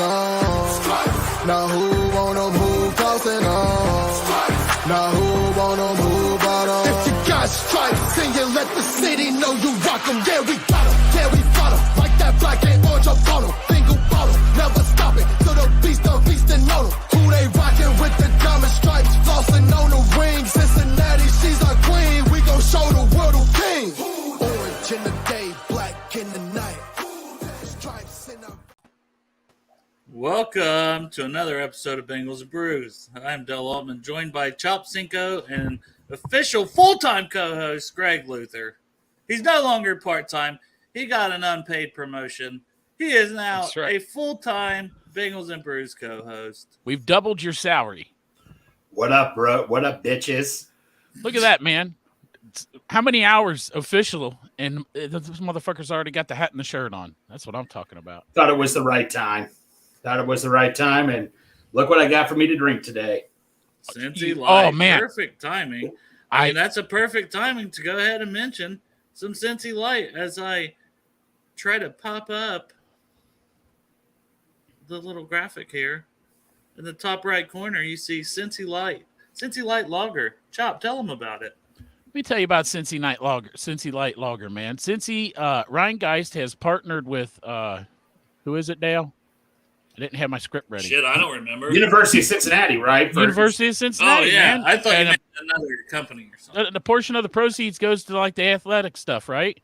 on? Now who wanna move crossing on? Now who wanna move out on? If you got stripes, then you let the city know you rock 'em. Yeah, we got 'em. Yeah, we fought 'em. Like that black and orange up on 'em. Single bottle, never stop it. So the beast and on 'em. Who they rockin' with the diamond stripes? Flossing on the ring. Cincinnati, she's our queen. We gon' show the world who king. Orange in the day, black in the night. Stripes in the... Welcome to another episode of Bengals and Brews. I'm Del Altman, joined by Chop Cinco and official full-time co-host Greg Luther. He's no longer part-time. He got an unpaid promotion. He is now a full-time Bengals and Brews co-host. We've doubled your salary. What up, bro? What up, bitches? Look at that, man. How many hours official? And this motherfucker's already got the hat and the shirt on. That's what I'm talking about. Thought it was the right time. And look what I got for me to drink today. Cincy Light. Oh, man. Perfect timing. I mean, that's a perfect timing to go ahead and mention some Cincy Light as I try to pop up the little graphic here. In the top right corner, you see Cincy Light. Cincy Light Lager. Chop, tell them about it. Let me tell you about Cincy Light Lager, man. Ryan Geist has partnered with, who is it, Dale? I didn't have my script ready. Shit, I don't remember. University of Cincinnati, right? University of Cincinnati. Oh, yeah. Man. I thought you meant another company or something. The portion of the proceeds goes to like the athletic stuff, right?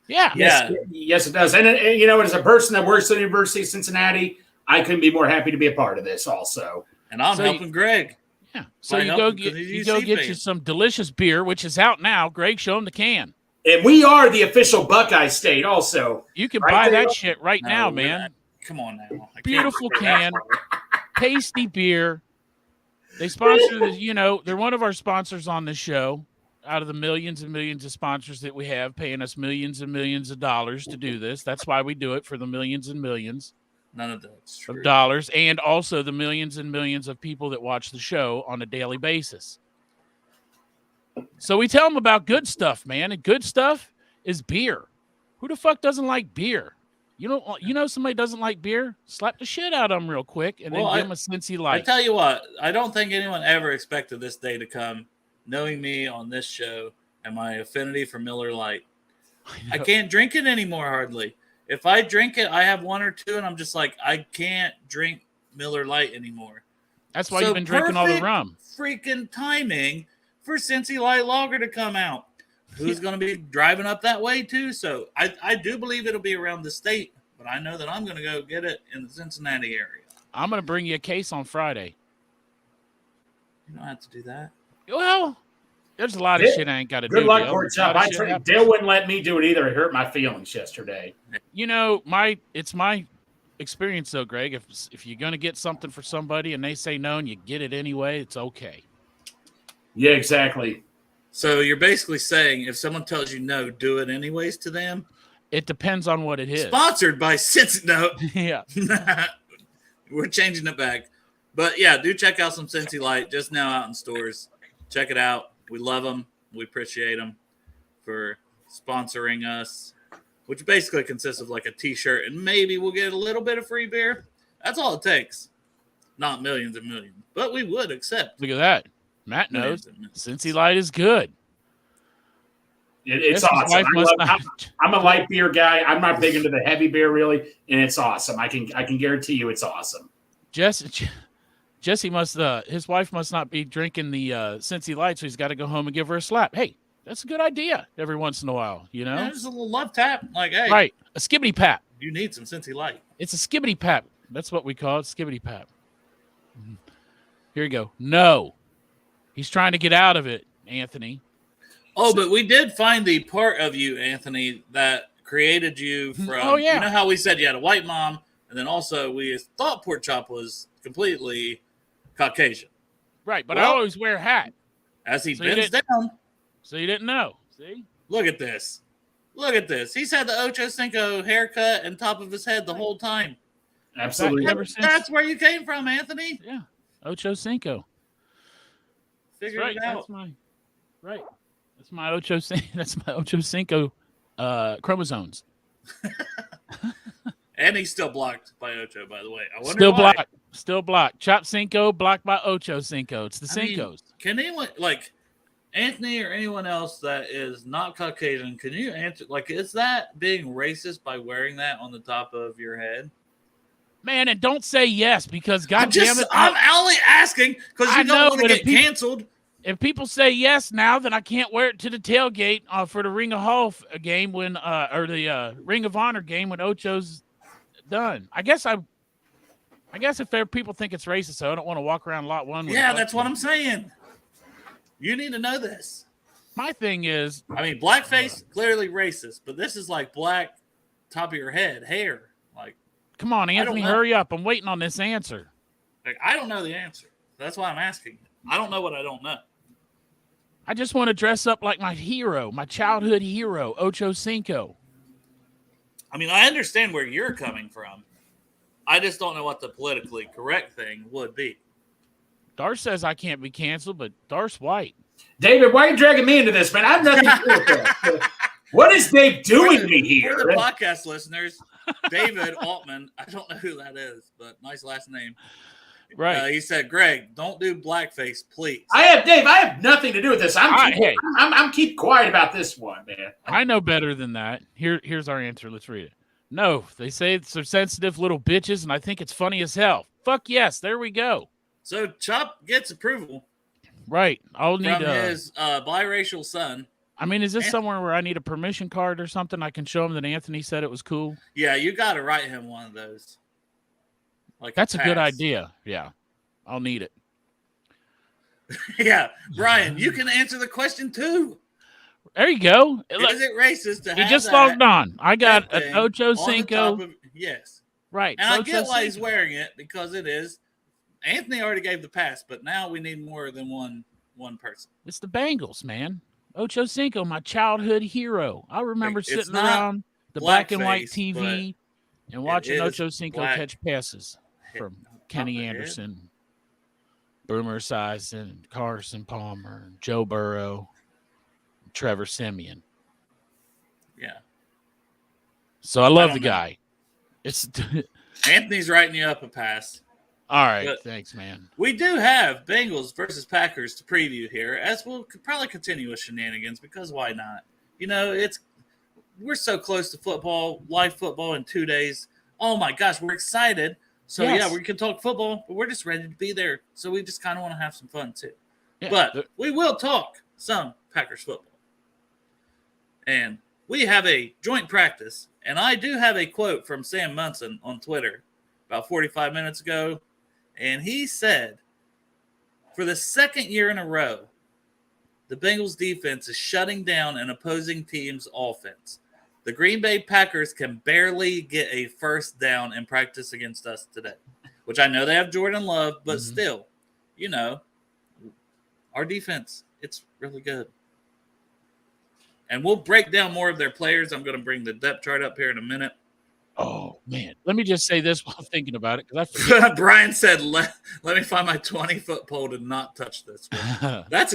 Yeah. Yes, it does. And you know, as a person that works at the University of Cincinnati, I couldn't be more happy to be a part of this also. And I'm helping Greg. Yeah. So you go get you some delicious beer, which is out now. Greg, show him the can. And we are the official Buckeye State also. You can buy that shit right now, man. Come on now. Beautiful can, tasty beer. They sponsor they're one of our sponsors on this show. Out of the millions and millions of sponsors that we have, paying us millions and millions of dollars to do this. That's why we do it, for the millions and millions. None of that's true. Of dollars, and also the millions and millions of people that watch the show on a daily basis. So we tell them about good stuff, man, and good stuff is beer. Who the fuck doesn't like beer? You know somebody doesn't like beer? Slap the shit out of them real quick, and then give them a Cincy Light. I tell you what, I don't think anyone ever expected this day to come, knowing me on this show and my affinity for Miller Lite. I can't drink it anymore, hardly. If I drink it, I have one or two, and I'm just like, I can't drink Miller Lite anymore. That's why you've been drinking all the rum. Freaking timing for Cincy Light Lager to come out. Who's going to be driving up that way, too? So I do believe it'll be around the state, but I know that I'm going to go get it in the Cincinnati area. I'm going to bring you a case on Friday. You don't have to do that. Well, there's a lot of shit I ain't got to do. Good luck, Court Chop. Dale wouldn't let me do it either. It hurt my feelings yesterday. You know, it's my experience, though, Greg. If you're going to get something for somebody and they say no and you get it anyway, it's okay. Yeah, exactly. So you're basically saying if someone tells you no, do it anyways to them? It depends on what it is. Sponsored by Cincy. No. Yeah. We're changing it back. But, yeah, do check out some Cincy Light just now out in stores. Check it out. We love them. We appreciate them for sponsoring us, which basically consists of like a T-shirt, and maybe we'll get a little bit of free beer. That's all it takes. Not millions and millions, but we would accept. Look at that. Matt knows Cincy Light is good. It's awesome. I'm a light beer guy. I'm not big into the heavy beer, really, and it's awesome. I can guarantee you it's awesome. Jesse must, his wife must not be drinking the Cincy Light, so he's got to go home and give her a slap. Hey, that's a good idea every once in a while, you know? Yeah, just a little love tap. Like, hey. Right, a skibbity pap. You need some Cincy Light. It's a skibbity pap. That's what we call it, skibbity pap. Here you go. No. He's trying to get out of it, Anthony. Oh, but we did find the part of you, Anthony, that created you from, yeah. You know how we said you had a white mom, and then also we thought Pork Chop was completely Caucasian. Right, but I always wear a hat. As he bends down. So you didn't know. See? Look at this. Look at this. He's had the Ocho Cinco haircut and top of his head the whole time. Absolutely. That's where you came from, Anthony. Yeah. Ocho Cinco. Figure it out. That's my Ocho Cinco chromosomes. And he's still blocked by Ocho, by the way. I wonder Still why. blocked. Still blocked. Chop Cinco. Still blocked. Chop Cinco blocked by Ocho Cinco. It's the Cincos. Can anyone like Anthony or anyone else that is not Caucasian? Can you answer? Like, is that being racist by wearing that on the top of your head? Man, and don't say yes because goddamn it, I'm only asking because you don't want to get canceled. If people say yes now, then I can't wear it to the tailgate for the Ring of Hall game when, or the Ring of Honor game when Ocho's done. I guess if people think it's racist, so I don't want to walk around lot one. Yeah, that's what I'm saying. You need to know this. My thing is, I mean, blackface clearly racist, but this is like black top of your head hair. Like, come on, Anthony, hurry up! I'm waiting on this answer. Like, I don't know the answer. That's why I'm asking. I don't know what I don't know. I just want to dress up like my hero, my childhood hero, Ocho Cinco. I mean, I understand where you're coming from. I just don't know what the politically correct thing would be. Darce says I can't be canceled, but Darce white. David, why are you dragging me into this, man? I have nothing to do with that. What is Dave doing me here? For the podcast listeners, David Altman, I don't know who that is, but nice last name. Right. He said, Greg, don't do blackface, please. I have nothing to do with this. I'm keep quiet about this one, man. I know better than that. Here's our answer. Let's read it. No, they say it's so sensitive little bitches, and I think it's funny as hell. Fuck yes, there we go. So Chop gets approval. Right. I'll need from his biracial son. I mean, is this somewhere where I need a permission card or something? I can show him that Anthony said it was cool. Yeah, you got to write him one of those. Like that's a good idea. Yeah, I'll need it. Yeah, Brian, you can answer the question too. There you go. Is it racist to have He just logged on. I got an Ocho Cinco. Yes. Right. And I get why he's wearing it because it is. Anthony already gave the pass, but now we need more than one person. It's the Bengals, man. Ocho Cinco, my childhood hero. I remember sitting around the black and white TV and watching Ocho Cinco catch passes from Kenny Anderson, Boomer Esiason, Carson Palmer, Joe Burrow, Trevor Siemian. Yeah. So I love the guy. It's Anthony's writing you up a pass. All right, thanks, man. We do have Bengals versus Packers to preview here, as we'll probably continue with shenanigans because why not? You know, we're so close to football, live football in 2 days. Oh my gosh, we're excited. So yeah, we can talk football, but we're just ready to be there. So we just kind of want to have some fun too. Yeah, but we will talk some Packers football. And we have a joint practice, and I do have a quote from Sam Munson on Twitter about 45 minutes ago. And he said, for the second year in a row, the Bengals defense is shutting down an opposing team's offense. The Green Bay Packers can barely get a first down in practice against us today, which I know they have Jordan Love, but still, you know, our defense, it's really good. And we'll break down more of their players. I'm going to bring the depth chart up here in a minute. Oh, man. Let me just say this while I'm thinking about it. Brian said, let me find my 20-foot pole to not touch this one. That's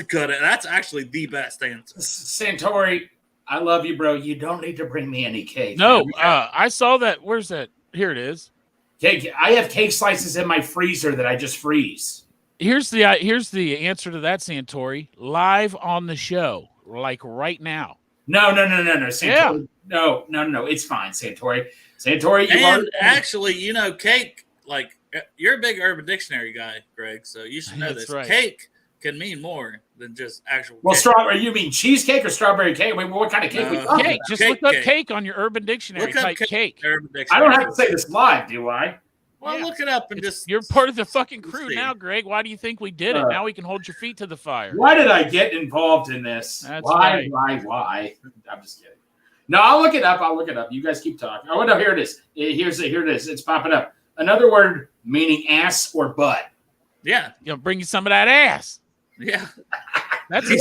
actually the best answer. Santori, I love you, bro. You don't need to bring me any cake. No, I saw that. Where's that? Here it is. Cake. I have cake slices in my freezer that I just freeze. Here's the answer to that, Santori. Live on the show, like right now. No, Santori. Yeah. No. It's fine, Santori. And actually, you know, cake, like, you're a big Urban Dictionary guy, Greg, so you should know this. Right. Cake can mean more than just actual cake. Strawberry, you mean cheesecake or strawberry cake? Wait, what kind of cake we talking about? Just look up cake on your Urban Dictionary. Type cake. Urban Dictionary. I don't have to say this live, do I? Well, look it up and You're part of the fucking crew now, Greg. Why do you think we did it? Now we can hold your feet to the fire. Why did I get involved in this? That's why? I'm just kidding. No, I'll look it up. You guys keep talking. Oh, no, here it is. Here it is. It's popping up. Another word meaning ass or butt. Yeah. You'll bring you some of that ass. Yeah. That's I'm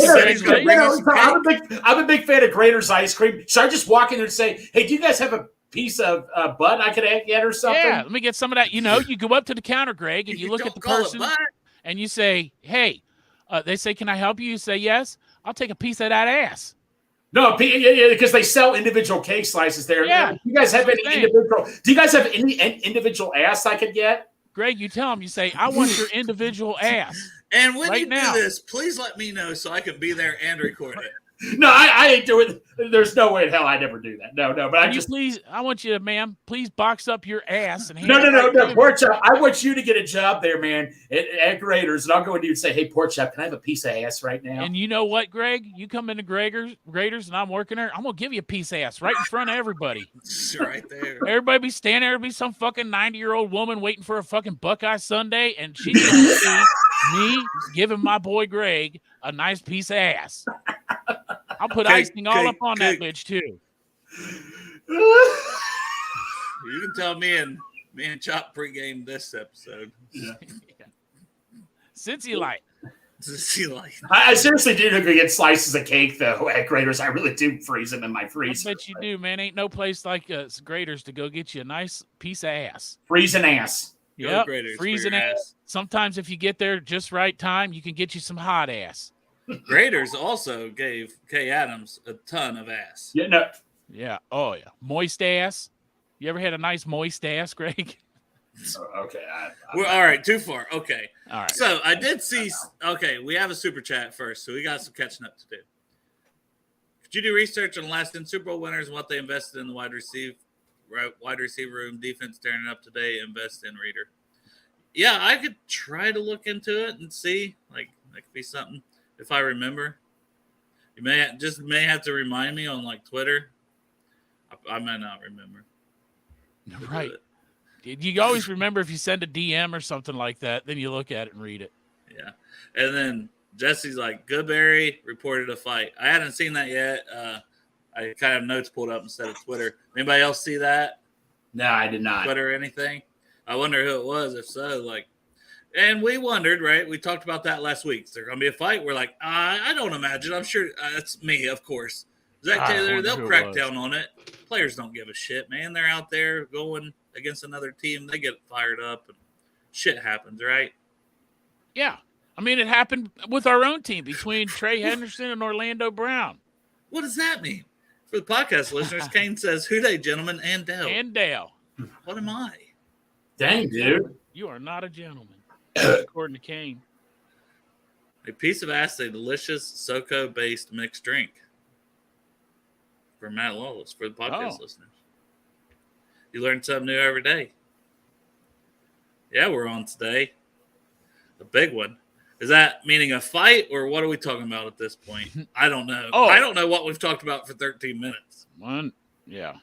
a big fan of Grater's ice cream. Should I just walk in there and say, hey, do you guys have a piece of butt I could get or something? Yeah, let me get some of that. You know, you go up to the counter, Greg, and you look at the person and you say, hey, they say, can I help you? You say, yes. I'll take a piece of that ass. No, because they sell individual cake slices there. Yeah. Do you guys have any Same. individual? Do you guys have any individual ass I could get? Greg, you tell him, you say, I want your individual ass. And when Right you now. do this, please let me know so I can be there and record it. No, I ain't doing. There's no way in hell I never do that. No. But I Can you just please, I want you to, ma'am, please box up your ass and hand no. it right to me. Pork Chop. I want you to get a job there, man, at Graders, and I'll go into you and say, "Hey, Pork Chop, can I have a piece of ass right now?" And you know what, Greg? You come into Graders and I'm working there, I'm gonna give you a piece of ass right in front of everybody. It's right there. Everybody be standing there, be some fucking 90-year-old woman waiting for a fucking Buckeye Sunday, and she's gonna see me giving my boy Greg a nice piece of ass. I'll put icing all up on that bitch too. You can tell me and Chop pregame this episode. Cincy light. See, like, I seriously do get slices of cake though at Graders. I really do freeze them in my I freezer. bet you do, man. Ain't no place like Graders to go get you a nice piece of ass. Freezing ass. Go Yep, Graders for freezing your ass. Sometimes if you get there just right time, you can get you some hot ass. Graders also gave Kay Adams a ton of ass. Yeah, no. Yeah. Oh yeah. Moist ass. You ever had a nice moist ass, Greg? Okay. We're all right. Too far. Okay. All right. So I did see. Okay, we have a super chat first, so we got some catching up to do. Could you do research on last in Super Bowl winners and what they invested in the wide receiver room, defense tearing up today, invest in Reader? Yeah, I could try to look into it and see. Like that could be something if I remember. You may have to remind me on like Twitter. I might not remember. Right. You always remember if you send a DM or something like that, then you look at it and read it. Yeah. And then Jesse's like, Goodberry reported a fight. I hadn't seen that yet. I kind of have notes pulled up instead of Twitter. Anybody else see that? No, I did not. Twitter or anything? I wonder who it was. If so, like, and we wondered, right? We talked about that last week. Is there going to be a fight? We're like, I don't imagine. I'm sure it's me, of course. Zach Taylor, they'll crack down on it. Players don't give a shit, man. They're out there going against another team. They get fired up and shit happens, right? Yeah. I mean, it happened with our own team between Trey Henderson and Orlando Brown. What does that mean? For the podcast listeners, Kane says, who they, gentlemen, and Dale. And Dale. What am I? Dang, dude. You are not a gentleman, according to Kane. A piece of ass, a delicious SoCo-based mixed drink. For Matt Lawless, for the podcast listeners. You learn something new every day. Yeah, we're on today. A big one. Is that meaning a fight, or what are we talking about at this point? I don't know. I don't know what we've talked about for 13 minutes. Yeah.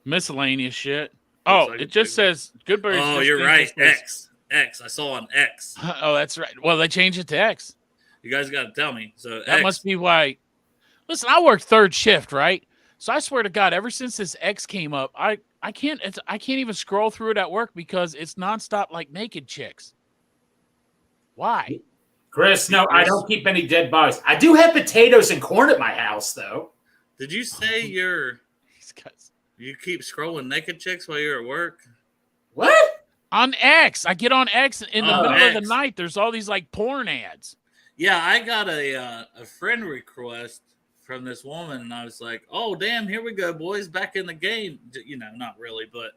Miscellaneous shit. Like it just says Goodberry. Oh, you're right. X. I saw on X. Oh, that's right. Well, they changed it to X. You guys got to tell me. So that must be why. Listen, I work third shift, right? So I swear to God, ever since this X came up, I can't even scroll through it at work because it's nonstop like naked chicks. Why? Chris, no, I don't keep any dead bodies. I do have potatoes and corn at my house, though. Did you say you keep scrolling naked chicks while you're at work? What? On X. I get on X in the middle of the night. There's all these like porn ads. Yeah, I got a friend request from this woman, and I was like, oh, damn, here we go, boys, back in the game. You know, not really, but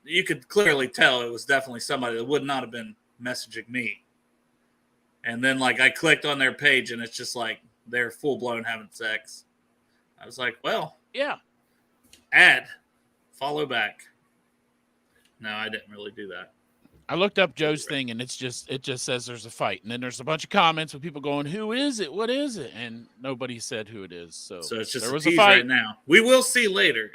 you could clearly tell it was definitely somebody that would not have been messaging me. And then, like, I clicked on their page, and it's just like they're full-blown having sex. I was like, well. Yeah. Add. Follow back. No, I didn't really do that. I looked up Joe's thing, and it just says there's a fight. And then there's a bunch of comments with people going, who is it? What is it? And nobody said who it is. So it's just there was a tease right now. We will see later.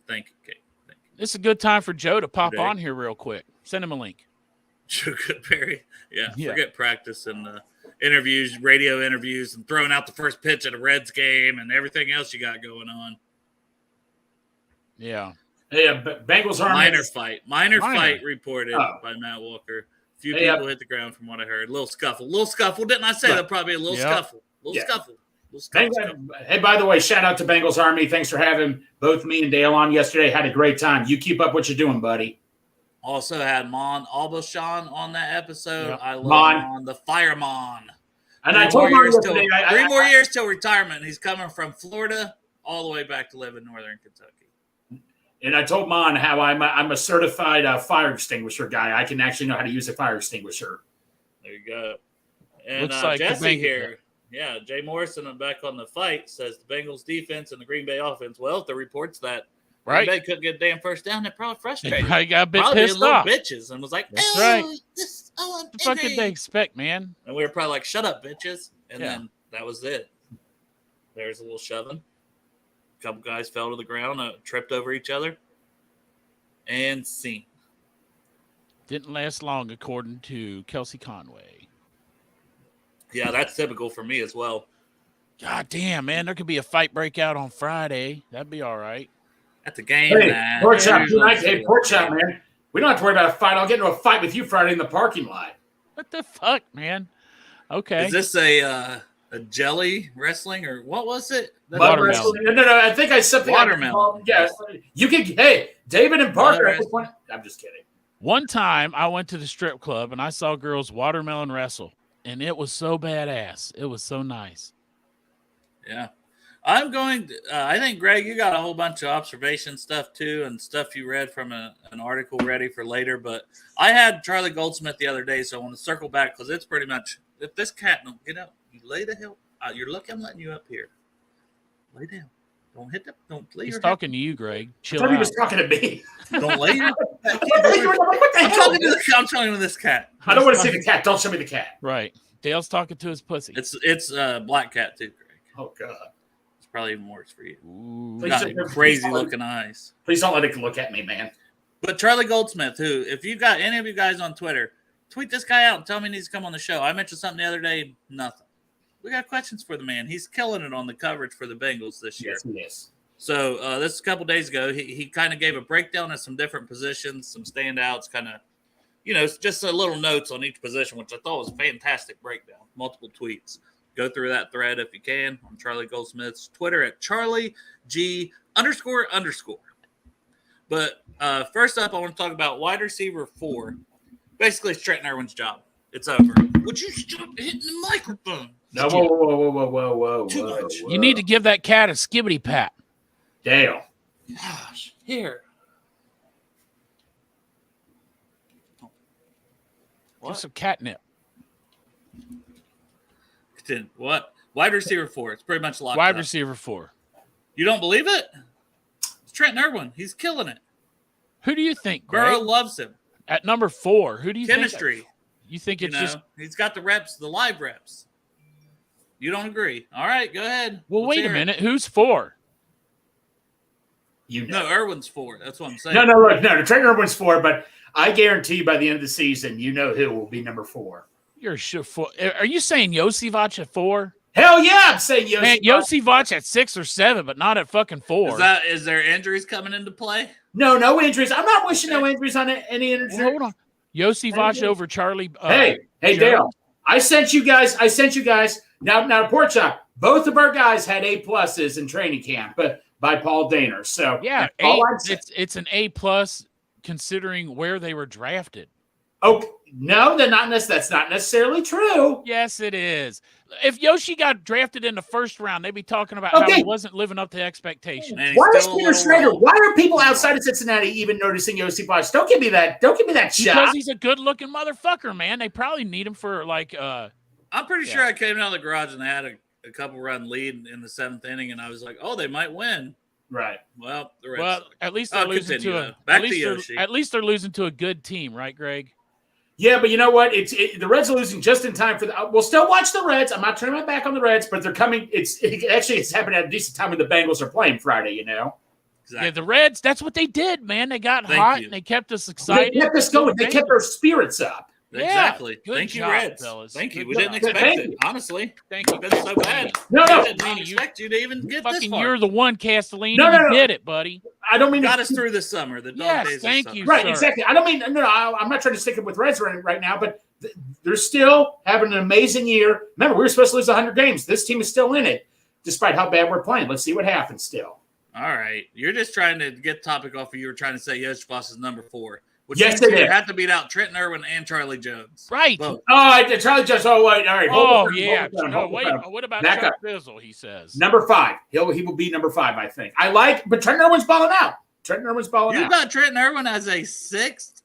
Thank you, Kate. Thank you. It's a good time for Joe to pop on here real quick. Send him a link. Joe Goodberry. Yeah. Forget practice and interviews, radio interviews, and throwing out the first pitch at a Reds game and everything else you got going on. Yeah. Yeah, Bengals Army. Minor fight reported by Matt Walker. A few people hit the ground from what I heard. Little scuffle. Didn't I say that? Probably a little scuffle. Scuffle. Hey, by the way, shout out to Bengals Army. Thanks for having both me and Dale on yesterday. Had a great time. You keep up what you're doing, buddy. Also had Mon Albashan on that episode. Yep. I love Mon, the Fire Mon. And I told him yesterday, 3 more years till retirement. He's coming from Florida all the way back to live in northern Kentucky. And I told Mon how I'm a certified fire extinguisher guy. I can actually know how to use a fire extinguisher. There you go. And Looks like Jesse here. Yeah, Jay Morrison, I'm back on the fight, says the Bengals defense and the Green Bay offense. Well, if the reports that Right. Green Bay couldn't get a damn first down, they're probably frustrated. I got a bit Probably pissed little off. bitches and was like, That's oh, right. What the fuck did they expect, man? And we were probably like, shut up, bitches. And Yeah. then that was it. There's a little shoving. A couple guys fell to the ground, tripped over each other, and seen. Didn't last long, according to Kelsey Conway. Yeah, that's typical for me as well. God damn, man. There could be a fight breakout on Friday. That'd be all right. At the game, Hey, Pork Chop, Pork Chop, man. We don't have to worry about a fight. I'll get into a fight with you Friday in the parking lot. What the fuck, man? Okay. Is this a jelly wrestling or what was it? Watermelon. No. I think I something. Watermelon. Yeah, you can. Hey, David and Parker. I'm just kidding. One time I went to the strip club and I saw girls watermelon wrestle, and it was so badass. It was so nice. Yeah. I'm going to, I think, Greg, you got a whole bunch of observation stuff too and stuff you read from an article ready for later. But I had Charlie Goldsmith the other day, so I want to circle back because it's pretty much, if this cat don't get up, you lay the hell, you're lucky I'm letting you up here. Lay down. Don't hit the, don't lay He's your talking to you, Greg. Chill I thought he out. was talking to me. Don't lay your What the I'm hell? talking to this cat. I don't want to see the cat. Don't show me the cat. Right. Dale's talking to his pussy. It's black cat too, Greg. Oh, God. It's probably even worse for you. Ooh. Please Got don't- crazy please don't- looking eyes. Please don't let it look at me, man. But Charlie Goldsmith, who, if you got any of you guys on Twitter, tweet this guy out and tell me he needs to come on the show. I mentioned something the other day, nothing. We got questions for the man. He's killing it on the coverage for the Bengals this year. Yes, he is. So this a couple days ago, he kind of gave a breakdown of some different positions, some standouts, kind of, just a little notes on each position, which I thought was a fantastic breakdown. Multiple tweets. Go through that thread if you can on Charlie Goldsmith's Twitter at CharlieG__. But first up, I want to talk about wide receiver 4. Basically, it's Trenton Irwin's job. It's over. Would you stop hitting the microphone? No, whoa. Too much. You need to give that cat a skibbity pat. Dale. Gosh, here. Give What? some catnip. What? Wide receiver 4. It's pretty much locked Wide up. receiver 4. You don't believe it? It's Trenton Irwin. He's killing it. Who do you think, Greg? Burrow loves him. At number 4, who do you Chemistry. think? You think it's just he's got the reps, the live reps. You don't agree? All right, go ahead. well? Let's Wait a hear it. minute. Who's 4? You know. No, Irwin's 4. That's what I'm saying. No, look, no. The Trent Irwin's 4, but I guarantee you by the end of the season, you know who will be number 4. You're sure 4. Are you saying Josivach at 4? Hell yeah, I'm saying Yossi. Man, Josivach at 6 or 7, but not at fucking 4. Is there injuries coming into play? No injuries. I'm not wishing no injuries on any injuries. Well, hold on. Josivach over Charlie. Hey, Jones? Dale. I sent you guys. Now, Pork Chop. Both of our guys had A+ in training camp, but by Paul Daner. So Yeah, that's all I'm saying. it's an A+ considering where they were drafted. Oh no, that's not necessarily true. Yes, it is. If Yoshi got drafted in the first round, they'd be talking about how Okay. he wasn't living up to expectations. And he's Why is still a Peter little Schrader? raw. Why are people outside of Cincinnati even noticing Yossi Bosch? Don't give me that Because shot. he's a good-looking motherfucker, man. They probably need him for like I'm pretty sure I came out of the garage and they had a couple run lead in the 7th inning, and I was like, oh, they might win. Right. Well, the Reds well, suck. at least they're losing continue, to though. a Back at to least, Yoshi. at least they're losing to a good team, right, Greg? Yeah, but you know what? The Reds are losing just in time for the. We'll still watch the Reds. I'm not turning my back on the Reds, but they're coming. It's happening at a decent time when the Bengals are playing Friday. You know, Exactly. Yeah, the Reds. That's what they did, man. They got Thank hot you. and they kept us they excited. kept us going. They kept our spirits up. Yeah, Exactly. good Thank you, job, Reds. fellas. Thank you. Good We didn't job. expect Thank it, you. honestly. Thank you. It's been so bad. No, I no, didn't even expect you to even get this Fucking, far. you're the one, Castellini. No, you no. did it, buddy. I don't mean Got to. us through the summer. The dog Yes, days of thank summer. you. Right, sir. exactly. I don't mean. No, I'm not trying to stick it with Reds right now, but they're still having an amazing year. Remember, we were supposed to lose 100 games. This team is still in it, despite how bad we're playing. Let's see what happens. Still. All right. You're just trying to get topic off of you were trying to say Yosh Boss is number 4. which Yes, means they you did. have to beat out Trenton Irwin and Charlie Jones. Right. Both. Charlie Jones. Oh, wait. All right. Oh, Hold yeah. on, No, hold wait. on. What about Back Chuck up. Fizzle, he says? Number 5. He will be number 5, I think. But Trenton Irwin's balling out. You got Trenton Irwin as a 6th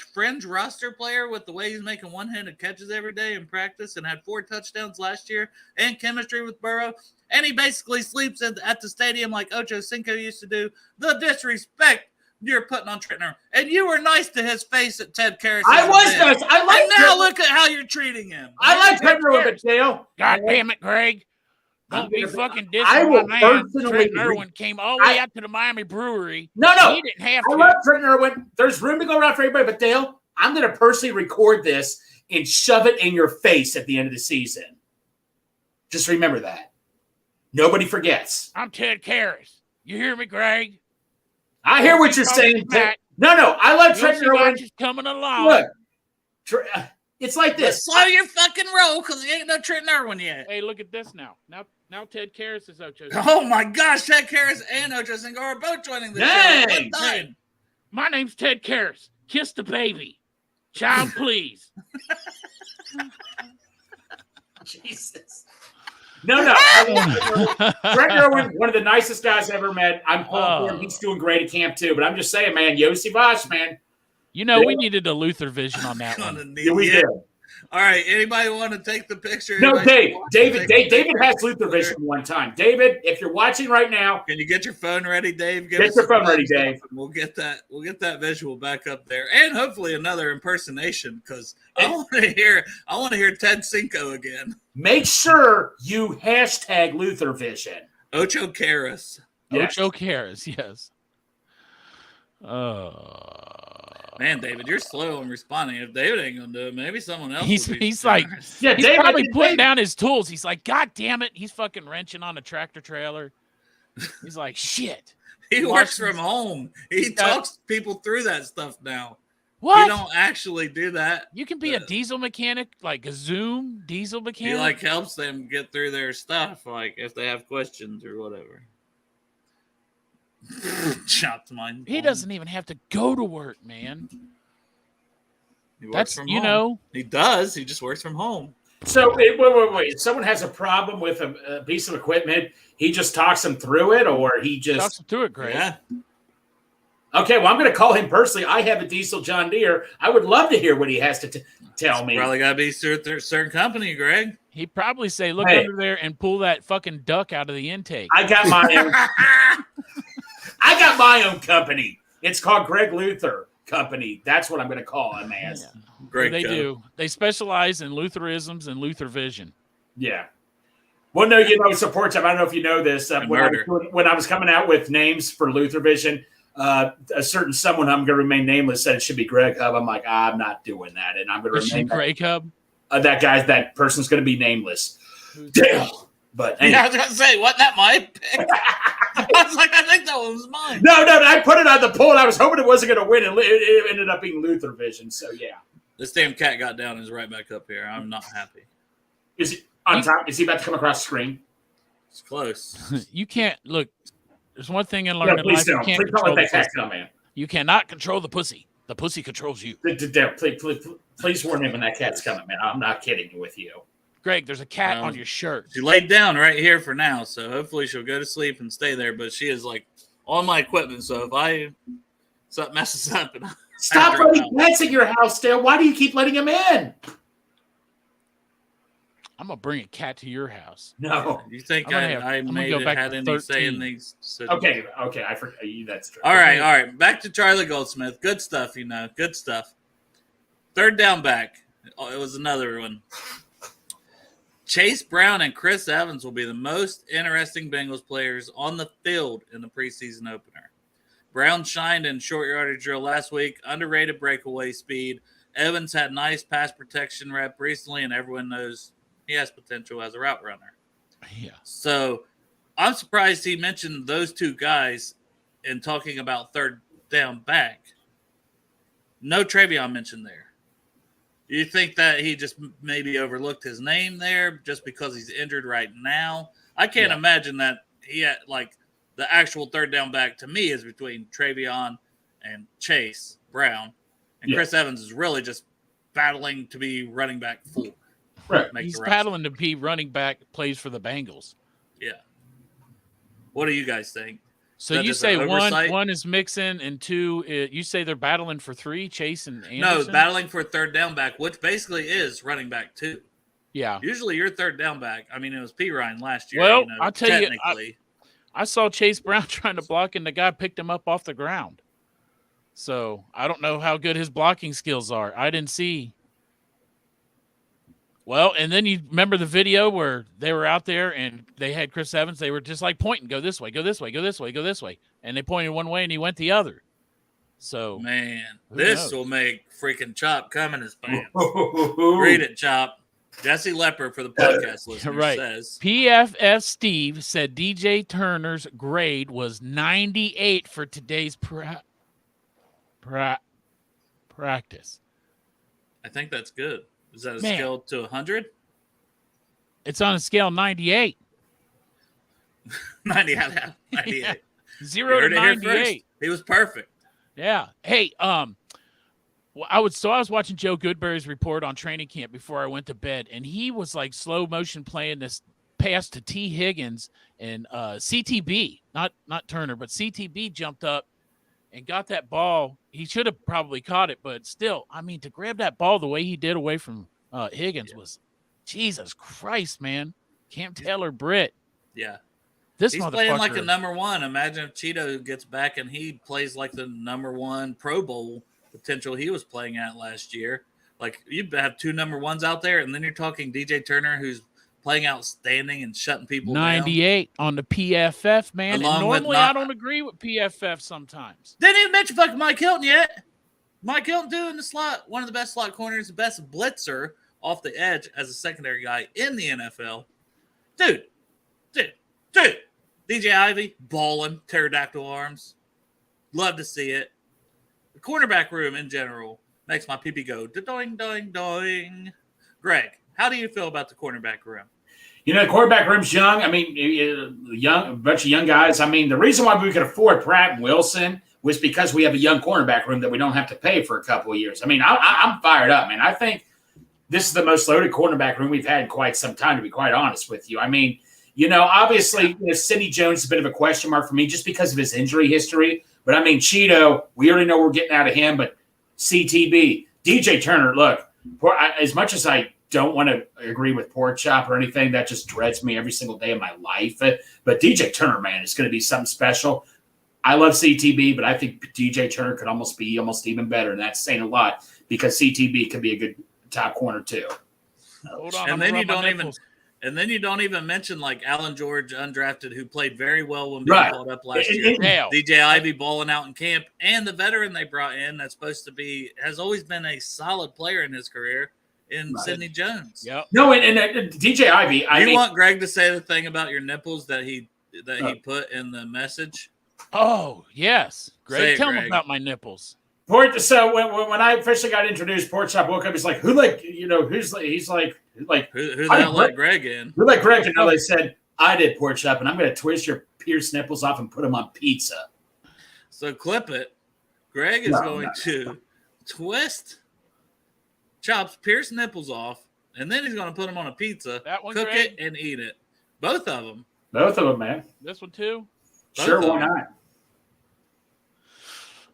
/ fringe roster player with the way he's making one-handed catches every day in practice and had 4 touchdowns last year and chemistry with Burrow. And he basically sleeps at the stadium like Ocho Cinco used to do. The disrespect you're putting on Trenton Irwin. And you were nice to his face at Ted Karras. I was nice. And now look at how you're treating him. I like Trenton Irwin, but Dale. God damn it, Greg. Don't be fucking dissing I will my man. personally Trenton Irwin came all the way out to the Miami Brewery. No. He didn't have I to. love Trenton Irwin. There's room to go around for everybody, but Dale, I'm going to personally record this and shove it in your face at the end of the season. Just remember that. Nobody forgets. I'm Ted Karras. You hear me, Greg? I hear what you're saying. Matt. No. I love Trenton Irwin. Just coming along. Look, it's like this. Slow your fucking roll because he ain't no Trenton Irwin yet. Hey, look at this now. Now Ted Karras is Ocho. Oh my gosh, Ted Karras and Ocho Cinco are both joining the Dang. show. Hey, my name's Ted Karras. Kiss the baby. Child, please. Jesus. No. Trenton Irwin, one of the nicest guys I ever met. I'm pulling for him. He's doing great at camp too. But I'm just saying, man, Yossi Bosch, man. You know, we needed a Luther vision on that one. Yeah, we did. All right, anybody want to take the picture? No, Anybody David has Luther vision one time. David, if you're watching right now, can you get your phone ready, Dave? Get your phone ready, Dave. We'll get that visual back up there, and hopefully another impersonation because I want to hear Ted Cinco again. Make sure you hashtag Luther vision. Ocho Karras. Yes. Ocho Karras, yes. Man, David, you're slow in responding. If David ain't gonna do it, maybe someone else. He's like, yeah, he's David, probably putting down his tools. He's like, God damn it! He's fucking wrenching on a tractor trailer. He's like, shit. He works from home. He talks people through that stuff now. What? You don't actually do that. You can be a diesel mechanic, like a Zoom diesel mechanic. He like helps them get through their stuff, like if they have questions or whatever. Chopped mine. He doesn't even have to go to work, man. He works from home. Know. He does. He just works from home. So wait. If someone has a problem with a piece of equipment, he just talks them through it, or he just talks them through it, Greg. Yeah. Okay, well, I'm going to call him personally. I have a diesel John Deere. I would love to hear what he has to tell me. Probably got to be a certain company, Greg. He'd probably say, look under there and pull that fucking duck out of the intake. I got my own. I got my own company. It's called Greg Luther Company. That's what I'm going to call him as. Yeah. Great. They do. They specialize in Lutheranisms and Luther vision. Yeah. Well, no, support time. I don't know if you know this. When I was coming out with names for Luther Vision, a certain someone, I'm going to remain nameless, said it should be Greg Hub. I'm like, I'm not doing that, and I'm going to remain Greg Hub. That person's going to be nameless. Damn. But anyway. Yeah, I was going to say, wasn't that my pick? I was like, I think that one was mine. No, I put it on the poll. I was hoping it wasn't going to win, and it ended up being Luther Vision. So yeah, this damn cat got down and is right back up here. I'm not happy. Is he on top? Is he about to come across the screen? It's close. You can't look. There's one thing in learning please life. don't. You can't Please don't let control that cat come in. You cannot control the pussy. The pussy controls you. Please warn him when that cat's coming, man. I'm not kidding with you. Greg, there's a cat on your shirt. She laid down right here for now, so hopefully she'll go to sleep and stay there. But she is like on my equipment, so if something messes up, and stop letting cats in your house, Dale. Why do you keep letting them in? I'm gonna bring a cat to your house. No, you think I may have had any say in these? Okay, I forgot. That's true. All right. Back to Charlie Goldsmith. Good stuff, Good stuff. Third down back. Oh, it was another one. Chase Brown and Chris Evans will be the most interesting Bengals players on the field in the preseason opener. Brown shined in short yardage drill last week, underrated breakaway speed. Evans had nice pass protection rep recently, and everyone knows he has potential as a route runner. Yeah. So I'm surprised he mentioned those two guys in talking about third down back. No Travion mentioned there. You think that he just maybe overlooked his name there just because he's injured right now? I can't imagine that he had, the actual third down back to me is between Travion and Chase. Brown, and Chris Evans is really just battling to be running back 4. Right. He's battling to be running back, plays for the Bengals. Yeah. What do you guys think? So you say one is Mixon and 2, you say they're battling for 3, Chase and Anderson? No, battling for third down back, which basically is running back 2. Yeah. Usually your third down back. I mean, it was P. Ryan last year. Well, I'll tell you, technically. I saw Chase Brown trying to block, and the guy picked him up off the ground. So I don't know how good his blocking skills are. I didn't see. Well, and then you remember the video where they were out there and they had Chris Evans. They were just like pointing, go this way, go this way, go this way, go this way. And they pointed one way and he went the other. So, man, this will make freaking Chop come in his pants. Read it, Chop. Jesse Lepper for the podcast listener says. PFF Steve said DJ Turner's grade was 98 for today's practice. I think that's good. Is that a scale to 100? It's on a scale 98. 98. Yeah. 0 to 98. He was perfect. Yeah. Hey, I was watching Joe Goodberry's report on training camp before I went to bed, and he was like slow motion playing this pass to T. Higgins, and CTB, not Turner, but CTB jumped up and got that ball. He should have probably caught it, but still, I mean, to grab that ball the way he did away from Higgins was, Jesus Christ, man. Cam Taylor-Britt. Yeah. He's playing like a number 1. Imagine if Cheeto gets back and he plays like the number 1 Pro Bowl potential he was playing at last year. Like, you have 2 number 1s out there, and then you're talking DJ Turner, who's playing outstanding and shutting people 98 down. On the PFF, man. Along and normally I don't agree with PFF sometimes. Didn't even mention fucking Mike Hilton yet. Mike Hilton doing the slot, one of the best slot corners, the best blitzer off the edge as a secondary guy in the NFL. Dude. DJ Ivy, balling, pterodactyl arms. Love to see it. The cornerback room in general makes my pee-pee go doing, doing, doing. Greg, how do you feel about the cornerback room? The quarterback room's young. I mean, a bunch of young guys. I mean, the reason why we could afford Pratt and Wilson was because we have a young cornerback room that we don't have to pay for a couple of years. I mean, I'm fired up, man. I think this is the most loaded cornerback room we've had in quite some time, to be quite honest with you. I mean, obviously, Sidney Jones is a bit of a question mark for me just because of his injury history. But, I mean, Cheeto, we already know we're getting out of him. But CTB, DJ Turner, look, as much as I don't want to agree with Pork Chop or anything, that just dreads me every single day of my life. But DJ Turner, man, is going to be something special. I love CTB, but I think DJ Turner could almost be even better. And that's saying a lot because CTB could be a good top corner too. Hold on, and then you don't even mention like Alan George, undrafted, who played very well when being called up last year. DJ Ivy balling out in camp, and the veteran they brought in that's supposed to be has always been a solid player in his career in Sidney Jones. Yep. No, and DJ Ivy. I want Greg to say the thing about your nipples that he put in the message. Oh yes, Greg, tell him about my nipples. So when I officially got introduced, Pork Chop woke up. He's like, who let Greg in? Who let Greg in? And they said, I did, Pork Chop, and I'm going to twist your pierced nipples off and put them on pizza. So clip it. Greg is going to twist Chop's pierced nipples off, and then he's going to put them on a pizza, cook it, and eat it. Both of them. Both of them, man. This one too? Sure, why not?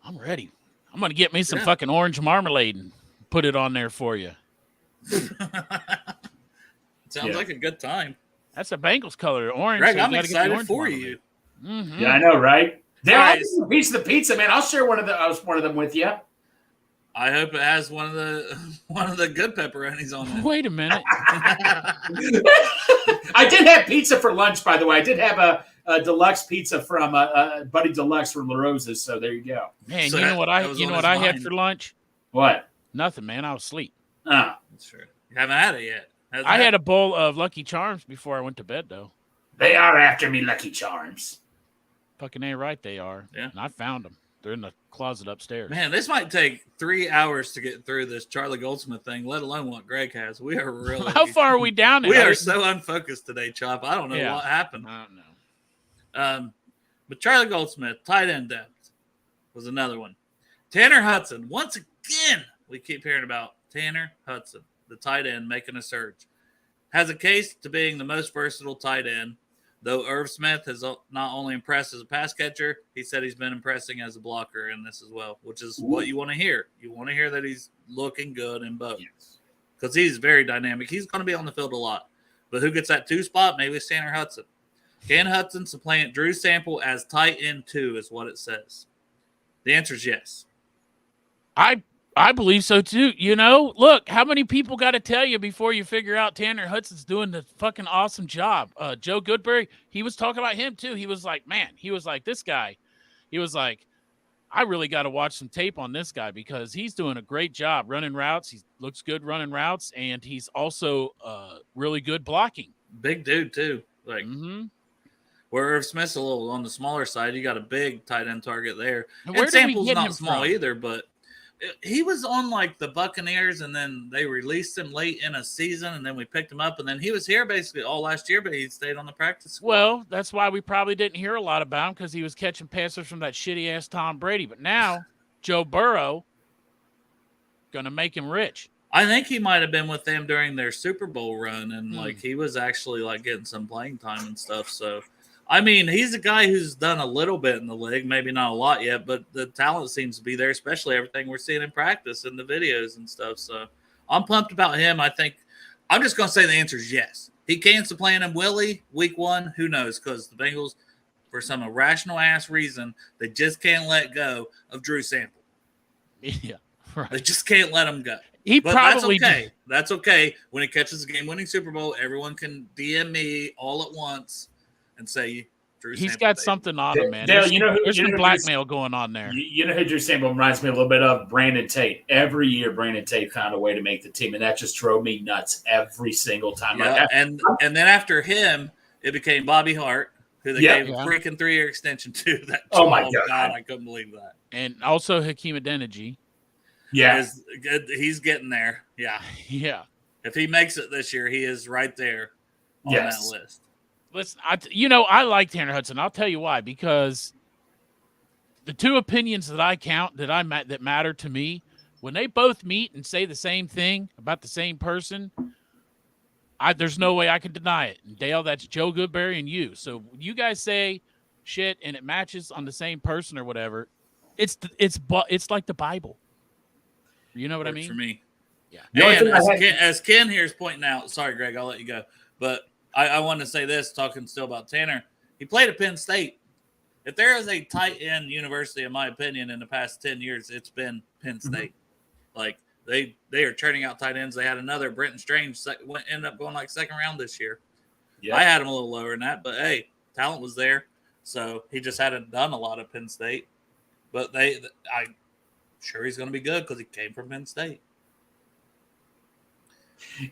I'm ready. I'm going to get me some fucking orange marmalade and put it on there for you. Sounds like a good time. That's a Bengals color, orange. Greg, I'm excited for you. Mm-hmm. Yeah, I know, right? I'll give you a piece of the pizza, man. I'll share one of them with you. I hope it has one of the good pepperonis on it. Wait a minute. I did have pizza for lunch, by the way. I did have a deluxe pizza from Buddy Deluxe from La Rosa's. So there you go. Man, so you know what I had for lunch? What? Nothing, man. I was asleep. Oh, that's true. You haven't had it yet. I had a bowl of Lucky Charms before I went to bed, though. They are after me, Lucky Charms. Fucking ain't right, they are. Yeah, and I found them. They're in the closet upstairs. Man, this might take 3 hours to get through this Charlie Goldsmith thing, let alone what Greg has. We are really. How far are we down? We are so unfocused today, Chop. I don't know what happened. I don't know. But Charlie Goldsmith, tight end depth, was another one. Tanner Hudson. Once again, we keep hearing about Tanner Hudson, the tight end, making a surge. Has a case to being the most versatile tight end, though Irv Smith has not only impressed as a pass catcher, he said he's been impressing as a blocker in this as well, which is what you want to hear. You want to hear that he's looking good in both because he's very dynamic. He's going to be on the field a lot. But who gets that 2 spot? Maybe it's Tanner Hudson. Can Hudson supplant Drew Sample as tight end 2 is what it says. The answer is yes. I believe so too. You know, look, how many people got to tell you before you figure out Tanner Hudson's doing the fucking awesome job? Joe Goodberry, he was talking about him too. He was like, man, this guy. He was like, I really got to watch some tape on this guy because he's doing a great job running routes. He looks good running routes, and he's also really good blocking. Big dude too. Like where Irv Smith's a little on the smaller side, you got a big tight end target there. And Sample's not small either, but he was on like the Buccaneers, and then they released him late in a season, and then we picked him up, and then he was here basically all last year, but he stayed on the practice squad. Well, that's why we probably didn't hear a lot about him because he was catching passes from that shitty ass Tom Brady. But now Joe Burrow gonna make him rich. I think he might have been with them during their Super Bowl run, and like he was actually like getting some playing time and stuff. So. I mean, he's a guy who's done a little bit in the league, maybe not a lot yet, but the talent seems to be there, especially everything we're seeing in practice and the videos and stuff. So I'm pumped about him. I think I'm just going to say the answer is yes. He can supplant him. Will he? Week 1, who knows? Because the Bengals, for some irrational ass reason, they just can't let go of Drew Sample. Yeah, right. They just can't let him go. But probably that's okay. That's okay. When he catches a game-winning Super Bowl, everyone can DM me all at once and say Drew he's Sample got something on him, man. Dale, there's some blackmail going on there. You know who Drew Sample reminds me a little bit of? Brandon Tate. Every year, Brandon Tate found a way to make the team, and that just drove me nuts every single time. Yeah, like and then after him, it became Bobby Hart, who they gave a freaking 3-year extension to. That my God, I couldn't believe that. And also Hakeem Adeniji. Yeah, he's getting there. Yeah, yeah. If he makes it this year, he is right there on that list. Listen, I like Tanner Hudson. I'll tell you why. Because the 2 opinions that matter to me, when they both meet and say the same thing about the same person, there's no way I can deny it. And Dale, that's Joe Goodberry and you. So you guys say shit and it matches on the same person or whatever. It's like the Bible. You know what I mean? For me, yeah. And as Ken here is pointing out, sorry, Greg, I'll let you go, but. I want to say this, talking still about Tanner. He played at Penn State. If there is a tight end university, in my opinion, in the past 10 years, it's been Penn State. Like, they are churning out tight ends. They had another, Brenton Strange, ended up going like 2nd round this year. Yeah. I had him a little lower than that, but, hey, talent was there. So he just hadn't done a lot at Penn State. But I'm sure he's going to be good because he came from Penn State.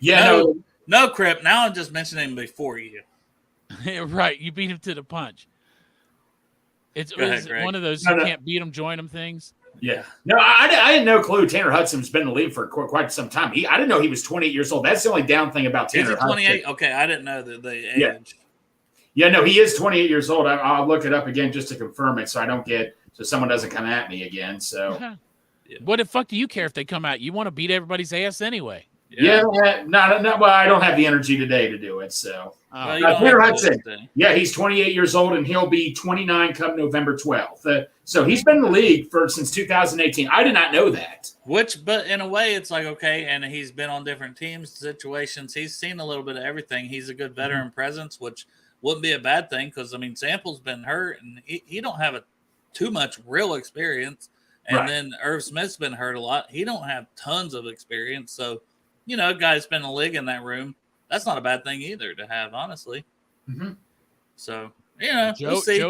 Yeah, No, Crip. Now I'm just mentioning him before you. Right. You beat him to the punch. It's one of those can't beat him, join him things. Yeah. No, I had no clue Tanner Hudson's been in the league for quite some time. I didn't know he was 28 years old. That's the only down thing about Tanner. Is he 28? Okay, I didn't know the age. Yeah, no, he is 28 years old. I'll look it up again just to confirm it so someone doesn't come at me again. So, What the fuck do you care if they come out? You want to beat everybody's ass anyway. Yeah, well, I don't have the energy today to do it. So, Tanner Hudson, he's 28 years old, and he'll be 29 come November 12th. So he's been in the league since 2018. I did not know that. But in a way, it's like, okay, and he's been on different teams, situations. He's seen a little bit of everything. He's a good veteran presence, which wouldn't be a bad thing because, Sample's been hurt, and he don't have too much real experience. And then Irv Smith's been hurt a lot. He don't have tons of experience, so – a guy's been in the league in that room. That's not a bad thing either to have, honestly. Mm-hmm. So, we'll see.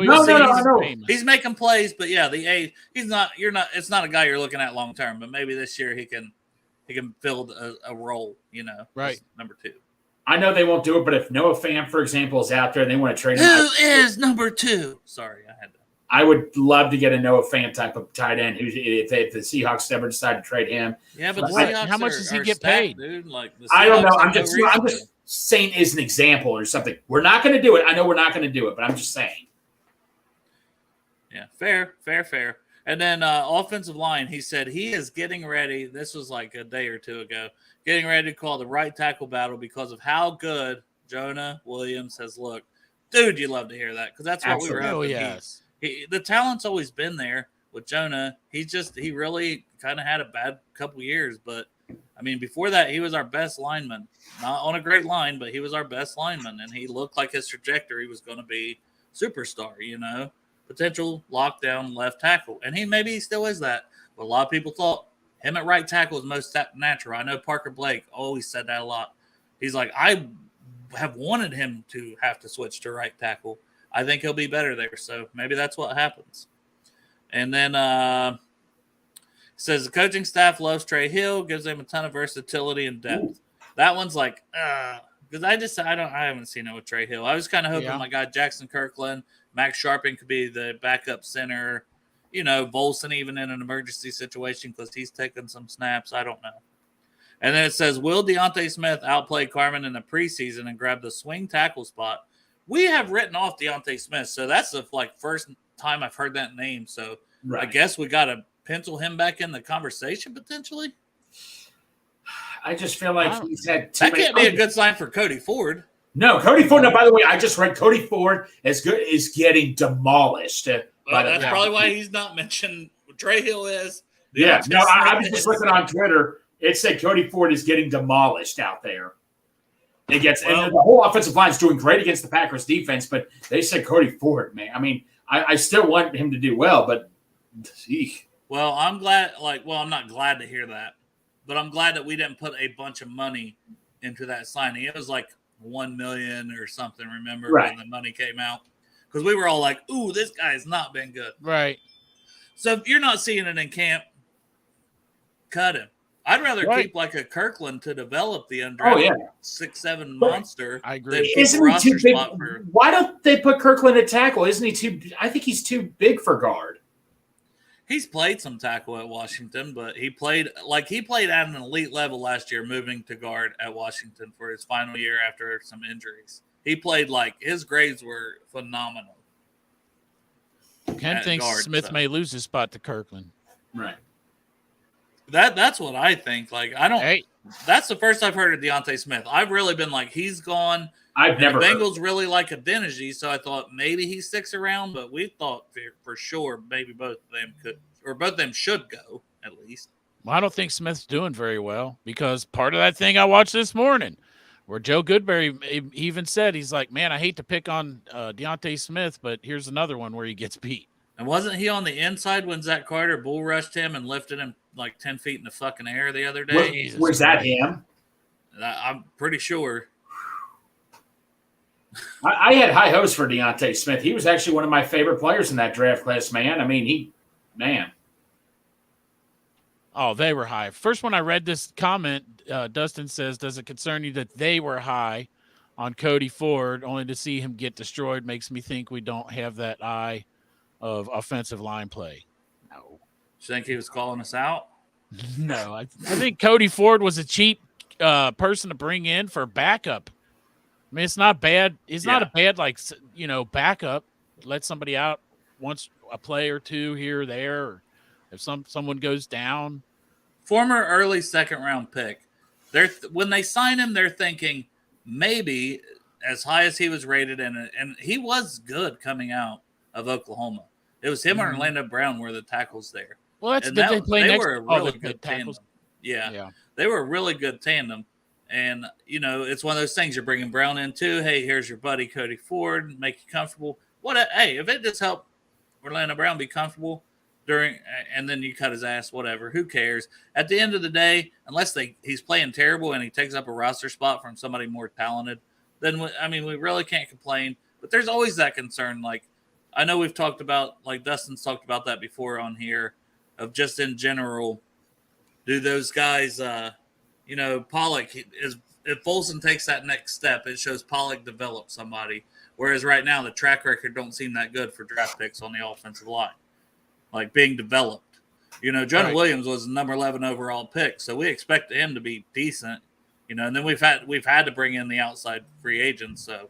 He's making plays, but the age. It's not a guy you're looking at long term. But maybe this year he can fill a role. Right, number 2. I know they won't do it, but if Noah Fant, for example, is out there and they want to trade him, who is number 2? Sorry, I had to. I would love to get a Noah Fant type of tight end if the Seahawks ever decide to trade him. Yeah, but how much does he get paid? Dude? Like I don't know. I'm just saying as an example or something. We're not going to do it. I know we're not going to do it, but I'm just saying. Yeah, fair. And then offensive line, he said he is getting ready. This was like a day or two ago. Getting ready to call the right tackle battle because of how good Jonah Williams has looked. Dude, you love to hear that because that's what we were hoping. Yes. The talent's always been there with Jonah. He really kind of had a bad couple years, but I mean, before that, he was our best lineman. Not on a great line, but he was our best lineman, and he looked like his trajectory was going to be superstar, potential lockdown left tackle. And maybe he still is that, but a lot of people thought him at right tackle is most natural. I know Parker Blake always said that a lot. He's like, I have wanted him to have to switch to right tackle. I think he'll be better there, so maybe that's what happens. And then says the coaching staff loves Trey Hill, gives him a ton of versatility and depth. Ooh. That one's like, because I haven't seen it with Trey Hill. I was kind of hoping my guy Jackson Kirkland, Max Sharping could be the backup center. Volson even in an emergency situation because he's taking some snaps. I don't know. And then it says, will Deontay Smith outplay Carmen in the preseason and grab the swing tackle spot? We have written off Deontay Smith, so that's the first time I've heard that name. So I guess we got to pencil him back in the conversation potentially. I just feel like he's had that can't be a good sign for Cody Ford. No, Cody Ford. No, by the way, I just read Cody Ford is getting demolished. That's probably why he's not mentioned. Trey Hill is. Yeah, no, I was just looking on Twitter. It said Cody Ford is getting demolished out there. And the whole offensive line is doing great against the Packers defense, but they said Cody Ford, man. I mean, I still want him to do well, but well, I'm glad. I'm not glad to hear that, but I'm glad that we didn't put a bunch of money into that signing. It was like $1 million or something. Remember when the money came out? Because we were all like, "Ooh, this guy has not been good." Right. So if you're not seeing it in camp, cut him. I'd rather keep like a Kirkland to develop the undrafted 6'7" monster. I agree. Isn't he too big? Why don't they put Kirkland at tackle? Isn't he too? I think he's too big for guard. He's played some tackle at Washington, but he played at an elite level last year, moving to guard at Washington for his final year after some injuries. He played his grades were phenomenal. Ken thinks Smith may lose his spot to Kirkland. Right. That's what I think. That's the first I've heard of Deontay Smith. I've really been like, he's gone. I've never. The Bengals really like Adeniji, so I thought maybe he sticks around, but we thought for sure maybe both of them should go at least. Well, I don't think Smith's doing very well because part of that thing I watched this morning where Joe Goodberry even said, he's like, man, I hate to pick on Deontay Smith, but here's another one where he gets beat. And wasn't he on the inside when Zach Carter bull rushed him and lifted him 10 feet in the fucking air the other day? Was that him? I'm pretty sure. I had high hopes for Deontay Smith. He was actually one of my favorite players in that draft class, man. I mean, Oh, they were high. First, when I read this comment, Dustin says, does it concern you that they were high on Cody Ford only to see him get destroyed? Makes me think we don't have that eye of offensive line play. No. You think he was calling us out? No. I think Cody Ford was a cheap person to bring in for backup. I mean, it's not bad. It's not a bad, backup. Let somebody out once a play or two here or there. Or if someone goes down. Former early second-round pick. When they sign him, they're thinking maybe as high as he was rated, and he was good coming out of Oklahoma. It was him and Orlando Brown were the tackles there. Well, that's good. They play next. Were a really good tandem. Yeah, they were a really good tandem. And, it's one of those things. You're bringing Brown in, too. Hey, here's your buddy, Cody Ford. Make you comfortable. If it just helped Orlando Brown be comfortable and then you cut his ass, whatever. Who cares? At the end of the day, unless he's playing terrible and he takes up a roster spot from somebody more talented, then, we really can't complain. But there's always that concern. I know we've talked about, Dustin's talked about that before on here, of just in general, do those guys Pollock if Volson takes that next step, it shows Pollock developed somebody. Whereas right now the track record don't seem that good for draft picks on the offensive line, being developed. Jonah Williams was the number 11 overall pick, so we expect him to be decent. And then we've had to bring in the outside free agents. So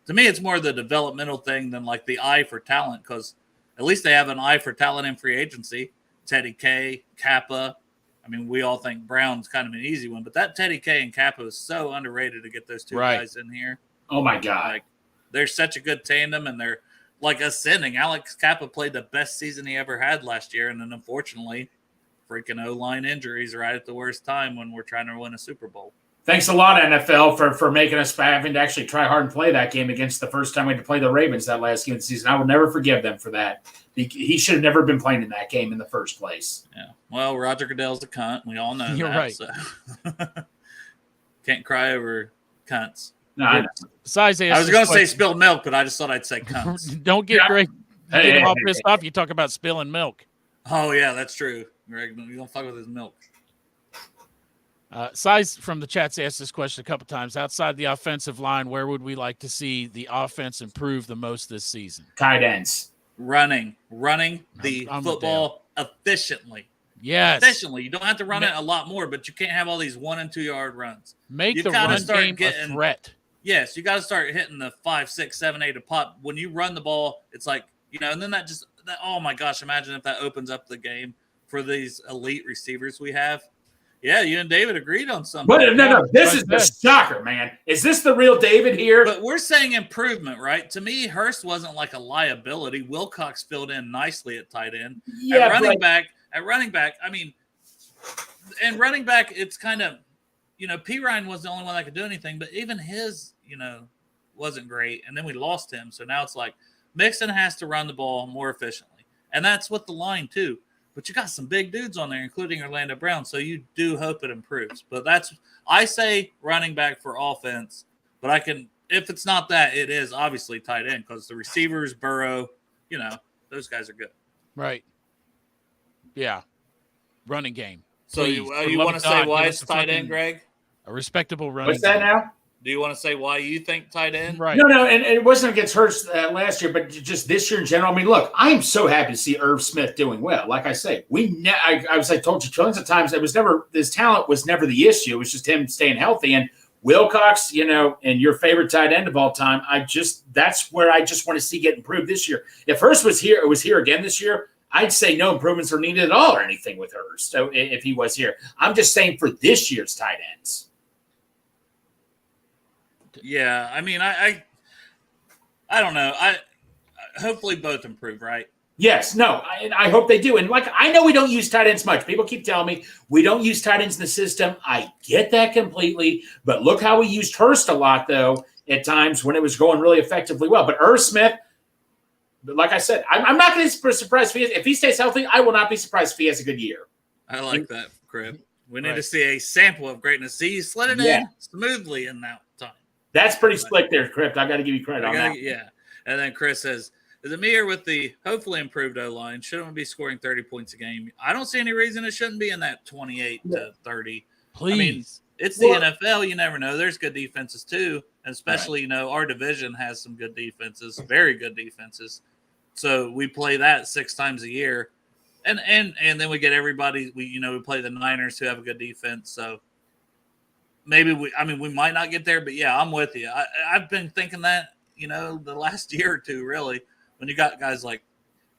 to me, it's more the developmental thing than the eye for talent because at least they have an eye for talent in free agency. Teddy K, Kappa. I mean, we all think Brown's kind of an easy one, but that Teddy K and Kappa is so underrated to get those two guys in here. Oh, my God. Like, they're such a good tandem, and they're like ascending. Alex Kappa played the best season he ever had last year, and then unfortunately, freaking O-line injuries right at the worst time when we're trying to win a Super Bowl. Thanks a lot, NFL, for making us having to actually try hard and play that game against the first time we had to play the Ravens that last game of the season. I will never forgive them for that. He should have never been playing in that game in the first place. Yeah. Well, Roger Goodell's a cunt. We all know You're that. right. So. Can't cry over cunts. No, I know. Besides, I was going to say spilled milk, but I just thought I'd say cunts. Don't get Greg. Hey, Get him all hey, pissed off. You talk about spilling milk. Oh, yeah, that's true. Greg, you don't fuck with his milk. Size from the chat's asked this question a couple times. Outside the offensive line, where would we like to see the offense improve the most this season? Tight ends. Running the I'm football efficiently. Yes. Efficiently. You don't have to run it a lot more, but you can't have all these 1 and 2 yard runs. Make You the gotta run start game getting- a threat. Yes, you got to start hitting the 5, 6, 7, 8 a pop. When you run the ball, it's like, and then that oh my gosh, imagine if that opens up the game for these elite receivers we have. Yeah, you and David agreed on something. But no, this is the shocker, man. Is this the real David here? But we're saying improvement, right? To me, Hurst wasn't like a liability. Wilcox filled in nicely at tight end. Yeah, at running back, I mean, and running back, it's kind of, P. Ryan was the only one that could do anything, but even his, wasn't great. And then we lost him. So now it's like Mixon has to run the ball more efficiently. And that's with the line too. But you got some big dudes on there, including Orlando Brown. So you do hope it improves. But I say running back for offense. But if it's not that, it is obviously tight end because the receivers, Burrow, those guys are good. Right. Yeah. Running game. So Please, you want to say why it's tight end, Greg? A respectable running What's that game. now? Do you want to say why you think tight end? Right. No, and it wasn't against Hurst last year, but just this year in general. I mean, look, I am so happy to see Irv Smith doing well. Like I say, I told you trillions of times, his talent was never the issue. It was just him staying healthy. And Wilcox, and your favorite tight end of all time, that's where I just want to see get improved this year. If Hurst was here again this year, I'd say no improvements are needed at all or anything with Hurst. So if he was here, I'm just saying for this year's tight ends. Yeah, I mean, I don't know. Hopefully both improve, right? Yes, no, I hope they do. And I know we don't use tight ends much. People keep telling me we don't use tight ends in the system. I get that completely. But look how we used Hurst a lot, though, at times when it was going really effectively well. But Irv Smith, like I said, I'm not going to be surprised if he stays healthy. I will not be surprised if he has a good year. I like that, Crib. We need to see a sample of greatness. See, you slid it in smoothly in that time. That's pretty slick there, Crypt. I got to give you credit on that. Yeah. And then Chris says, is it me or with the hopefully improved O-line? Shouldn't we be scoring 30 points a game? I don't see any reason it shouldn't be in that 28 to 30. Please. I mean, it's the NFL. You never know. There's good defenses too. And especially, our division has some good defenses, very good defenses. So we play that 6 times a year. And then we get everybody, we play the Niners who have a good defense. So maybe we might not get there, but yeah, I'm with you. I've been thinking that, the last year or two, really, when you got guys like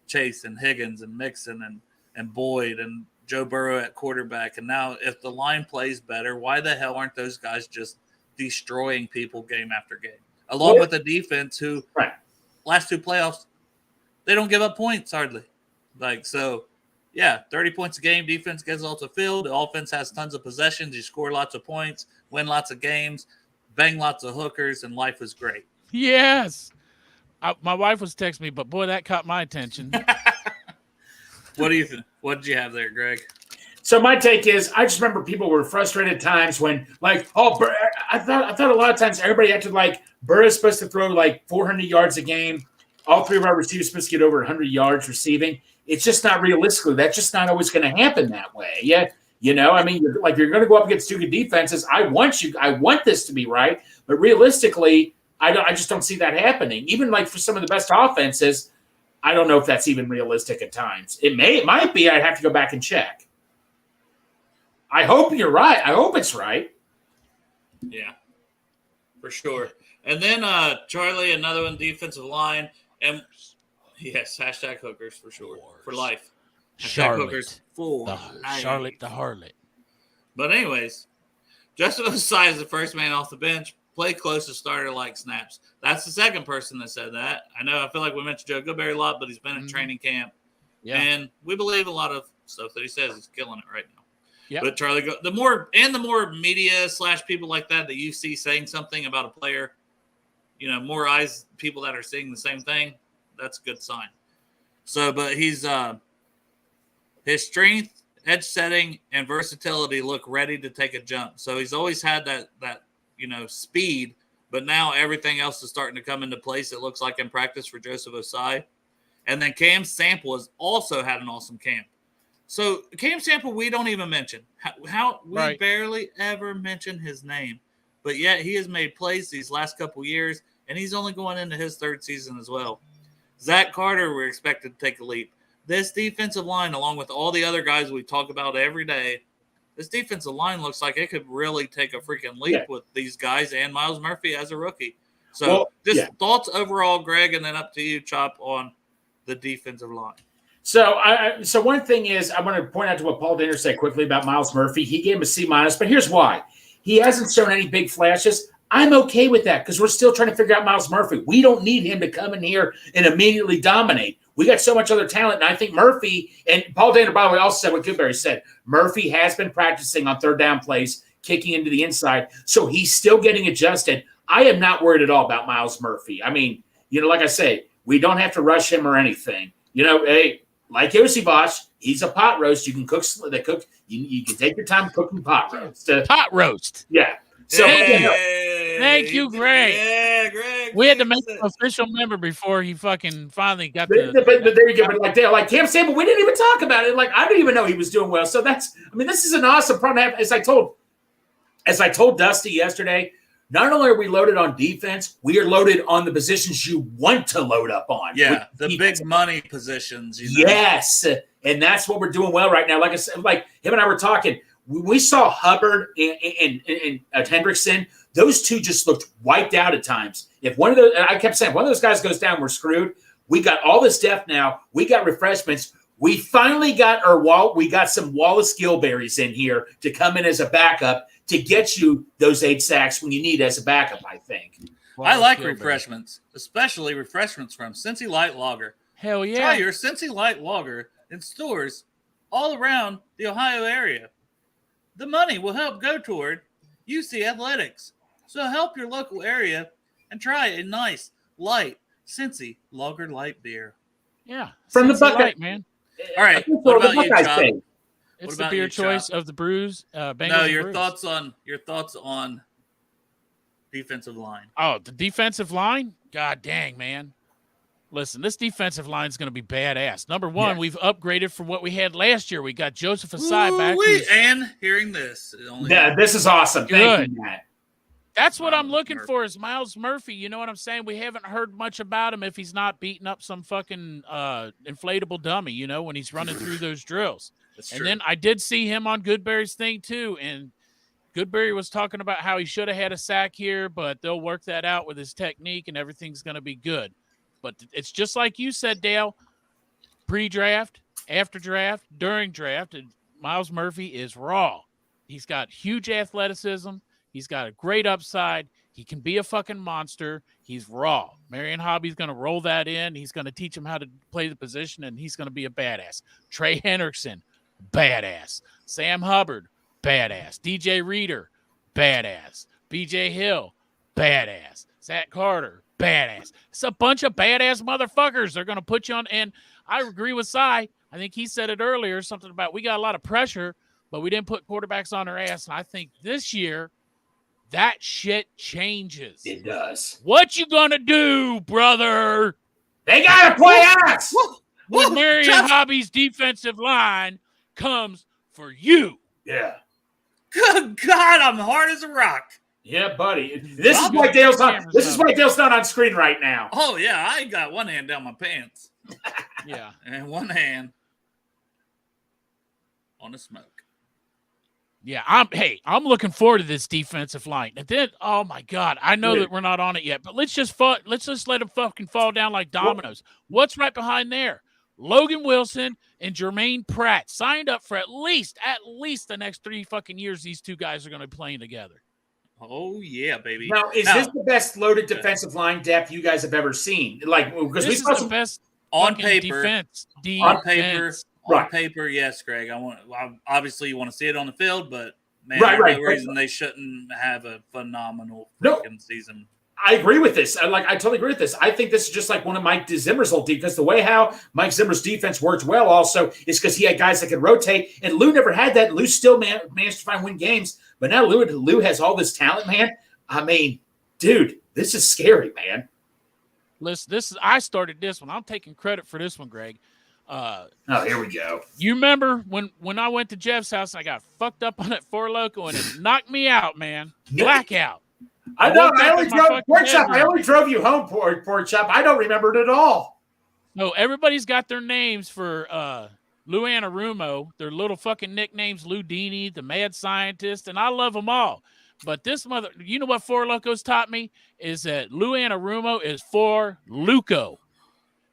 Chase and Higgins and Mixon and Boyd and Joe Burrow at quarterback. And now if the line plays better, why the hell aren't those guys just destroying people game after game? Along with the defense who last 2 playoffs, they don't give up points hardly. 30 points a game. Defense gets off the field. The offense has tons of possessions. You score lots of points, win lots of games, bang lots of hookers, and life is great. Yes. My wife was texting me, but boy, that caught my attention. What do you think? What did you have there, Greg? So my take is, I just remember people were frustrated at times when, I thought a lot of times everybody acted like Burrow's supposed to throw 400 yards a game. All 3 of our receivers supposed to get over 100 yards receiving. It's just not realistically. That's just not always going to happen that way. Yeah, you're going to go up against 2 good defenses. I want this to be right, but realistically, I just don't see that happening. Even for some of the best offenses, I don't know if that's even realistic at times. It might be. I'd have to go back and check. I hope you're right. I hope it's right. Yeah, for sure. And then Charlie, another one, defensive line. And Yes, hashtag hookers for sure. For life. Hashtag Charlotte. hookers for life. Charlotte the Harlot. But anyways, Justin Osai is the first man off the bench. Play close to starter like snaps. That's the second person that said that. I feel like we mentioned Joe Goodberry a lot, but he's been at training camp. Yeah. And we believe a lot of stuff that he says. He's killing it right now. Yep. But Charlie, the more media / people like that you see saying something about a player, more eyes, people that are seeing the same thing, that's a good sign. So, but he's his strength, edge setting, and versatility look ready to take a jump. So he's always had that speed, but now everything else is starting to come into place. It looks like in practice for Joseph Osai. And then Cam Sample has also had an awesome camp. So Cam Sample, we don't even mention. How we barely ever mention his name, but yet he has made plays these last couple years, and he's only going into his third season as well. Zach Carter, we're expected to take a leap. This defensive line, along with all the other guys we talk about every day, this defensive line looks like it could really take a freaking leap with these guys and Miles Murphy as a rookie. So thoughts overall, Greg, and then up to you, Chop, on the defensive line. So one thing is I want to point out to what Paul Dehner said quickly about Miles Murphy. He gave him a C-, but here's why. He hasn't shown any big flashes. I'm okay with that because we're still trying to figure out Miles Murphy. We don't need him to come in here and immediately dominate. We got so much other talent, and I think Murphy, and Paul Dehner, by the way, also said what Goodberry said. Murphy has been practicing on third down plays, kicking into the inside, so he's still getting adjusted. I am not worried at all about Miles Murphy. I mean, like I say, we don't have to rush him or anything. Hey, like Yossi Bosch, he's a pot roast. You can cook. You can take your time cooking pot roast. Pot roast. Yeah. So thank you, Greg. Yeah, Greg. We had to make him official member before he fucking finally got but there you go. But like Cam Sample, we didn't even talk about it. Like I didn't even know he was doing well. So this is an awesome problem to have. As I told Dusty yesterday, not only are we loaded on defense, we are loaded on the positions you want to load up on. Yeah, the big money positions. Yes, and that's what we're doing well right now. Like I said, like him and I were talking. We saw Hubbard and Hendrickson. Those two just looked wiped out at times. If one of those, and I kept saying, one of those guys goes down, we're screwed. We got all this depth now. We got refreshments. We finally got we got some Wallace Gilberries in here to come in as a backup to get you those 8 sacks when you need as a backup, I think. I like refreshments, especially refreshments from Cincy Light Lager. Hell yeah. Try your Cincy Light Lager in stores all around the Ohio area. The money will help go toward UC Athletics. So help your local area and try a nice, light, Cincy Lager light beer. Yeah. From Cincy the bucket, light, man. All right. What about you, Chop? It's the beer choice of the Brews. Bengals. No, your thoughts on defensive line. Oh, the defensive line? God dang, man. Listen, this defensive line is going to be badass. Number one, we've upgraded from what we had last year. We got Joseph Asai back. And hearing this. This is awesome. Thank you, Matt. That's what I'm looking for is Miles Murphy. You know what I'm saying? We haven't heard much about him if he's not beating up some fucking inflatable dummy, when he's running through those drills. And then I did see him on Goodberry's thing too, and Goodberry was talking about how he should have had a sack here, but they'll work that out with his technique and everything's going to be good. But it's just like you said, Dale, pre-draft, after draft, during draft, and Miles Murphy is raw. He's got huge athleticism. He's got a great upside. He can be a fucking monster. He's raw. Marion Hobby's going to roll that in. He's going to teach him how to play the position, and he's going to be a badass. Trey Hendrickson, badass. Sam Hubbard, badass. DJ Reader, badass. BJ Hill, badass. Zach Carter, badass. It's a bunch of badass motherfuckers. They're going to put you on. And I agree with Cy. I think he said it earlier, something about we got a lot of pressure, but we didn't put quarterbacks on their ass. And I think this year that shit changes. It does. What you going to do, brother? They got to play us. When Marion Hobby's defensive line comes for you. Yeah. Good God, I'm hard as a rock. Yeah, buddy. This is why Dale's not. This is why Dale's not on screen right now. Oh yeah, I got one hand down my pants. Yeah, and one hand on the smoke. Yeah, I'm looking forward to this defensive line. And then, oh my God, I know that we're not on it yet, but let's just let them fucking fall down like dominoes. What's right behind there? Logan Wilson and Jermaine Pratt signed up for at least the next 3 fucking years. These two guys are going to be playing together. Oh yeah, baby. Now, is this the best loaded defensive line depth you guys have ever seen? Like, because this is the best on paper. Defense. On paper, yes, Greg. Obviously you want to see it on the field, but man, right. No reason they shouldn't have a phenomenal season. I agree with this. I totally agree with this. I think this is just like one of Mike Zimmer's old defense. Because the way how Mike Zimmer's defense worked well also is because he had guys that could rotate. And Lou never had that. Lou still managed to win games. But now Lou has all this talent, man. I mean, dude, this is scary, man. Listen, I started this one. I'm taking credit for this one, Greg. Here we go. You remember when I went to Jeff's house and I got fucked up on that Four Loko and it knocked me out, man. Blackout. I know. I only drove you home, Pork Chop. I don't remember it at all. No, everybody's got their names for Lou Anarumo. Their little fucking nicknames: Lou Dini, the Mad Scientist, and I love them all. But this you know what Four Locos taught me is that Lou Anarumo is for Luco,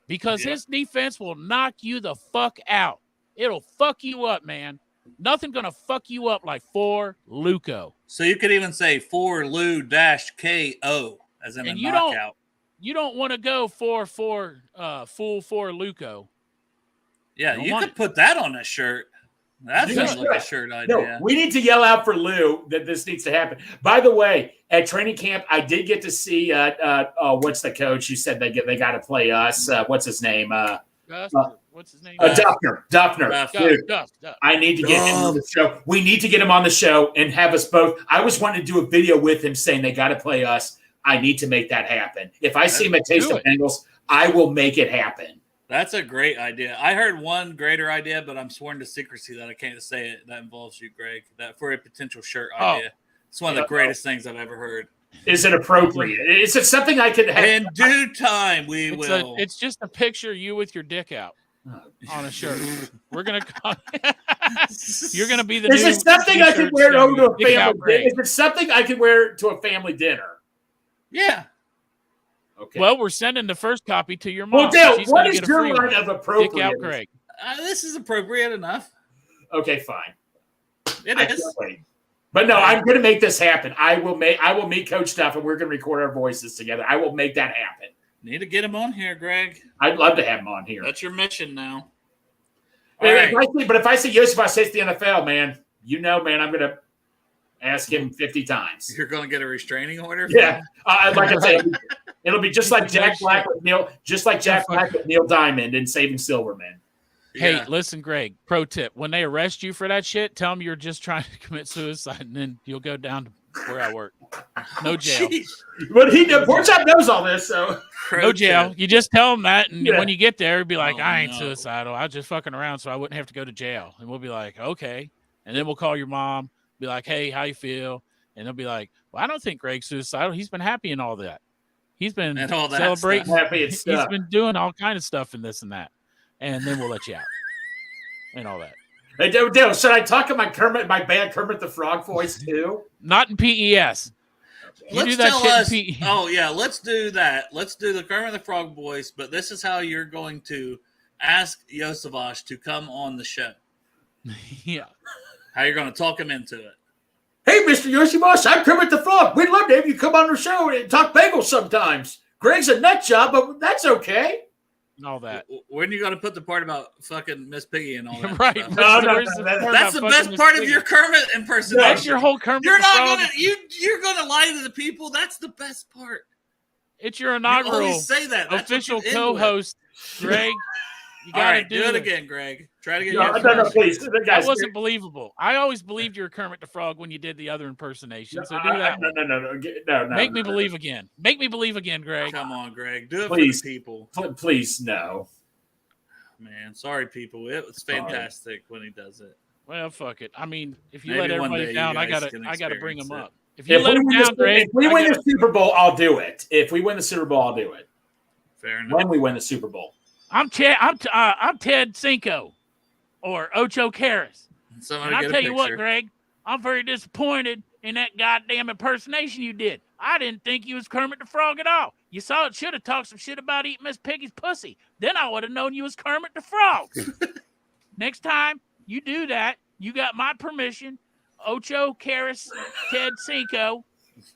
because his defense will knock you the fuck out. It'll fuck you up, man. Nothing gonna fuck you up like for Luco. So you could even say for Lou-KO as in a knockout. You don't want to go full for Luco. Yeah, you could put that on a shirt. That sounds like a shirt idea. No, we need to yell out for Lou that this needs to happen. By the way, at training camp, I did get to see what's the coach who said they got to play us? What's his name? What's his name? Duffner. Dude, Duff. I need to get him on the show. We need to get him on the show and have us both. I was wanting to do a video with him saying they got to play us. I need to make that happen. If I see him at Taste of Bengals, I will make it happen. That's a great idea. I heard one greater idea, but I'm sworn to secrecy that I can't say it. That involves you, Greg. That for a potential shirt idea. It's one of the greatest things I've ever heard. Is it appropriate? Is it something I could have? In due time, we will. It's just a picture of you with your dick out on a shirt. We're gonna. You're gonna be the. Is it something I could wear over to a family? Is it something I could wear to a family dinner? Yeah. Okay. Well, we're sending the first copy to your mom. Well, Dale, what is your line of appropriate? Dick out, Greg. This is appropriate enough. Okay, fine. It is. But no, I'm going to make this happen. I will meet Coach Duff, and we're going to record our voices together. I will make that happen. Need to get him on here, Greg. I'd love to have him on here. That's your mission now. If I say Yosef, I say it's the NFL, man. Man, I'm going to ask him 50 times. You're going to get a restraining order? Yeah. Like I said, it'll be just like Jack Black with Neil Diamond in Saving Silverman. Hey, listen, Greg, pro tip. When they arrest you for that shit, tell them you're just trying to commit suicide, and then you'll go down to where I work. No jail. But Porchop knows all this, so. No jail. You just tell them that, and when you get there, it'll be like, I ain't suicidal. I was just fucking around so I wouldn't have to go to jail. And we'll be like, okay. And then we'll call your mom, be like, hey, how you feel? And they'll be like, well, I don't think Greg's suicidal. He's been happy and all that. He's been celebrating. He's been doing all kind of stuff and this and that. And then we'll let you out and all that. Hey, Dale, should I talk in my bad Kermit the Frog voice too? Not in PES. Okay. Let's tell us. Oh yeah, let's do that. Let's do the Kermit the Frog voice. But this is how you're going to ask Yosavash to come on the show. Yeah. How you're going to talk him into it. Hey, Mr. Yoshibosh, I'm Kermit the Frog. We'd love to have you come on the show and talk Bengals sometimes. Greg's a nut job, but that's okay. All that. When are you going to put the part about fucking Miss Piggy and all that? Right. No, that's the best part of your Kermit impersonation. That's your whole Kermit. You're not going to you're going to lie to the people. That's the best part. It's your inaugural official co-host, Greg. You got to do it again, Greg. Try to get No, please. That wasn't believable. I always believed you were Kermit the Frog when you did the other impersonation. So do that. No. Make me believe again. Make me believe again, Greg. Come on, Greg. Do it for the people. Please, no. Man, sorry, people. It was fantastic when he does it. Well, fuck it. I mean, if you let everybody down, I gotta bring them up. If we win the Super Bowl, I'll do it. If we win the Super Bowl, I'll do it. Fair enough. When we win the Super Bowl. I'm Ted Cinco or Ocho Karras. And I'll tell you what, Greg, I'm very disappointed in that goddamn impersonation you did. I didn't think you was Kermit the Frog at all. You saw it, should have talked some shit about eating Miss Piggy's pussy. Then I would have known you was Kermit the Frog. Next time you do that, you got my permission, Ocho Karis Ted Cinco,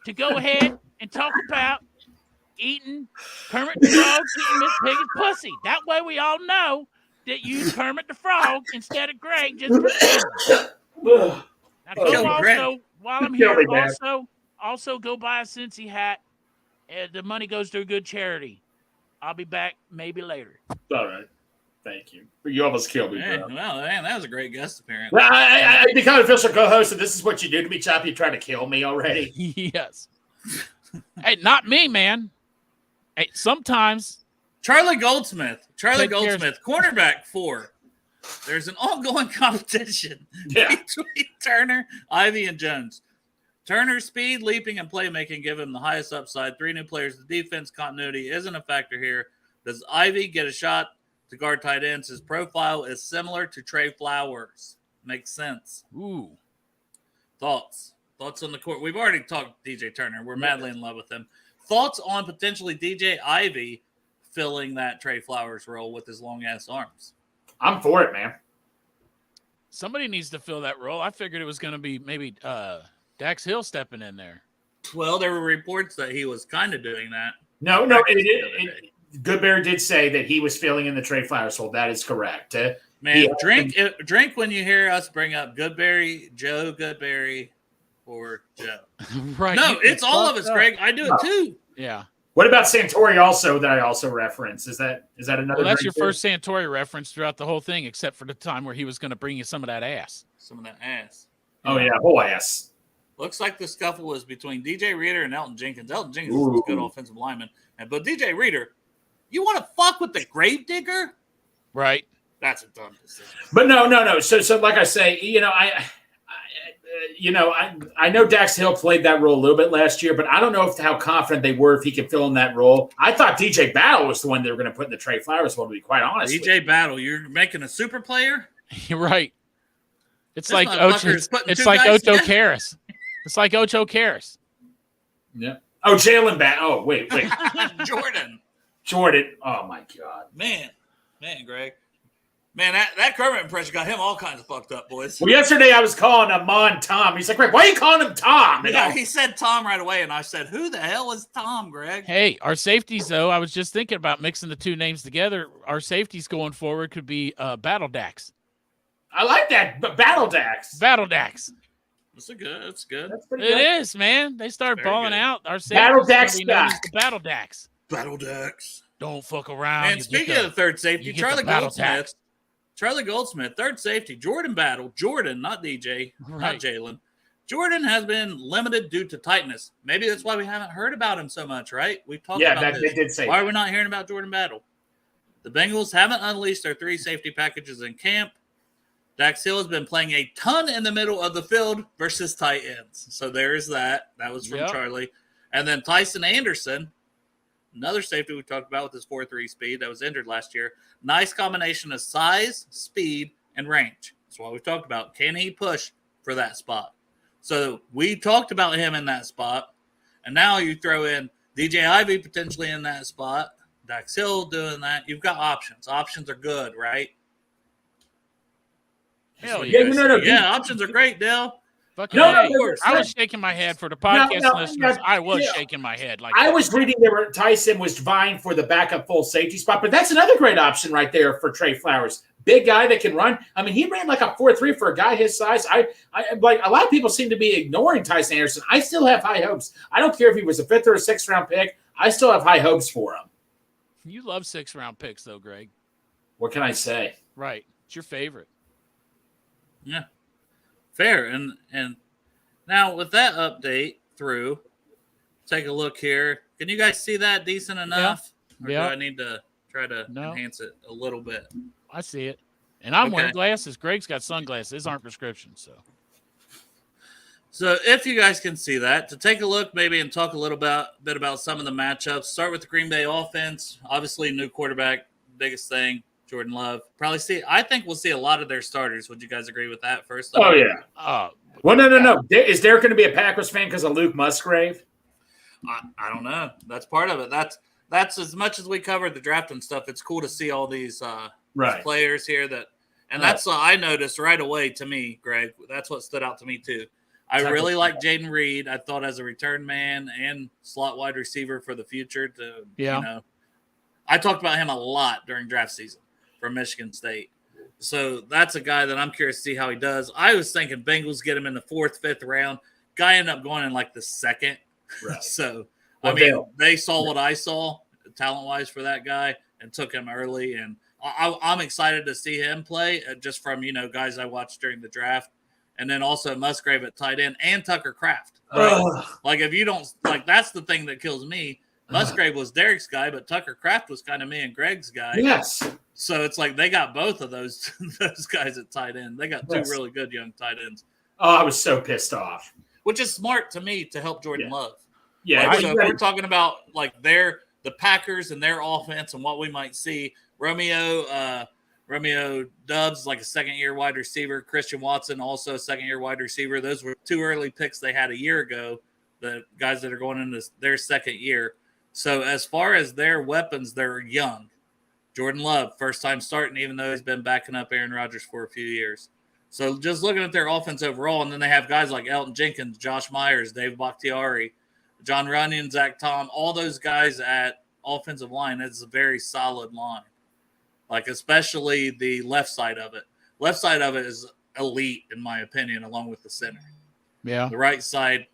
to go ahead and talk about eating Kermit the Frog, eating Miss Piggy's pussy. That way we all know that you Kermit the Frog instead of Greg just pretending. Now go also, while I'm here, also go buy a Cincy hat. And the money goes to a good charity. I'll be back maybe later. All right. Thank you. You almost killed me, bro. Well, man, that was a great guest appearance. Well, I become an official co-host, and this is what you do to me, Chop. You try to kill me already. Yes. Hey, not me, man. Hey, sometimes. Charlie Goldsmith, cornerback 4. There's an ongoing competition between Turner, Ivy, and Jones. Turner's speed, leaping, and playmaking give him the highest upside. 3 new players. The defense continuity isn't a factor here. Does Ivy get a shot to guard tight ends? His profile is similar to Trey Flowers. Makes sense. Ooh. Thoughts on the court. We've already talked DJ Turner. We're madly in love with him. Thoughts on potentially DJ Ivy filling that Trey Flowers role with his long-ass arms? I'm for it, man. Somebody needs to fill that role. I figured it was going to be maybe Dax Hill stepping in there. Well, there were reports that he was kind of doing that. No, Goodberry did say that he was filling in the Trey Flowers role. That is correct. Man, drink when you hear us bring up Goodberry, Joe Goodberry, or Joe. Right. No, it's all of us, Greg. I do it too. Yeah. What about Santori also that I also reference? Is that another? Well, that's your first Santori reference throughout the whole thing, except for the time where he was going to bring you some of that ass. Some of that ass. Oh, yeah, whole ass. Looks like the scuffle was between DJ Reader and Elton Jenkins. Elton Jenkins is a good offensive lineman. But DJ Reader, you want to fuck with the Gravedigger? Right. That's a dumb decision. But no. So like I say, I know Dax Hill played that role a little bit last year, but I don't know how confident they were if he could fill in that role. I thought DJ Battle was the one they were going to put in the Trey Flowers role, to be quite honest. DJ Battle, you're making a super player? You're right. It's like Ocho. It's like Ocho Karis. It's like Ocho Karis. Yeah. Oh, Jalen Oh, wait. Jordan. Oh my God. Man, Greg. Man, that Kermit impression got him all kinds of fucked up, boys. Well, yesterday I was calling him Tom. He's like, Greg, why are you calling him Tom? Yeah, he said Tom right away, and I said, who the hell is Tom, Greg? Hey, our safeties, though, I was just thinking about mixing the two names together. Our safeties going forward could be Battle Dax. I like that, but Battle Dax. That's good. That's good. That's pretty It good. is, man. They start balling out. Our safeties Battle Dax the Battle Dax. Battle Dax. Don't fuck around. And speaking of the third safety, Charlie Goldsmith, third safety, Jordan Battle. Jordan, not DJ, not Jalen. Jordan has been limited due to tightness. Maybe that's why we haven't heard about him so much, right? We've talked about this. They did say why are we not hearing about Jordan Battle? The Bengals haven't unleashed their 3 safety packages in camp. Dax Hill has been playing a ton in the middle of the field versus tight ends. So there's that. That was from Charlie. And then Tyson Anderson, another safety we talked about with his 4.3 speed that was injured last year. Nice combination of size, speed, and range. That's what we've talked about. Can he push for that spot? So we talked about him in that spot. And now you throw in DJ Ivy potentially in that spot. Dax Hill doing that. You've got options. Options are good, right? Hell yeah. Yeah, options are great, Dale. I was shaking my head for the podcast listeners. I was shaking my head. I was reading there Tyson was vying for the backup full safety spot, but that's another great option right there for Trey Flowers. Big guy that can run. I mean, he ran like a 4.3 for a guy his size. I like a lot of people seem to be ignoring Tyson Anderson. I still have high hopes. I don't care if he was a 5th or a 6th round pick. I still have high hopes for him. You love 6th round picks, though, Greg. What can I say? Right, it's your favorite. Yeah. Fair. And now with that update through, take a look here. Can you guys see that decent enough? Or do I need to try to enhance it a little bit? I see it. And I'm wearing glasses. Greg's got sunglasses. These aren't prescriptions. So if you guys can see that, to take a look maybe and talk a little bit about some of the matchups. Start with the Green Bay offense. Obviously, new quarterback, biggest thing. Jordan Love. I think we'll see a lot of their starters. Would you guys agree with that first? Oh, yeah. Well, no. Is there going to be a Packers fan because of Luke Musgrave? I don't know. That's part of it. That's as much as we covered the draft and stuff. It's cool to see all these players here that's I noticed right away to me, Greg. That's what stood out to me too. I really like Jaden Reed. I thought as a return man and slot wide receiver for the future I talked about him a lot during draft season for Michigan State. So that's a guy that I'm curious to see how he does. I was thinking Bengals get him in the 4th, 5th round. Guy ended up going in like the 2nd. Right. So, they saw what I saw talent-wise for that guy and took him early. And I'm excited to see him play just from, guys I watched during the draft. And then also Musgrave at tight end and Tucker Kraft. Right? Like, if you don't – like, that's the thing that kills me. Musgrave was Derek's guy, but Tucker Kraft was kind of me and Greg's guy. Yes. So it's like they got both of those guys at tight end. They got two really good young tight ends. Oh, I was so pissed off. Which is smart to me to help Jordan Love. Yeah. So if we're talking about like the Packers and their offense and what we might see, Romeo Doubs like a 2nd-year wide receiver. Christian Watson also a 2nd-year wide receiver. Those were 2 early picks they had a year ago. The guys that are going into their 2nd year. So as far as their weapons, they're young. Jordan Love, first time starting, even though he's been backing up Aaron Rodgers for a few years. So just looking at their offense overall, and then they have guys like Elton Jenkins, Josh Myers, Dave Bakhtiari, John Runyon, Zach Tom, all those guys at offensive line. It's a very solid line. Like, especially the left side of it. Left side of it is elite, in my opinion, along with the center. Yeah. The right side,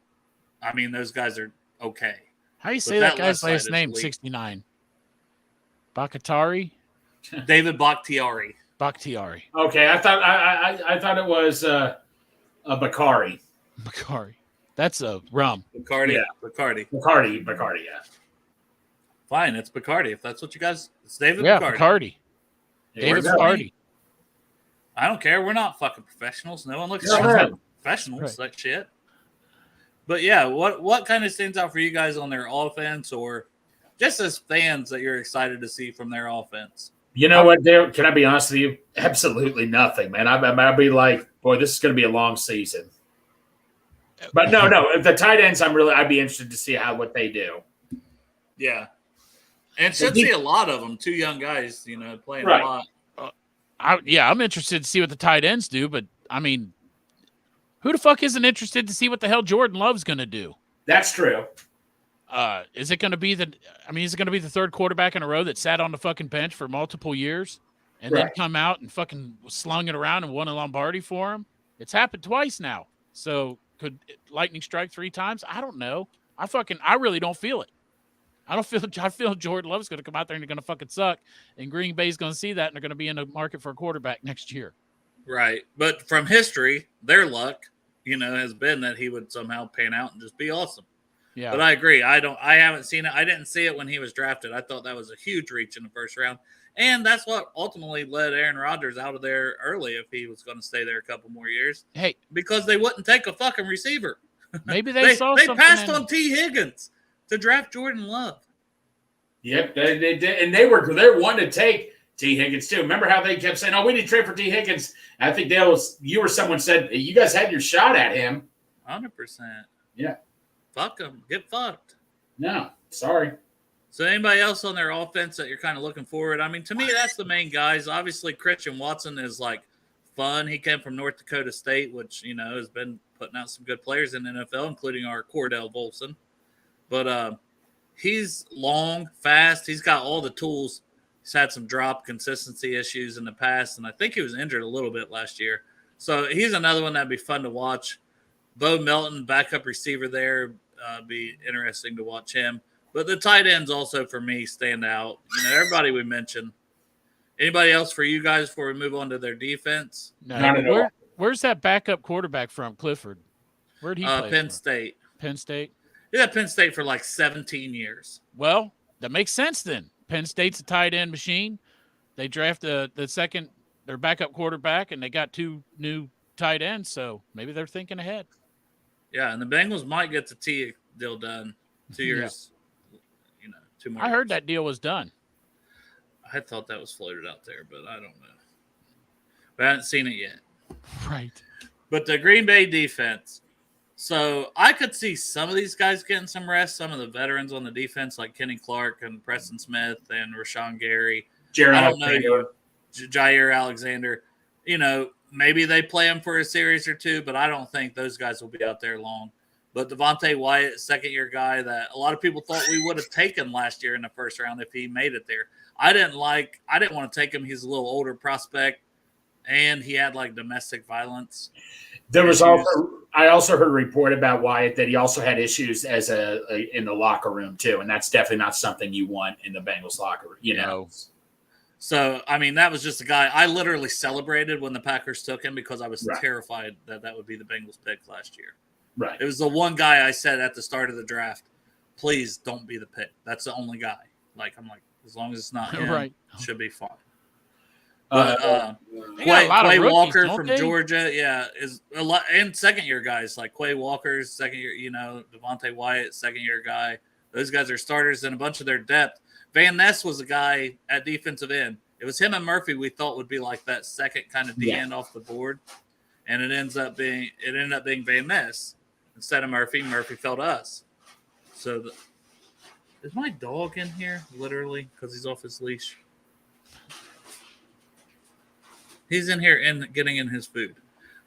those guys are okay. How do you say that guy's last name? 69. Bakhtiari? David Bakhtiari. Bakhtiari. Okay, I thought it was Bakari. Bakari. That's a rum. Bacardi. Yeah. Bacardi. Yeah. Fine, it's Bacardi. If that's what you guys, it's David Bacardi. Bacardi. David Bacardi. I don't care. We're not fucking professionals. No one looks professionals. That shit. But yeah, what kind of stands out for you guys on their offense, or just as fans that you're excited to see from their offense? You know what, Dale? Can I be honest with you? Absolutely nothing, man. I'd be like, boy, this is going to be a long season. But no. If the tight ends, I'd be interested to see what they do. Yeah, and should see a lot of them. 2 young guys, playing a lot. I'm interested to see what the tight ends do, but who the fuck isn't interested to see what the hell Jordan Love's going to do? That's true. Is it going to be the 3rd quarterback in a row that sat on the fucking bench for multiple years and then come out and fucking slung it around and won a Lombardi for him? It's happened twice now. So could lightning strike 3 times? I don't know. I really don't feel it. I feel Jordan Love's going to come out there and they're going to fucking suck, and Green Bay's going to see that and they're going to be in the market for a quarterback next year. Right. But from history, their luck, has been that he would somehow pan out and just be awesome. Yeah. But I agree. I haven't seen it. I didn't see it when he was drafted. I thought that was a huge reach in the 1st round. And that's what ultimately led Aaron Rodgers out of there early if he was going to stay there a couple more years. Hey. Because they wouldn't take a fucking receiver. Maybe they saw something. They passed on T. Higgins to draft Jordan Love. Yep, they did. And they're wanting to take T. Higgins too. Remember how they kept saying, "Oh, we need to trade for T. Higgins"? I think you or someone said you guys had your shot at him. 100%. Yeah. Fuck them. Get fucked. No, sorry. So anybody else on their offense that you're kind of looking forward? To me, that's the main guys. Obviously, Christian Watson is like fun. He came from North Dakota State, which has been putting out some good players in the NFL, including our Cordell Volson. But he's long, fast. He's got all the tools. He's had some drop consistency issues in the past, and I think he was injured a little bit last year. So he's another one that'd be fun to watch. Bo Melton, backup receiver there, be interesting to watch him. But the tight ends also, for me, stand out. Everybody we mentioned. Anybody else for you guys before we move on to their defense? No. Where's that backup quarterback from, Clifford? Where'd he play Penn for? State. Penn State? Yeah, Penn State for like 17 years. Well, that makes sense then. Penn State's a tight end machine. They draft their backup quarterback, and they got 2 new tight ends, so maybe they're thinking ahead. Yeah, and the Bengals might get the T deal done 2 years. 2 more. I heard that deal was done. I thought that was floated out there, but I don't know. But I haven't seen it yet. Right. But the Green Bay defense. So I could see some of these guys getting some rest. Some of the veterans on the defense, like Kenny Clark and Preston Smith and Rashawn Gary. I don't know you, Jair Alexander. You know, maybe they play him for a series or two, but I don't think those guys will be out there long. But Devontae Wyatt, second-year guy that a lot of people thought we would have taken last year in the first round if he made it there. I didn't want to take him. He's a little older prospect, and he had like domestic violence. There was I also heard a report about Wyatt that he also had issues as in the locker room too, and that's definitely not something you want in the Bengals locker room, you know. So I mean, that was just a guy I literally celebrated when the Packers took him because I was terrified that would be the Bengals pick last year. Right. It was the one guy I said at the start of the draft, please don't be the pick. That's the only guy. Like I'm like, as long as it's not him, it should be fine. But Quay Walker from Georgia, is a lot, and second-year guys like Quay Walker's second-year. You know, Devontae Wyatt, second-year guy. Those guys are starters and a bunch of their depth. Van Ness was a guy at defensive end. It was him and Murphy we thought would be like that second kind of D end off the board, and it ended up being Van Ness instead of Murphy. Murphy fell to us. So, is my dog in here literally because he's off his leash? He's in here and getting in his food.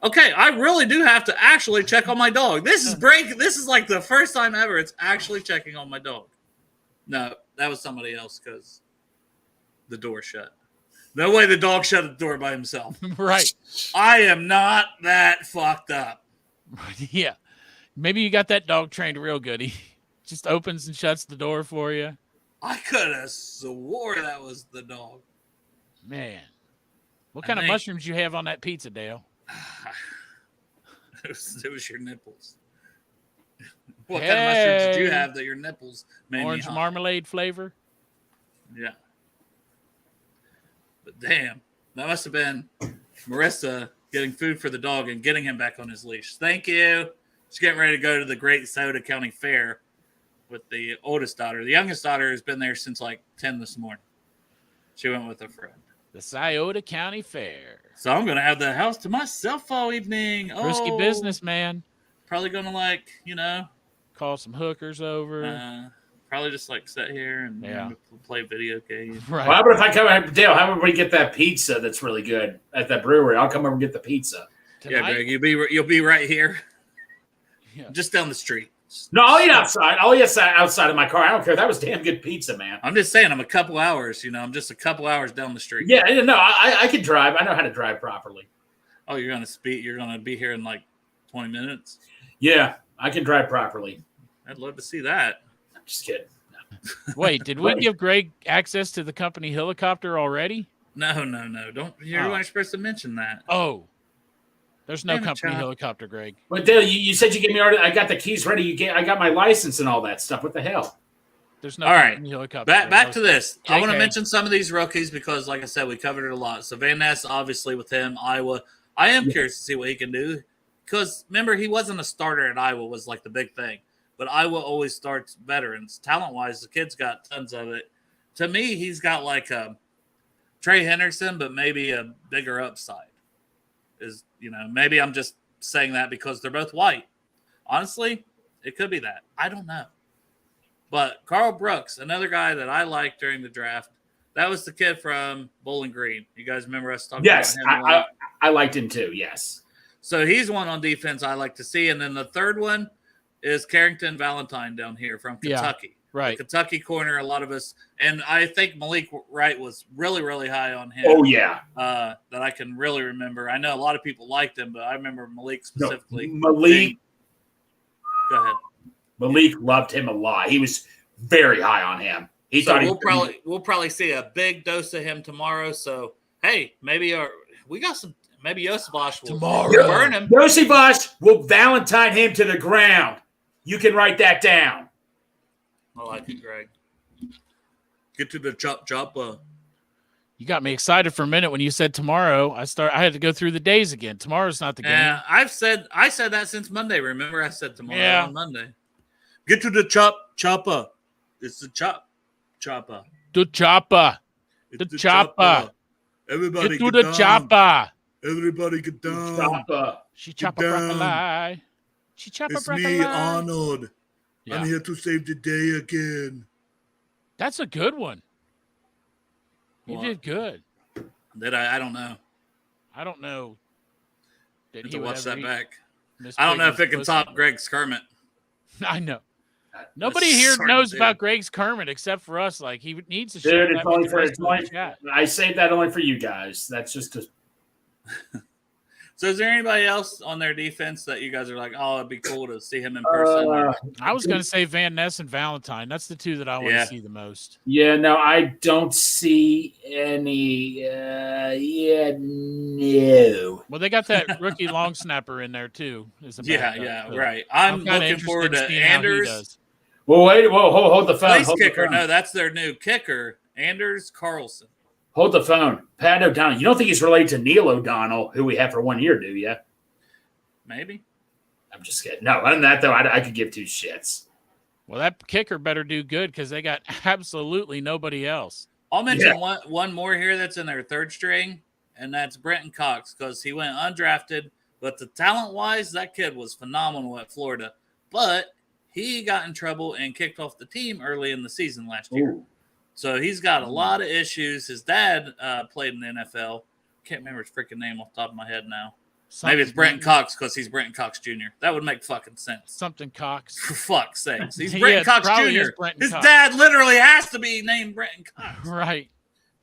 Okay, I really do have to actually check on my dog. This is like the first time ever it's actually checking on my dog. No, that was somebody else because the door shut. No way the dog shut the door by himself. Right. I am not that fucked up. Yeah. Maybe you got that dog trained real good. He just opens and shuts the door for you. I could have swore that was the dog. Man. What kind of mushrooms you have on that pizza, Dale? It was your nipples. What kind of mushrooms did you have that your nipples made orange me hot? marmalade flavor? Yeah. But damn, that must have been Marissa getting food for the dog and getting him back on his leash. Thank you. She's getting ready to go to the Great Soda County Fair with the oldest daughter. The youngest daughter has been there since like 10 this morning. She went with a friend. The Scioto County Fair. So I'm going to have the house to myself all evening. Risky business, man. Probably going to call some hookers over. Probably just sit here and play video games. Right. Well, how about if I come, Dale, how about we get that pizza that's really good at that brewery? I'll come over and get the pizza. Tonight? Yeah, Greg, you'll be right here. Yeah. Just down the street. No, I'll eat outside. I'll eat outside of my car. I don't care. That was damn good pizza, man. I'm just saying, I'm a couple hours. I'm just a couple hours down the street. Yeah, no, I can drive. I know how to drive properly. Oh, you're gonna speed. You're gonna be here in 20 minutes. Yeah, I can drive properly. I'd love to see that. I'm just kidding. No. Wait, did we give Greg access to the company helicopter already? No. Don't. You weren't supposed to mention that. Oh. There's no company helicopter, Greg. But Dale, you said you gave me already. I got the keys ready. I got my license and all that stuff. What the hell? There's no company helicopter. Back to this. Okay. I want to mention some of these rookies because, like I said, we covered it a lot. So Van Ness, obviously, with him, Iowa. I am curious to see what he can do because remember he wasn't a starter at Iowa was the big thing. But Iowa always starts veterans. Talent-wise, the kid's got tons of it. To me, he's got a Trey Henderson, but maybe a bigger upside. Maybe I'm just saying that because they're both white. Honestly, it could be that. I don't know. But Carl Brooks, another guy that I liked during the draft, that was the kid from Bowling Green. You guys remember us talking about him? Yes, I liked him too, yes. So he's one on defense I like to see. And then the third one is Carrington Valentine down here from Kentucky. Right. The Kentucky corner, a lot of us. And I think Malik Wright was really, really high on him. Oh, yeah. That I can really remember. I know a lot of people liked him, but I remember Malik specifically. Go ahead. Malik loved him a lot. He was very high on him. We'll probably see a big dose of him tomorrow. So, hey, maybe Yosebosh will burn him. Yosebosh will Valentine him to the ground. You can write that down. I like it, Greg. Get to the chopper. You got me excited for a minute when you said tomorrow. I had to go through the days again. Tomorrow's not the game. Yeah, I said that since Monday. Remember, I said tomorrow on Monday. Get to the chopper. It's the chopper. The chopper. It's the chopper. Everybody get to the chopper. Everybody get down. Chopper. She chop a broccoli. She chop a broccoli. Arnold. Yeah. I'm here to save the day again. That's a good one. You What? did good. Did I? I don't know. I don't know. Have to watch that back. Miss I don't know if it Piggy's can pussy. top Greg's Kermit. I know. Nobody here knows about Greg's Kermit except for us. Like, he needs to share Dude, that it's only with the for rest it's of the only, chat. I saved that only for you guys. That's just a So is there anybody else on their defense that you guys are like, oh, it'd be cool to see him in person? I was going to say Van Ness and Valentine. That's the two that I want to see the most. Yeah, no, I don't see any. No. Well, they got that rookie long snapper in there too. Right. I'm looking forward to Anders. Well, wait, hold the phone. Place kicker. No, that's their new kicker, Anders Carlson. Hold the phone. Pat O'Donnell. You don't think he's related to Neil O'Donnell, who we have for 1 year, do you? Maybe. I'm just kidding. No, other than that, though, I could give two shits. Well, that kicker better do good because they got absolutely nobody else. I'll mention one more here that's in their third string, and that's Brenton Cox because he went undrafted. But the talent-wise, that kid was phenomenal at Florida. But he got in trouble and kicked off the team early in the season last year. Ooh. So he's got a lot of issues. His dad played in the NFL. Can't remember his freaking name off the top of my head now. Maybe it's Brenton Cox because he's Brenton Cox Jr. That would make fucking sense. Something Cox. For fuck's sakes. He's Brenton Cox Jr. His Cox. dad literally has to be named Brenton Cox. Right.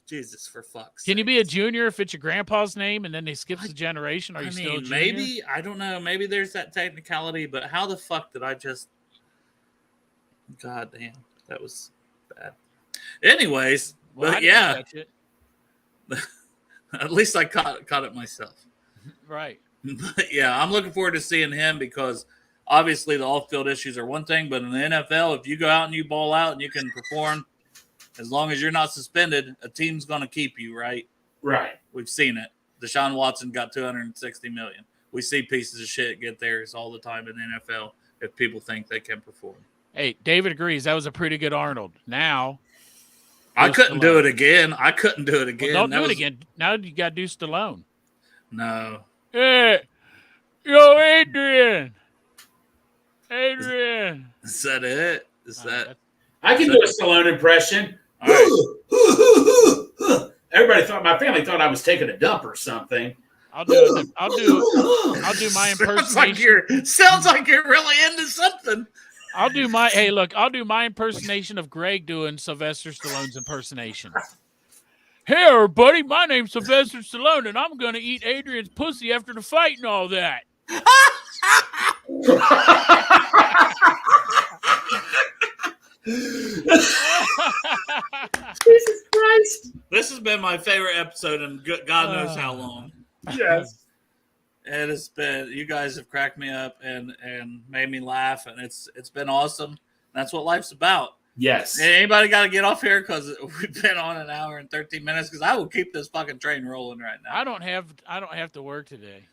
Jesus, for fuck's sake. Can you be a junior if it's your grandpa's name and then they skip the generation? Are you still a junior? Maybe. I don't know. Maybe there's that technicality, but how the fuck did I just... God damn. That was bad. Anyways, well, but yeah. At least I caught it myself. Right. But yeah, I'm looking forward to seeing him because obviously the off-field issues are one thing, but in the NFL, if you go out and you ball out and you can perform, as long as you're not suspended, a team's going to keep you, right? Right. We've seen it. Deshaun Watson got $260 million. We see pieces of shit get theirs all the time in the NFL if people think they can perform. Hey, David agrees. That was a pretty good Arnold. Now, I couldn't do it again. Well, don't do it again. Now you got to do Stallone. No. Hey, yo, Adrian. Is that it? I can do a Stallone impression. All right. Everybody thought my family thought I was taking a dump or something. I'll do my impersonation. Sounds like you're really into something. I'll do my impersonation of Greg doing Sylvester Stallone's impersonation. Hey, everybody, my name's Sylvester Stallone, and I'm going to eat Adrian's pussy after the fight and all that. Jesus Christ. This has been my favorite episode in God knows how long. Yes. It has been, you guys have cracked me up and made me laugh, and it's been awesome. That's what life's about. Yes. Anybody got to get off here because we've been on an hour and 13 minutes because I will keep this fucking train rolling right now. I don't have to work today.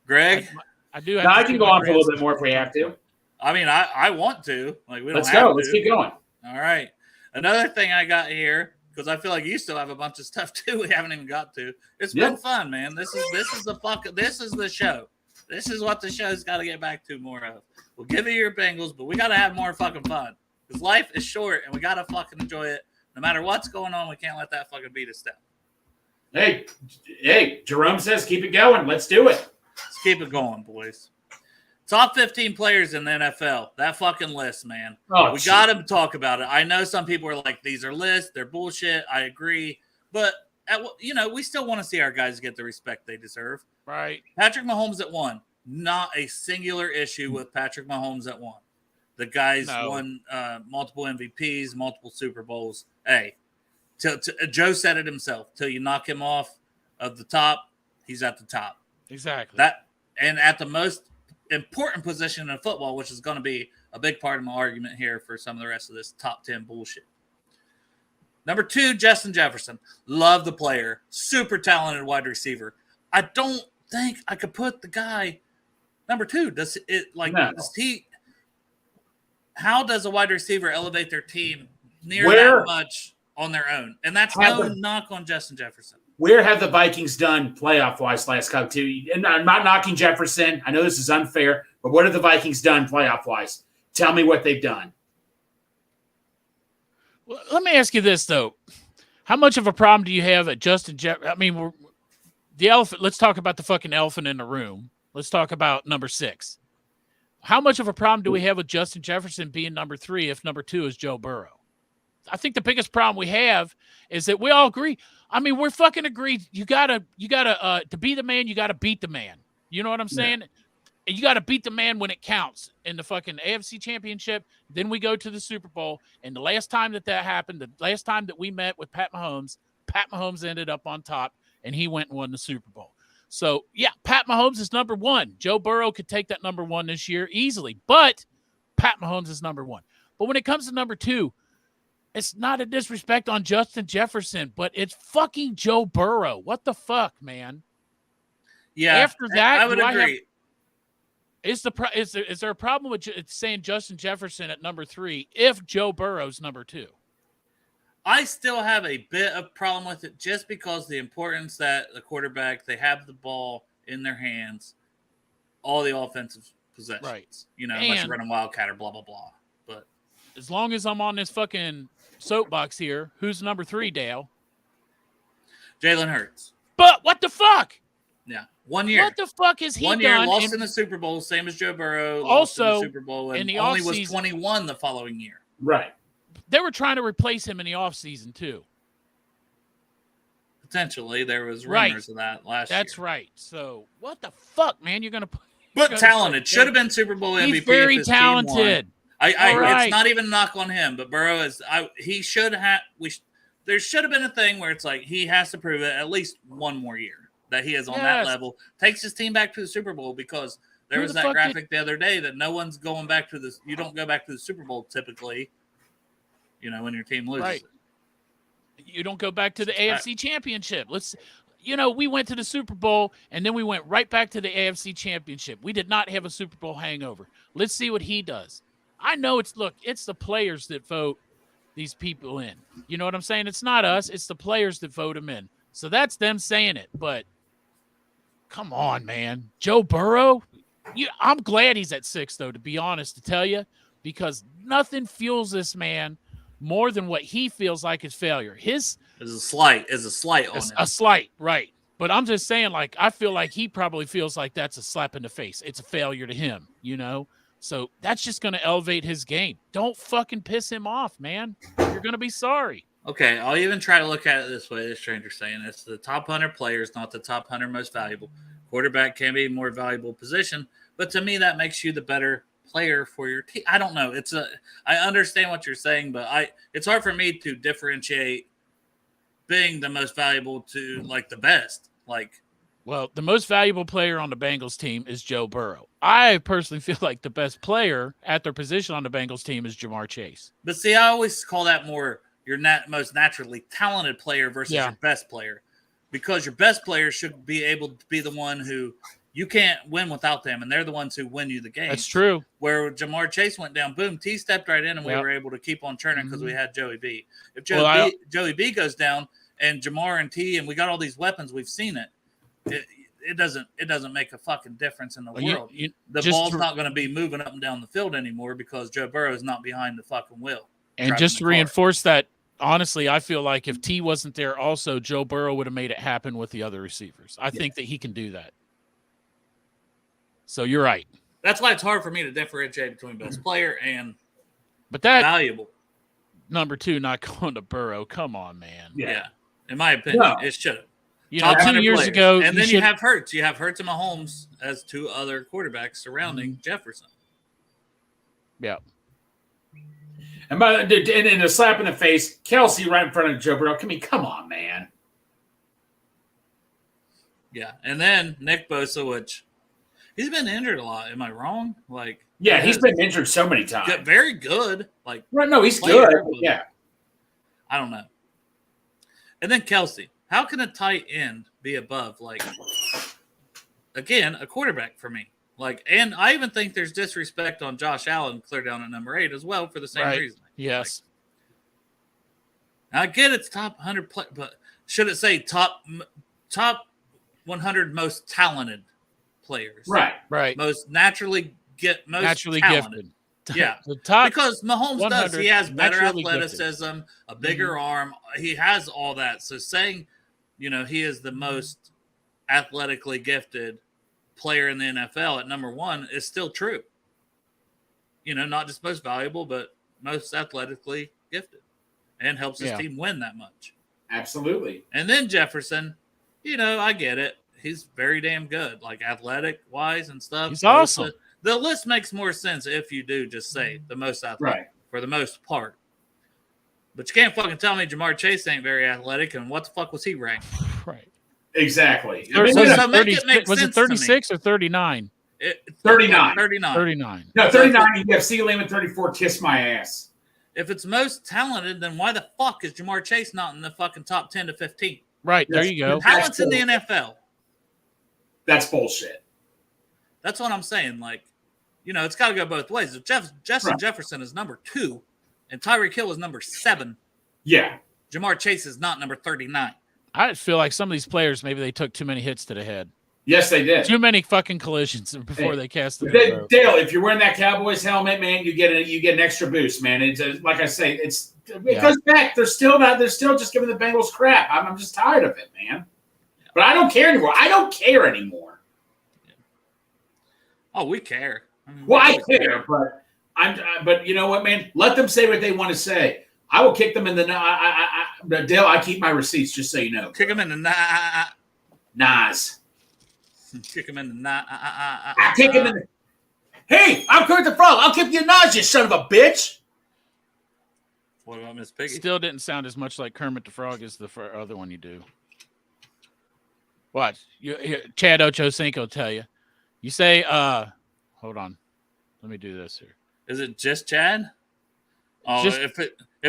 Greg? I do have I can go on for a little bit more if we have to. I mean, I want to. Like, we don't Let's have go. to. Let's keep going. All right. Another thing I got here, because I feel like you still have a bunch of stuff too we haven't even got to. It's been fun, man. This is the show. This is what the show's got to get back to more of. We'll give you your Bengals, but we got to have more fucking fun. Because life is short and we got to fucking enjoy it. No matter what's going on, we can't let that fucking beat us down. Hey, Jerome says keep it going. Let's do it. Let's keep it going, boys. Top 15 players in the NFL. That fucking list, man. We got to talk about it. I know some people are like, these are lists. They're bullshit. I agree. But, we still want to see our guys get the respect they deserve. Right. Patrick Mahomes at 1. Not a singular issue with Patrick Mahomes at 1. The guy's won multiple MVPs, multiple Super Bowls. Hey, Joe said it himself. Till you knock him off of the top, he's at the top. Exactly. And at the most important position in football, which is going to be a big part of my argument here for some of the rest of this top 10 bullshit. Number 2, Justin Jefferson. Love the player. Super talented wide receiver. I don't think I could put the guy number 2. How does a wide receiver elevate their team that much on their own? And that's no knock on Justin Jefferson. where have the Vikings done playoff-wise last couple two? And I'm not knocking Jefferson. I know this is unfair, but what have the Vikings done playoff-wise? Tell me what they've done. Well, let me ask you this, though. How much of a problem do you have at Justin Jefferson? I mean, the elephant. Let's talk about the fucking elephant in the room. Let's talk about number 6. How much of a problem do we have with Justin Jefferson being number 3 if number 2 is Joe Burrow? I think the biggest problem we have is that we all agree. I mean, we're fucking agreed. You gotta to be the man, you gotta beat the man. You know what I'm saying? Yeah. You gotta beat the man when it counts in the fucking AFC Championship. Then we go to the Super Bowl. And the last time that happened, the last time that we met with Pat Mahomes ended up on top, and he went and won the Super Bowl. So, yeah, Pat Mahomes is number 1. Joe Burrow could take that number 1 this year easily, but Pat Mahomes is number 1. But when it comes to number 2, it's not a disrespect on Justin Jefferson, but it's fucking Joe Burrow. What the fuck, man? Yeah. After that, I would agree. Is there a problem with saying Justin Jefferson at number 3 if Joe Burrow's number 2? I still have a bit of problem with it just because the importance that the quarterback, they have the ball in their hands, all the offensive possessions. Right. You know, unless you're running Wildcat or blah, blah, blah. But as long as I'm on this fucking soapbox here, who's number 3, Dale? Jalen Hurts. But what the fuck? Yeah. 1 year. What the fuck has he done? 1 year, lost in the Super Bowl, same as Joe Burrow. Also, lost in the Super Bowl, and in the only was 21 the following year. Right. They were trying to replace him in the offseason, too. Potentially. There was rumors of that last year. That's right. So, what the fuck, man? You're going to put... But talented. Should have been Super Bowl MVP. He's very if his talented. Team won. It's not even a knock on him, but Burrow is... he should have... there should have been a thing where it's like he has to prove it at least one more year that he is on that level. Takes his team back to the Super Bowl because there was that graphic the other day that no one's going back to this. You don't go back to the Super Bowl typically, you know, when your team loses. Right. You don't go back to the AFC Championship. We went to the Super Bowl, and then we went right back to the AFC Championship. We did not have a Super Bowl hangover. Let's see what he does. I know it's the players that vote these people in. You know what I'm saying? It's not us. It's the players that vote them in. So that's them saying it. But come on, man. Joe Burrow, I'm glad he's at 6, though, to be honest, to tell you, because nothing fuels this man more than what he feels like is failure. His is a slight on him. A slight, right. But I'm just saying, like, I feel like he probably feels like that's a slap in the face. It's a failure to him, you know? So that's just going to elevate his game. Don't fucking piss him off, man. You're going to be sorry. Okay, I'll even try to look at it this way. This stranger's saying it's the top 100 players, not the top 100 most valuable. Quarterback can be a more valuable position, but to me, that makes you the better player for your team. I don't know. I understand what you're saying, but it's hard for me to differentiate being the most valuable to like the best. Well, the most valuable player on the Bengals team is Joe Burrow. I personally feel like the best player at their position on the Bengals team is Jamar Chase. But see, I always call that more your most naturally talented player versus your best player, because your best player should be able to be the one who you can't win without them, and they're the ones who win you the game. That's true. Where Jamar Chase went down, boom, T stepped right in, and we were able to keep on churning because we had Joey B. If Joey B goes down and Jamar and T, and we got all these weapons, we've seen it. It doesn't make a fucking difference in the world. The ball's not going to be moving up and down the field anymore because Joe Burrow is not behind the fucking wheel. And just to reinforce that, honestly, I feel like if T wasn't there also, Joe Burrow would have made it happen with the other receivers. I think that he can do that. So you're right. That's why it's hard for me to differentiate between best player and valuable. Number 2 not going to Burrow. Come on, man. Yeah. In my opinion, it should have. 2 years ago. And then you have Hurts. You have Hurts and Mahomes as 2 other quarterbacks surrounding Jefferson. Yeah. And a slap in the face, Kelsey right in front of Joe Burrow. Come on, man. Yeah. And then Nick Bosa, which he's been injured a lot. Am I wrong? He's been injured so many times. Very good. He's good. Yeah. I don't know. And then Kelsey. How can a tight end be above, again, a quarterback for me? And I even think there's disrespect on Josh Allen clear down at number 8 as well for the same reason. Yes. I get it's top 100 play, but should it say top 100 most talented players? Right. Most naturally talented. gifted. Yeah, The top because Mahomes does. He has better athleticism, gifted. a bigger arm. He has all that. So saying, he is the most athletically gifted player in the NFL at number one is still true. Not just most valuable, but most athletically gifted, and helps his team win that much. Absolutely. And then Jefferson, I get it. He's very damn good, like athletic wise and stuff. He's awesome. The list makes more sense if you do just say the most athletic for the most part. But you can't fucking tell me Jamar Chase ain't very athletic, and what the fuck was he ranked? Right. Exactly. So make it make was sense it 36 or 39? 39. 39. No, 39. You have CeeDee Lamb at 34. Kiss my ass. If it's most talented, then why the fuck is Jamar Chase not in the fucking top 10 to 15? Right, there you go. Talent's in the NFL. That's bullshit. That's what I'm saying. Like, it's got to go both ways. If Justin Jefferson is number 2 and Tyreek Hill is number 7, Jamar Chase is not number 39. I feel like some of these players, maybe they took too many hits to the head. Yes, they did. Too many fucking collisions before they cast the Dale, if you're wearing that Cowboys helmet, man, you get an extra boost, man. It's like I say, it goes back. They're still just giving the Bengals crap. I'm just tired of it, man. But I don't care anymore. Oh, we care. I care, but you know what, man? Let them say what they want to say. I will kick them in the Dale, I keep my receipts, just so you know. Kick them in the Nas. Kick him in the I kick him in the. Hey, I'm Kurt the Frog. I'll kick you in Nas, you son of a bitch. What about Miss Piggy? Still didn't sound as much like Kermit the Frog as the other one you do. Watch. Chad Ochocinco tell you. You say, hold on. Let me do this here. Is it just Chad? Oh, if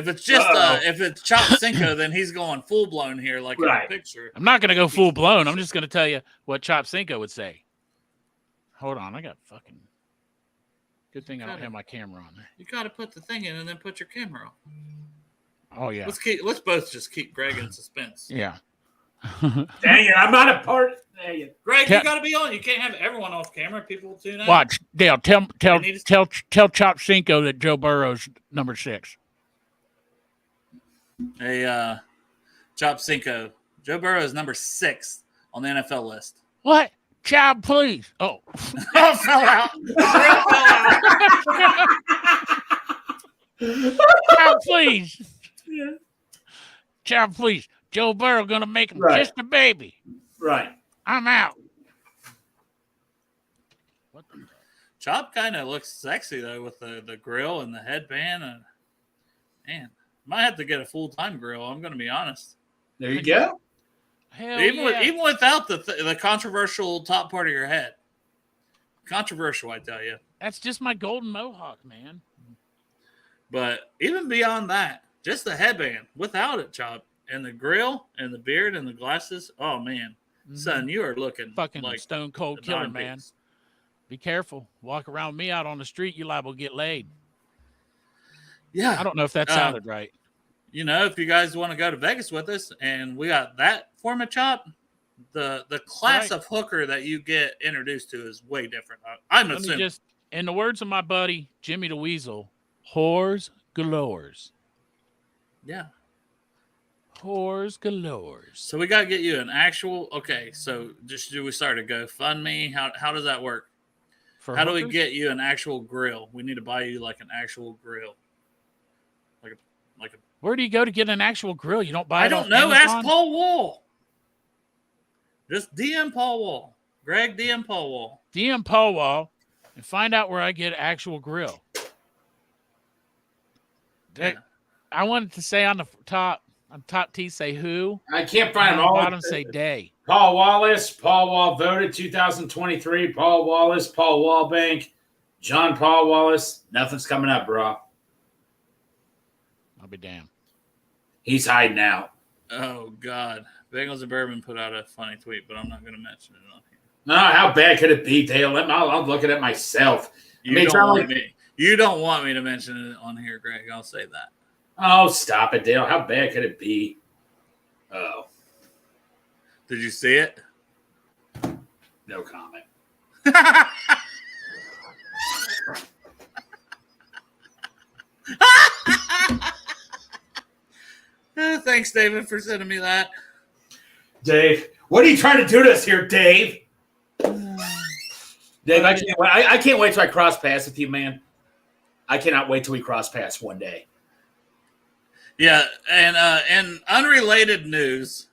it's Chop Cinco, then he's going full blown here, like in the picture. I'm not gonna go full blown. I'm just gonna tell you what Chop Cinco would say. Hold on, I got fucking. Good thing I don't have my camera on there. You gotta put the thing in and then put your camera on. Oh yeah. Let's both just keep Greg in suspense. Yeah. Dang it! I'm not a part. Dang it, Greg, you gotta be on. You can't have everyone off camera. People will tune out. Watch, Dale. Tell Chop Cinco that Joe Burrow's number 6. Hey, Chop Cinco. Joe Burrow is number 6 on the NFL list. What? Chop, please. Oh, oh, fell out. Chop, please. Yeah. Chop, please. Joe Burrow gonna make him kiss the baby. Right. I'm out. What the Chop kind of looks sexy though with the grill and the headband. And man, might have to get a full-time grill. I'm gonna be honest. There you go. Hell even without the controversial top part of your head. Controversial, I tell you. That's just my golden mohawk, man. But even beyond that, just the headband without it, Chop. And the grill and the beard and the glasses. Oh, man. Son, you are looking fucking like stone cold killer, man. Be careful. Walk around me out on the street, you liable to get laid. Yeah. I don't know if that sounded right. If you guys want to go to Vegas with us and we got that format, Chop, the class of hooker that you get introduced to is way different. I'm assuming. In the words of my buddy, Jimmy the Weasel, whores galores. Yeah. Whores galores. So we got to get you an actual. Okay, so do we start a GoFundMe? How does that work? How do we get you an actual grill? We need to buy you like an actual grill. Like a. Where do you go to get an actual grill? You don't buy it. I don't know. Ask Paul Wall. Just DM Paul Wall. Greg, DM Paul Wall. DM Paul Wall and find out where I get an actual grill. Yeah. I wanted to say on the top T, say who. I can't find them all. Bottom say day. Paul Wallace. Paul Wall voted 2023. Paul Wallace. Paul Wallbank. John Paul Wallace. Nothing's coming up, bro. I'll be damned. He's hiding out. Oh, God. Bengals and Bourbon put out a funny tweet, but I'm not going to mention it on here. No, how bad could it be, Dale? I'll look at it myself. You don't want me to mention it on here, Greg. I'll say that. Oh, stop it, Dale. How bad could it be? Oh. Did you see it? No comment. Thanks, David, for sending me that. Dave, what are you trying to do to us here, Dave? Dave, I can't wait till I cross paths with you, man. I cannot wait till we cross paths one day. Yeah, and in unrelated news,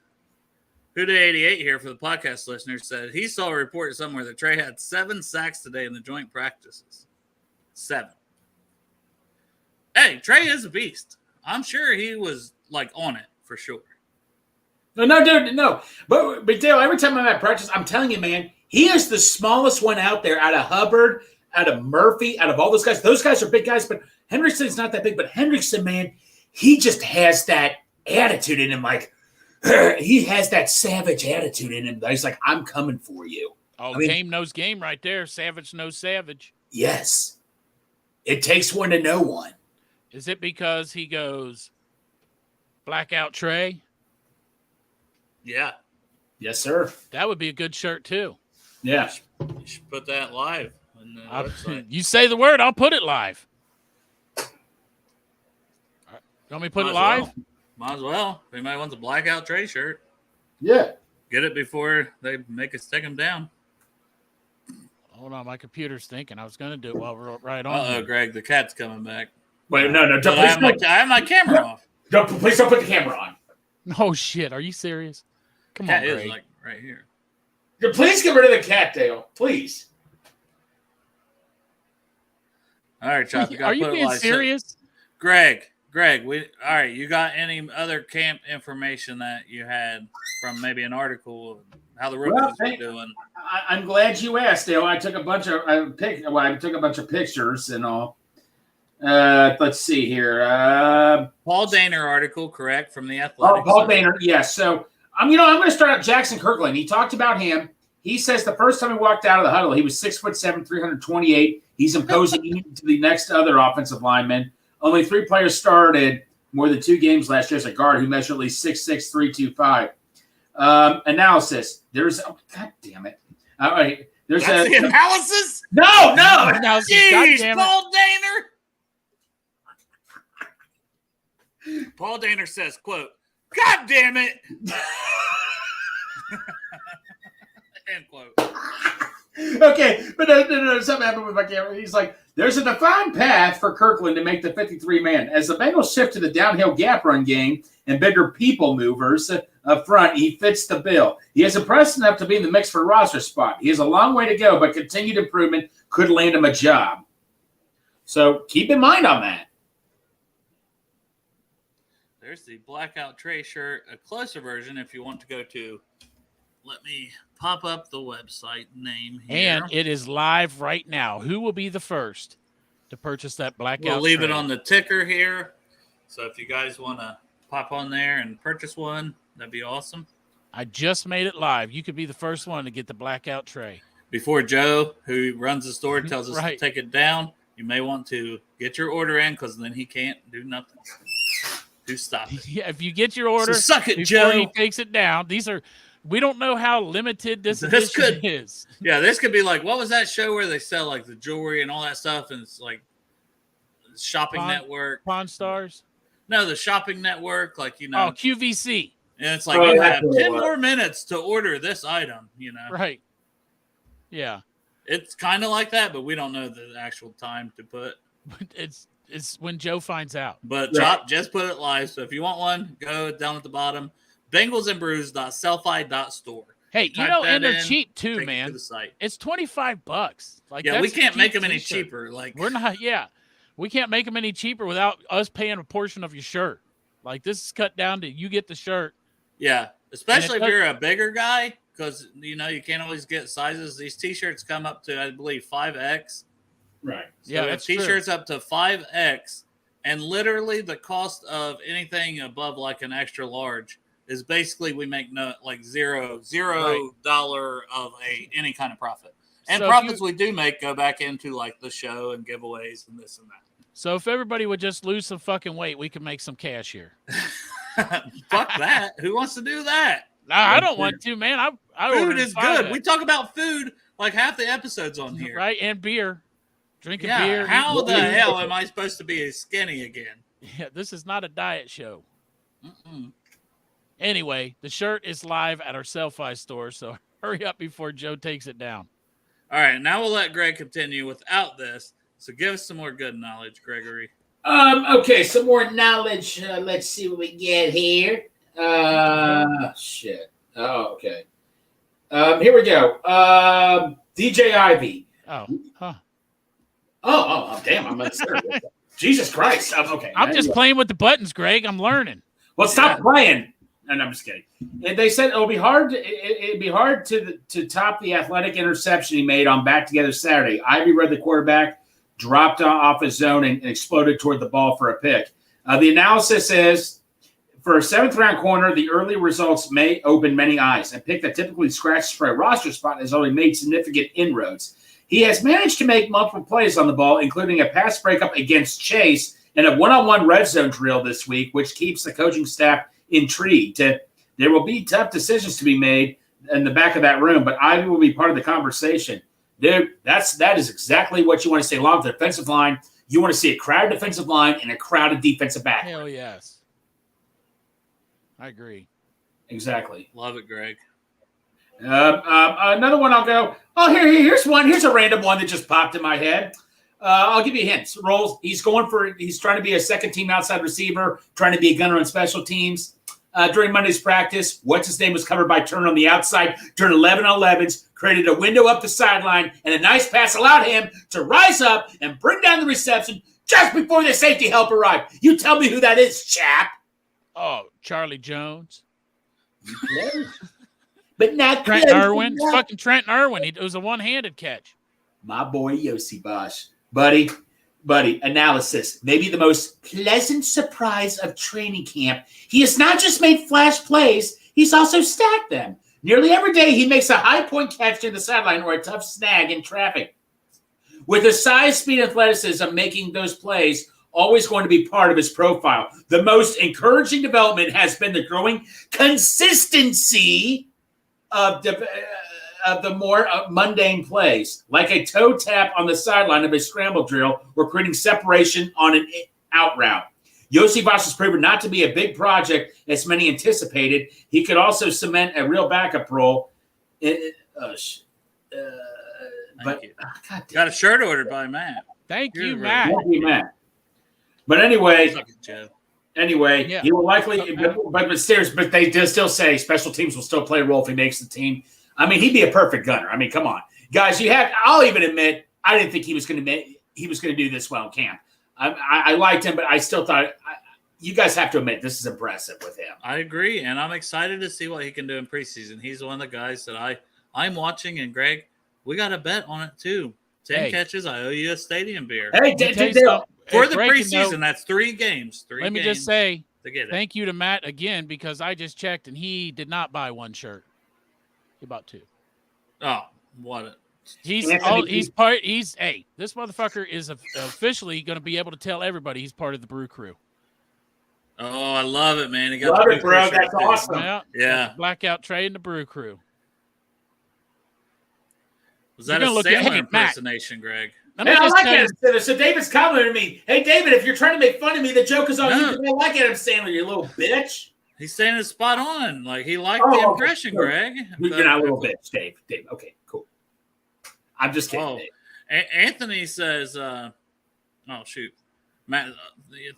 Huda88 here for the podcast listeners said he saw a report somewhere that Trey had 7 sacks today in the joint practices. 7. Hey, Trey is a beast. I'm sure he was like on it for sure. No, dude, no. But Dale, every time I'm at practice, I'm telling you, man, he is the smallest one out there out of Hubbard, out of Murphy, out of all those guys. Those guys are big guys, but Hendrickson's not that big. But Hendrickson, man, he just has that attitude in him. Like, he has that savage attitude in him. He's like, I'm coming for you. Oh, game knows game right there. Savage knows savage. Yes. It takes one to know one. Is it because he goes blackout Trey? Yeah. Yes, sir. That would be a good shirt, too. Yeah. You should put that live on the website. You say the word, I'll put it live. You want me to put it live? Well. Might as well. If anybody wants a blackout Trey shirt, Yeah. get it before they make us take them down. Hold on, my computer's thinking. I was going to do it while we're right on. Uh-oh, Greg, the cat's coming back. Wait, no. But I have my camera off. Please don't put the camera on. Oh, shit. Are you serious? Come Cat on, is Greg. like right here. Please get rid of the cat, Dale. Please. All right, Chop. Are you being serious? Greg, all right. You got any other camp information that you had from maybe an article of how the rookies were doing? I'm glad you asked, Dale. I took a bunch of pictures and all. Let's see here. Paul Daner article, correct, from the Athletic. Paul Daner, yes. So I'm going to start out Jackson Kirkland. He talked about him. He says the first time he walked out of the huddle, he was 6'7", 328. He's imposing to the next other offensive lineman. Only 3 players started more than 2 games last year as a guard who measured at least 6'6", 325. Analysis. God damn it. All right. That's the analysis? No. Jeez, Paul Daner. Paul Daner says, quote, God damn it. End quote. Okay, but no, something happened with my camera. He's like, there's a defined path for Kirkland to make the 53-man. As the Bengals shift to the downhill gap run game and bigger people movers up front, he fits the bill. He is impressed enough to be in the mix for a roster spot. He has a long way to go, but continued improvement could land him a job. So keep in mind on that. There's the blackout Trey shirt, a closer version if you want to go to. Let me pop up the website name here. And it is live right now. Who will be the first to purchase that blackout? We'll leave Trey? it on the ticker here. So if you guys want to pop on there and purchase one, that'd be awesome. I just made it live. You could be the first one to get the blackout Trey. Before Joe, who runs the store, tells us Right. to take it down, you may want to get your order in because then he can't do nothing. Do stop it. Yeah, if you get your order, So suck it, before Joe. he takes it down. We don't know how limited this This edition could- is. Yeah, this could be like, what was that show where they sell like the jewelry and all that stuff? And it's like shopping network. Pawn Stars? No, the shopping network, like, Oh, QVC. and it's like Oh, you that's have what it 10 was. more minutes to order this item, Right. Yeah. It's kind of like that, but we don't know the actual time to put. It's when Joe finds out. But Right. Chop just put it live. So if you want one, go down at the bottom. BengalsandBrews.sellfi.store. Hey, you Type know, that and they're in, cheap too, Take it to man. the site. It's $25. Like, Yeah, we that's a can't make cheap them any t-shirt. cheaper. Like We're not. Yeah, we can't make them any cheaper without us paying a portion of your shirt. Like, this is cut down to you get the shirt. Yeah, especially if And it you're a bigger guy, because you can't always get sizes. These T-shirts come up to, I believe, 5X. Right. So Yeah, we have that's true. T-shirts up to 5X, and literally the cost of anything above like an extra large is basically we make zero dollar of any kind of profit. And So if profits we do make go back into like the show and giveaways and this and So if everybody would just lose some fucking weight, we could make some cash here. that. Fuck that. Who wants to do that? I don't want to, man. I Food ordered is 5 good. We talk about food like half the episodes on here. right? And beer. Drinking Yeah, beer. how the hell am I supposed to be skinny again? Yeah, this is not a diet show. Mm-mm. Anyway, the shirt is live at our Selfie store, so hurry up before Joe takes it down. All right, now we'll let Greg continue without this. So give us some more good knowledge, Gregory. Okay, some more knowledge. Let's see what we get here. Shit. Oh, okay. Here we go. DJ Ivy. Oh, huh. Oh, damn! I'm absurd. Jesus Christ. Okay. I'm just playing with the buttons, Greg. I'm learning. Well, stop playing. And I'm just kidding. And they said it'll be hard. It'd be hard to top the athletic interception he made on Back Together Saturday. Ivy read the quarterback, dropped off his zone, and exploded toward the ball for a pick. The analysis is, for a 7th-round corner, the early results may open many eyes. A pick that typically scratches for a roster spot has already made significant inroads. He has managed to make multiple plays on the ball, including a pass breakup against Chase and a one-on-one red zone drill this week, which keeps the coaching staff intrigued. There will be tough decisions to be made in the back of that room, but Ivy will be part of the conversation. Dude, that is exactly what you want to see along the defensive line. You want to see a crowded defensive line and a crowded defensive back. Hell yes. I agree. Exactly. Love it, Greg. Another one I'll go. Oh, here's one. Here's a random one that just popped in my head. I'll give you hints. Rolls. He's trying to be a second team outside receiver, trying to be a gunner on special teams. During Monday's practice, what's his name was covered by Turner on the outside, turned 11 on 11s, created a window up the sideline, and a nice pass allowed him to rise up and bring down the reception just before the safety help arrived. You tell me who that is, chap. Oh, Charlie Jones. But not Trent Irwin. It's fucking Trent Irwin. It was a one-handed catch. My boy Yossi Bosch. Buddy, analysis. Maybe the most pleasant surprise of training camp. He has not just made flash plays, he's also stacked them. Nearly every day he makes a high point catch to the sideline or a tough snag in traffic. With his size, speed, and athleticism, making those plays always going to be part of his profile. The most encouraging development has been the growing consistency of the more mundane plays, like a toe tap on the sideline of a scramble drill or creating separation on an out route. Yossi Bosch has proven not to be a big project as many anticipated. He could also cement a real backup role. Got a shirt ordered by Matt. Thank you, Matt. But anyway, Yeah. he will likely, but they just still say special teams will still play a role if he makes the team. I mean, he'd be a perfect gunner. I mean, come on, guys. I'll even admit, I didn't think he was going to do this well in camp. I liked him, but I still thought you guys have to admit this is impressive with him. I agree, and I'm excited to see what he can do in preseason. He's one of the guys that I'm watching, and Greg, we got a bet on it too. 10 catches, I owe you a stadium beer. Hey, for the preseason, that's 3 games. Let me just say to get it. Thank you to Matt again, because I just checked and he did not buy 1 shirt. He bought 2. Oh, what a Hey, this motherfucker is officially going to be able to tell everybody he's part of the Brew Crew. Oh, I love it, man. Love it, bro. That's awesome. Yeah. Blackout trade in the Brew Crew. Was that a Sandler impersonation, Greg? Hey, I like Adam Sandler. So David's complimenting me. Hey, David, if you're trying to make fun of me, the joke is on you. I like Adam Sandler, you little bitch. He's saying it's spot on. Like, he liked the impression, Greg. You're not a little bitch, Dave. Okay, cool. I'm just kidding, Dave. Anthony says, oh, shoot. Matt,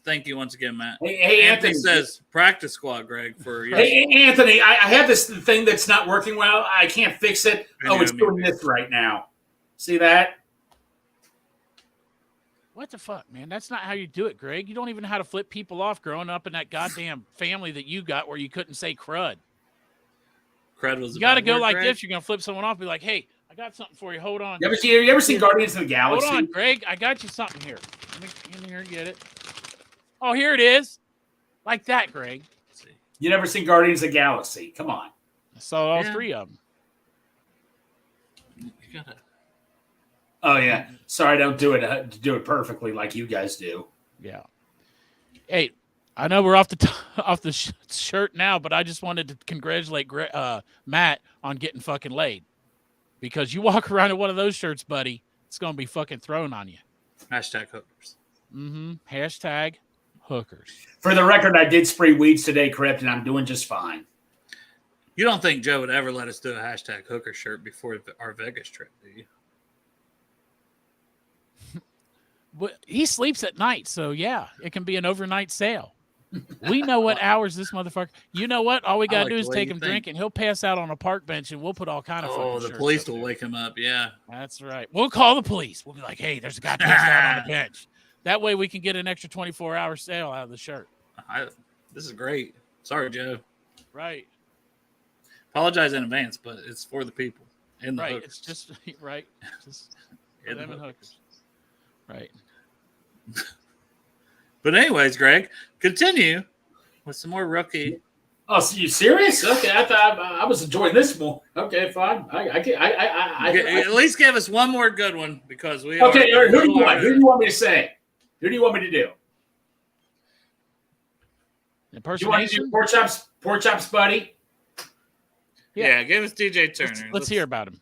thank you once again, Matt. Hey, Anthony says practice squad, Greg. Hey, Anthony, I have this thing that's not working well. I can't fix it. It's doing this right now. See that? What the fuck, man? That's not how you do it, Greg. You don't even know how to flip people off growing up in that goddamn family that you got where you couldn't say crud. Crud was. You got to go like this. You're gonna flip someone off. Be like, hey, I got something for you. Hold on. You ever seen Guardians of the Galaxy? Hold on, Greg. I got you something here. Let me in here and get it. Oh, here it is. Like that, Greg. You never seen Guardians of the Galaxy? Come on. I saw all 3 of them. You gotta. Oh yeah. Sorry, I don't do it perfectly like you guys do. Yeah. Hey, I know we're off the shirt now, but I just wanted to congratulate Matt on getting fucking laid, because you walk around in one of those shirts, buddy, it's gonna be fucking thrown on you. Hashtag hookers. Hashtag hookers. For the record, I did spray weeds today, Crypt, and I'm doing just fine. You don't think Joe would ever let us do a hashtag hooker shirt before our Vegas trip, do you? But he sleeps at night, so yeah, it can be an overnight sale. We know what hours this motherfucker. You know what? All we gotta do is take him drinking. He'll pass out on a park bench, and we'll put all kind of. Oh, the police will wake him up. Yeah, that's right. We'll call the police. We'll be like, "Hey, there's a guy passed out on the bench." That way, we can get an extra 24-hour sale out of the shirt. This is great. Sorry, Joe. Right. Apologize in advance, but it's for the people and the right. hookers. It's just right. Just for them and hookers. Right. But anyways, Greg, continue with some more rookie. Oh, so you serious? Okay, I thought I was enjoying this more. Okay, fine. I at least give us one more good one, because we. Okay, who do you want? Who do you want me to say? Who do you want me to do? Impersonation? You want to do pork chops, buddy? Yeah, give us DJ Turner. Let's hear about him.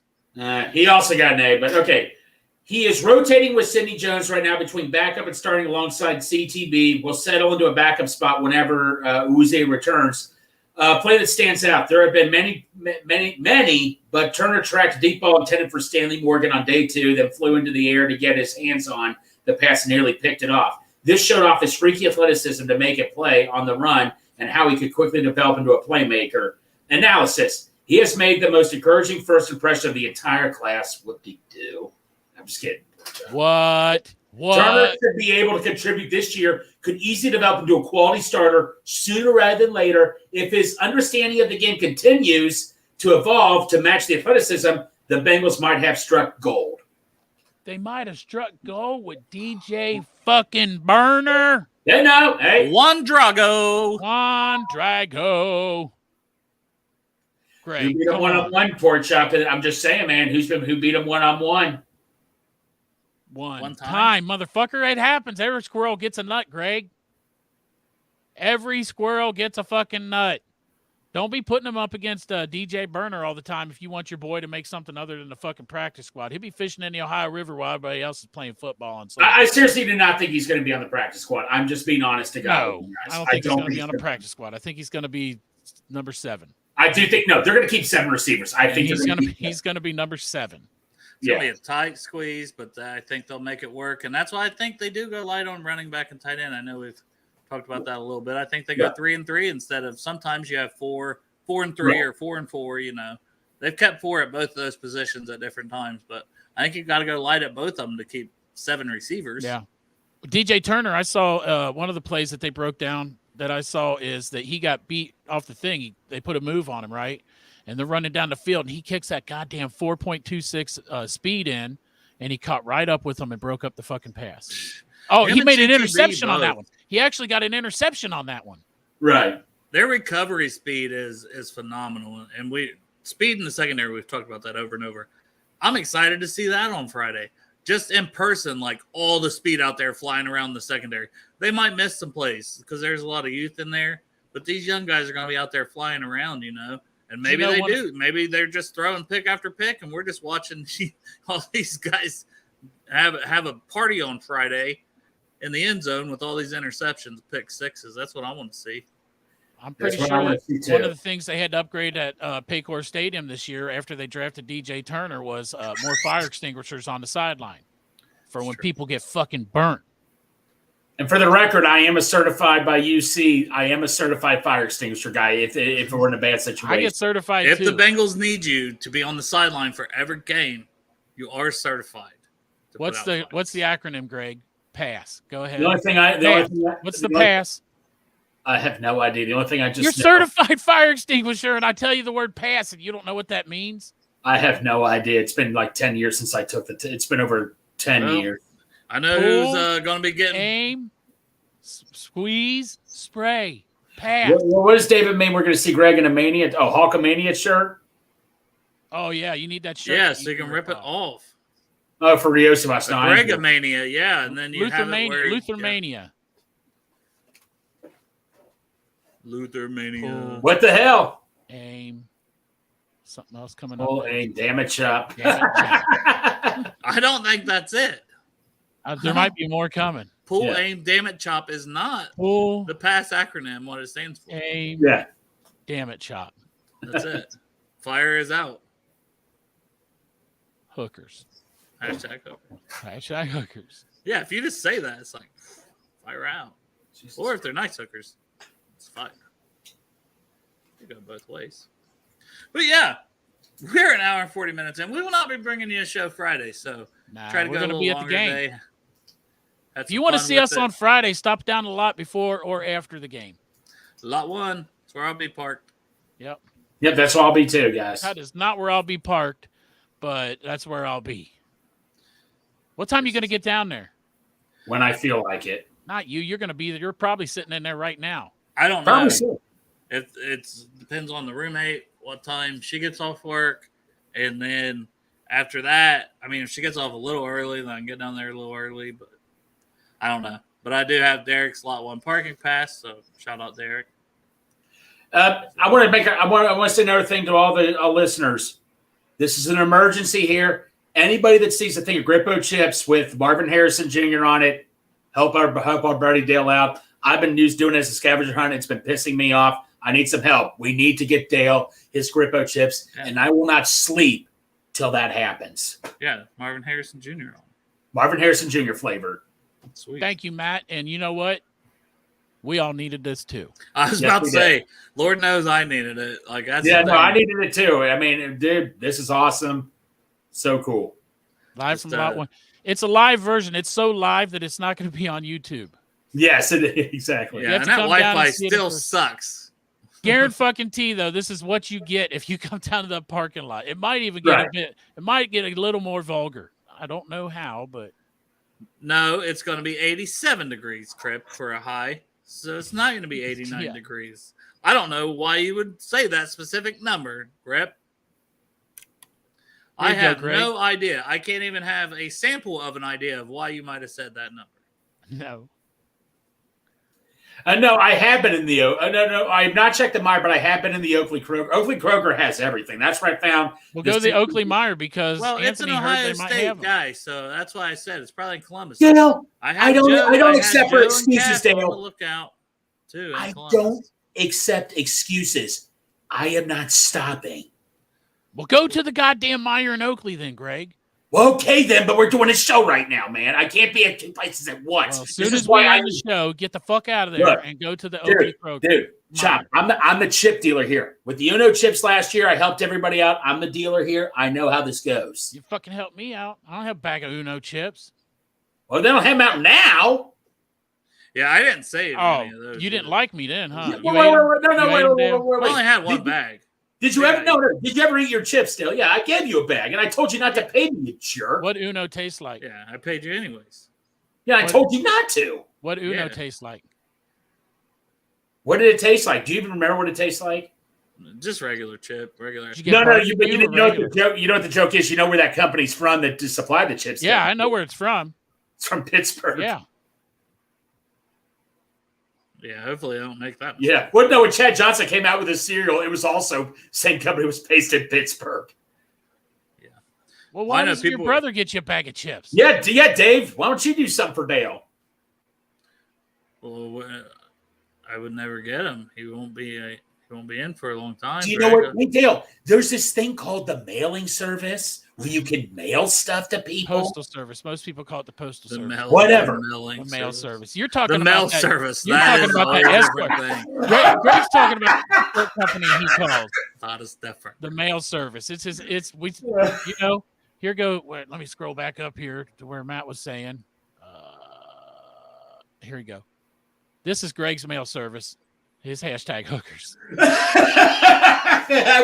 He also got an A, but okay. He is rotating with Sidney Jones right now between backup and starting alongside CTB. Will settle into a backup spot whenever Uze returns. Play that stands out. There have been many, but Turner tracked a deep ball intended for Stanley Morgan on day 2, then flew into the air to get his hands on the pass and nearly picked it off. This showed off his freaky athleticism to make it play on the run and how he could quickly develop into a playmaker. Analysis. He has made the most encouraging first impression of the entire class. Whoop-de-doo. I'm just kidding. What? Turner could be able to contribute this year, could easily develop into a quality starter sooner rather than later. If his understanding of the game continues to evolve to match the athleticism, the Bengals might have struck gold. They might have struck gold with DJ fucking Burner. They know. Hey. Juan Drago. Great. Who beat him one-on-one, pork chop? I'm just saying, man, who beat him one-on-one? One time, motherfucker. It happens. Every squirrel gets a nut, Greg. Every squirrel gets a fucking nut. Don't be putting him up against DJ Burner all the time if you want your boy to make something other than the fucking practice squad. He'll be fishing in the Ohio River while everybody else is playing football. And I seriously do not think he's going to be on the practice squad. I'm just being honest to God. No, I don't think he's going to be on the practice squad. I think he's going to be number 7. I do think they're going to keep 7 receivers. I think he's going to be number 7. It's going to be a tight squeeze, but I think they'll make it work. And that's why I think they do go light on running back and tight end. I know we've talked about that a little bit. I think they go 3 and 3 instead of sometimes you have 4 and 3 or 4 and 4. You know, they've kept 4 at both of those positions at different times, but I think you've got to go light at both of them to keep 7 receivers. Yeah. DJ Turner, I saw one of the plays that they broke down that I saw is that he got beat off the thing. They put a move on him, right? And they're running down the field, and he kicks that goddamn 4.26 speed in, and he caught right up with him and broke up the fucking pass. Oh, he made an interception on that one. He actually got an interception on that one. Right. Their recovery speed is phenomenal, and speed in the secondary, we've talked about that over and over. I'm excited to see that on Friday. Just in person, like all the speed out there flying around the secondary. They might miss some plays because there's a lot of youth in there, but these young guys are going to be out there flying around, you know. And maybe they do. Maybe they're just throwing pick after pick, and we're just watching all these guys have a party on Friday in the end zone with all these interceptions, pick sixes. That's what I want to see. I'm pretty sure one of the things they had to upgrade at Paycor Stadium this year after they drafted DJ Turner was more fire extinguishers on the sideline for when people get fucking burnt. And for the record, I am a certified by UC. I am a certified fire extinguisher guy. If we're in a bad situation, I get certified. If too. the Bengals need you to be on the sideline for every game, you are certified. What's the acronym, Greg? PASS. Go ahead. What's the PASS? I have no idea. The only thing you're certified fire extinguisher, and I tell you the word PASS, and you don't know what that means. I have no idea. It's been like 10 years since I took it's been over 10 years. I know who's going to be getting aim, squeeze, spray, pass. What does David mean? We're going to see Greg in a Mania, Hulkamania shirt. Oh yeah, you need that shirt. Yeah, so you can rip it off. Oh, for Riosa, Gregomania, yeah, and then you have it where Luthermania. Luther Mania. What the hell? Aim. Something else coming Pull, up. aim, damn it, chop. I don't think that's it. There might be more coming. Pull, aim, damn it, chop is not Pull, the PASS acronym, what it stands for. aim, Yeah. damn it, chop. That's it. Fire is out. Hookers. Hashtag hookers. Hashtag hookers. Yeah, if you just say that, it's like fire out. Jesus. Or if they're nice hookers, it's fire. You go both ways. But yeah, we're an hour and 40 minutes in. We will not be bringing you a show Friday, so try to we're go a gonna little be at the longer game. day. If you want to see us on Friday, stop down the lot before or after the game. Lot 1, that's where I'll be parked. Yep. Yep, that's where I'll be too, guys. That is not where I'll be parked, but that's where I'll be. What time are you going to get down there? When I feel like it. Not you. You're going to be there. You're probably sitting in there right now. I don't know. Probably so. It depends on the roommate, what time she gets off work, and then after that, I mean, if she gets off a little early, then I can get down there a little early, but I don't know. But I do have Derek's Lot 1 parking pass, so shout out Derek. I want to say another thing to all the listeners. This is an emergency here. Anybody that sees a thing of Grippo chips with Marvin Harrison Jr. on it, help our buddy Dale out. I've been doing it as a scavenger hunt. It's been pissing me off. I need some help. We need to get Dale his Grippo chips, and I will not sleep till that happens. Yeah, Marvin Harrison Jr. on. Marvin Harrison Jr. flavored. Sweet. Thank you, Matt. And you know what? We all needed this too. I was about to say, Lord knows I needed it. Like that's I needed it too. I mean, dude, this is awesome. So cool. Live from Lot 1. It's a live version. It's so live that it's not going to be on YouTube. Yes, exactly. Yeah, and that Wi-Fi still sucks. Guarantee though, this is what you get if you come down to the parking lot. It might even get it might get a little more vulgar. I don't know how, but no, it's going to be 87 degrees, Crip, for a high. So it's not going to be 89 degrees. I don't know why you would say that specific number, Grip. I have no idea. I can't even have a sample of an idea of why you might have said that number. No. No, I have been in the no. I have not checked the Meyer, but I have been in the Oakley Kroger. Oakley Kroger has everything. That's where I found. We'll go to the Oakley Meyer because it's an Ohio State guy, so that's why I said it's probably in Columbus. Dale, I don't accept for excuses, Dale. Look out, too. I don't accept excuses. I am not stopping. Well, go to the goddamn Meyer in Oakley then, Greg. Well, okay then, but we're doing a show right now, man. I can't be at two places at once. Well, as soon as we end the show, get the fuck out of there and go to the Oakley Kroger. Dude, Chop, I'm the chip dealer here. With the Uno chips last year, I helped everybody out. I'm the dealer here. I know how this goes. You fucking help me out. I don't have a bag of Uno chips. Well, they don't have them out now. Yeah, I didn't say any of those. You didn't like me then, huh? Wait. I only had one bag. Did you ever Did you ever eat your chips still? Yeah, I gave you a bag, and I told you not to pay me, you jerk. What Uno tastes like? Yeah, I paid you anyways. Yeah, I told you not to. What Uno tastes like? What did it taste like? Do you even remember what it tastes like? Just regular chip, regular. No. You didn't know what the joke. You know what the joke is. You know where that company's from that supplied the chips. Yeah, I know where it's from. It's from Pittsburgh. Yeah. Yeah, hopefully I don't make that mistake. Yeah. Well, no, when Chad Johnson came out with his cereal, it was also same company was based in Pittsburgh. Yeah. Well, why doesn't your brother get you a bag of chips? Yeah, Dave. Why don't you do something for Dale? Well, I would never get him. He won't be in for a long time. Do you know what? Hey, Dale, there's this thing called the mailing service where you can mail stuff to people. Postal service. Most people call it the postal service. Whatever. The mail service. You're talking the about mail that, service. You're talking about the escort thing. Greg's talking about the escort company he calls. That is different. The mail service. Here go. Wait, let me scroll back up here to where Matt was saying. Here we go. This is Greg's mail service. His hashtag hookers. I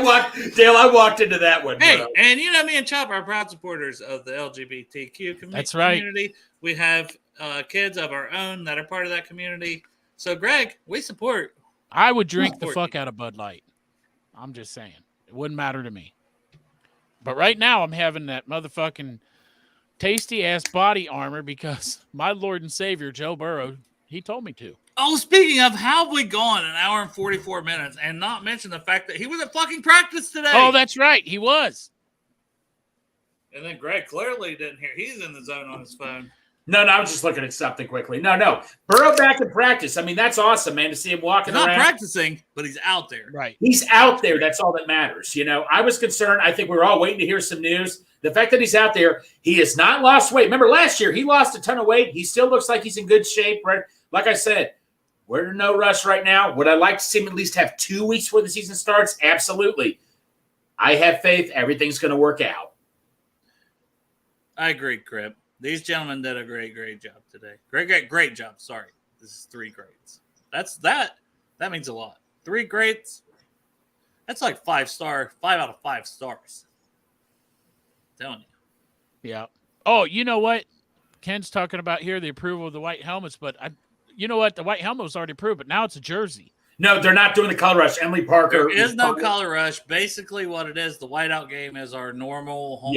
walked into that one. Hey, and me and Chop are proud supporters of the LGBTQ community. That's right. We have kids of our own that are part of that community. So, Greg, we support. I would drink the fuck out of Bud Light. I'm just saying. It wouldn't matter to me. But right now, I'm having that motherfucking tasty-ass body armor because my Lord and Savior, Joe Burrow, he told me to. Oh, speaking of, how have we gone an hour and 44 minutes and not mention the fact that he was at fucking practice today? Oh, that's right. He was. And then Greg clearly didn't hear. He's in the zone on his phone. No, I was just looking at something quickly. No. Burrow back in practice. I mean, that's awesome, man, to see him walking He's not around. practicing, but he's out there. Right. He's out there. That's all that matters. I was concerned. I think we were all waiting to hear some news. The fact that he's out there, he has not lost weight. Remember last year, he lost a ton of weight. He still looks like he's in good shape. Right? Like I said, we're in no rush right now. Would I like to see him at least have 2 weeks before the season starts? Absolutely. I have faith. Everything's going to work out. I agree, Crip. These gentlemen did a great job today. Great job. Sorry. This is 3 grades. That means a lot. 3 grades. That's like 5 out of 5 stars. I'm telling you. Yeah. Oh, you know what? Ken's talking about here the approval of the white helmets, but you know what? The white helmet was already approved, but now it's a jersey. No, they're not doing the color rush. Emily Parker. There is no color rush. Basically, what it is, the whiteout game is our normal home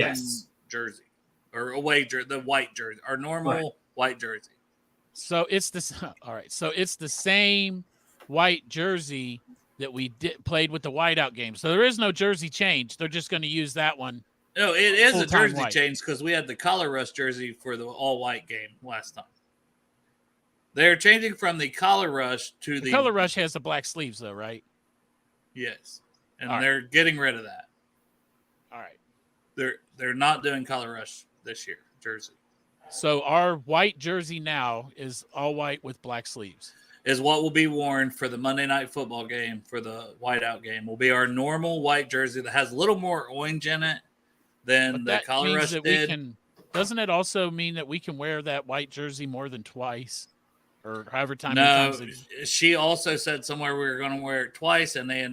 jersey. Or away jersey, the white jersey, our normal white jersey. So it's all right. So it's the same white jersey that we played with the whiteout game. So there is no jersey change. They're just going to use that one. No, it is a jersey white change because we had the color rush jersey for the all white game last time. They're changing from the collar rush to the collar rush has the black sleeves though, right? Yes, and all they're getting rid of that. All right, they're not doing collar rush this year jersey. So our white jersey now is all white with black sleeves. Is what will be worn for the Monday Night Football game for the whiteout game. Will be our normal white jersey that has a little more orange in it than the collar rush did. Doesn't it also mean that we can wear that white jersey more than twice? Or however time. No, she also said somewhere we were going to wear it twice, and they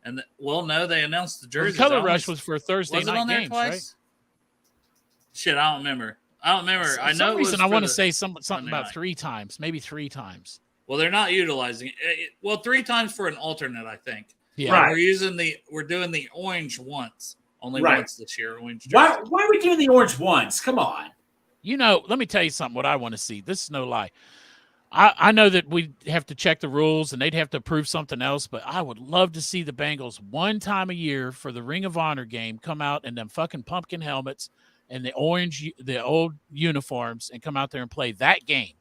announced the jersey. Color rush was for Thursday night on there games, twice? right? Shit, I don't remember. I know. For some reason I want to say something about night. 3 times, maybe 3 times. Well, they're not utilizing it. Well, 3 times for an alternate, I think. Yeah, right. We're doing the orange once, only once this year. Orange. Jersey. Why are we doing the orange once? Come on. Let me tell you something. What I want to see. This is no lie. I know that we have to check the rules and they'd have to approve something else, but I would love to see the Bengals one time a year for the Ring of Honor game come out in them fucking pumpkin helmets and the old uniforms and come out there and play that game.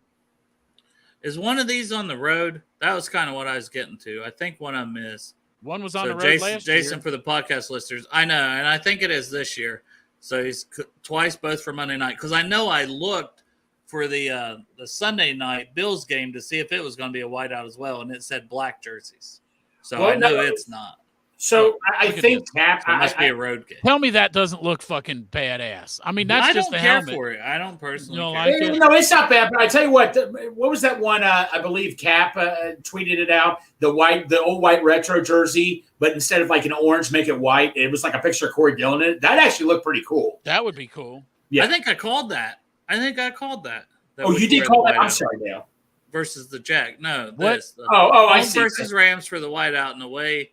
Is one of these on the road? That was kind of what I was getting to. I think one of them is. One was on the road last year. Jason, for the podcast listeners, I know, and I think it is this year. So he's twice, both for Monday night. Because I know I looked for the Sunday night Bills game to see if it was going to be a whiteout as well, and it said black jerseys. So I know it's not. So I think Cap. So it must be a road game. Tell me that doesn't look fucking badass. I mean, that's just the helmet. I don't care for it. I don't personally care. Like it? No, it's not bad. But I tell you what was that one? I believe Cap tweeted it out. The old white retro jersey, but instead of like an orange, make it white. It was like a picture of Corey Dillon in it. That actually looked pretty cool. That would be cool. Yeah, I think I called that. Oh, you did call that? I'm sorry, Dale. Versus the Jack. No, what? This. I see. Versus Rams for the whiteout and away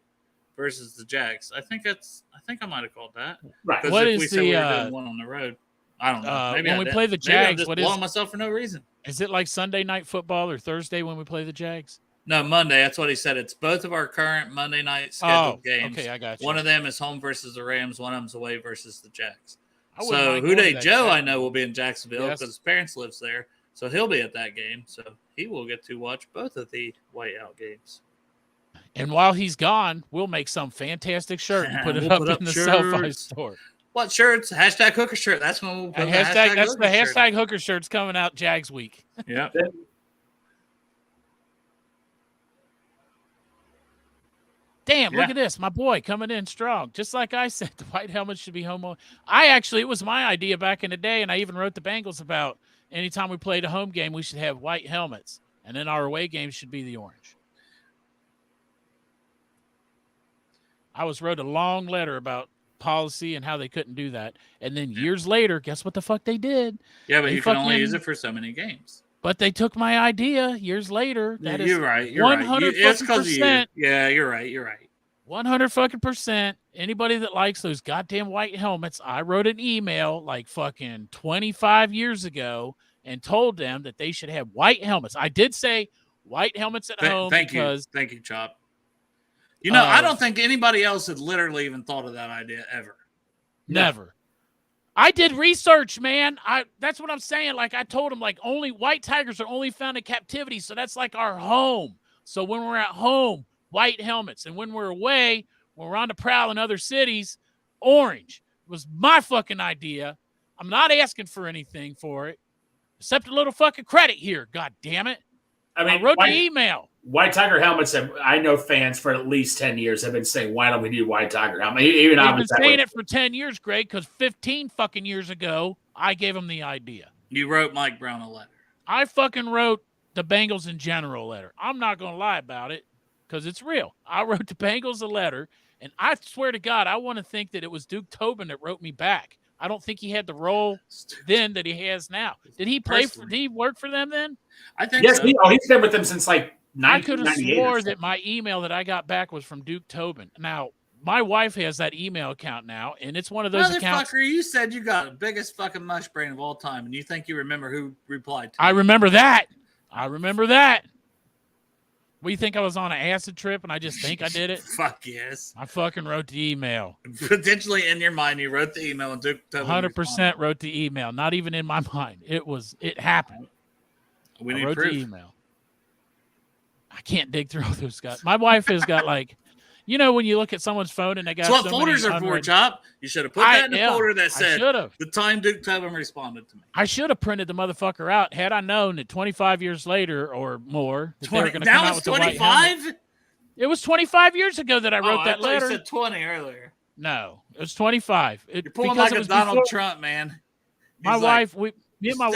versus the Jags. I think I might have called that. Right. What if is we said we were doing one on the road? I don't know. Maybe when we play the Jags, I'm just blowing myself for no reason. Is it like Sunday night football or Thursday when we play the Jags? No, Monday. That's what he said. It's both of our current Monday night scheduled games. Okay, I got you. One of them is home versus the Rams. One of them's away versus the Jags. So Houday Joe, I know, will be in Jacksonville because his parents lives there. So he'll be at that game. So he will get to watch both of the whiteout games. And while he's gone, we'll make some fantastic shirt and put it up in the SoFi store. What shirts? Hashtag hooker shirt. That's when we'll put that's the hashtag hooker shirt's coming out Jags week. Yeah. Damn, look at this. My boy coming in strong. Just like I said, the white helmet should be homo. It was my idea back in the day, and I even wrote the Bengals about anytime we played a home game, we should have white helmets, and then our away games should be the orange. I wrote a long letter about policy and how they couldn't do that. And then years later, guess what the fuck they did? Yeah, but you can only use it for so many games. But they took my idea years later. You're right. 100 It's because of you. 100%. Yeah, you're right. 100% anybody that likes those goddamn white helmets, I wrote an email like fucking 25 years ago and told them that they should have white helmets. I did say white helmets at home. Thank you, Chop. You know, I don't think anybody else had literally even thought of that idea ever. Never. I did research, man. That's what I'm saying. Like I told him, like only white tigers are only found in captivity, so that's like our home. So when we're at home, white helmets, and when we're away, when we're on the prowl in other cities, orange. It was my fucking idea. I'm not asking for anything for it, except a little fucking credit here. God damn it! I mean, I wrote the email. White Tiger helmets. I know fans for at least 10 years have been saying, "Why don't we do White Tiger helmet?" Even I've been saying it for 10 years, Greg, because 15 fucking years ago, I gave him the idea. You wrote Mike Brown a letter. I fucking wrote the Bengals in general letter. I'm not going to lie about it because it's real. I wrote the Bengals a letter, and I swear to God, I want to think that it was Duke Tobin that wrote me back. I don't think he had the role then that he has now. Did he play for? Did he work for them then? I think yes. So. He's been with them since like 1998. I could have swore that my email that I got back was from Duke Tobin. Now, my wife has that email account now, and it's one of those accounts. Motherfucker, you said you got the biggest fucking mush brain of all time, and you think you remember who replied to I you. remember that. What, you think I was on an acid trip and I just think I did it? Fuck yes. I fucking wrote the email. Potentially in your mind, you wrote the email and Duke Tobin 100% wrote the email. Not even in my mind. It happened. We need I wrote proof. the email. I can't dig through all those guys. My wife has got like, you know, when you look at someone's phone and they got That's what folders are for, Chop. You should have put that in the folder that said the time Duke Tobin responded to me. I should have printed the motherfucker out had I known that 25 years later or more that they were going to come out with 25? It was 25 years ago that I wrote that letter. You said 20 earlier. No, it was 25. You're pulling like a Donald Trump, man. Me and my wife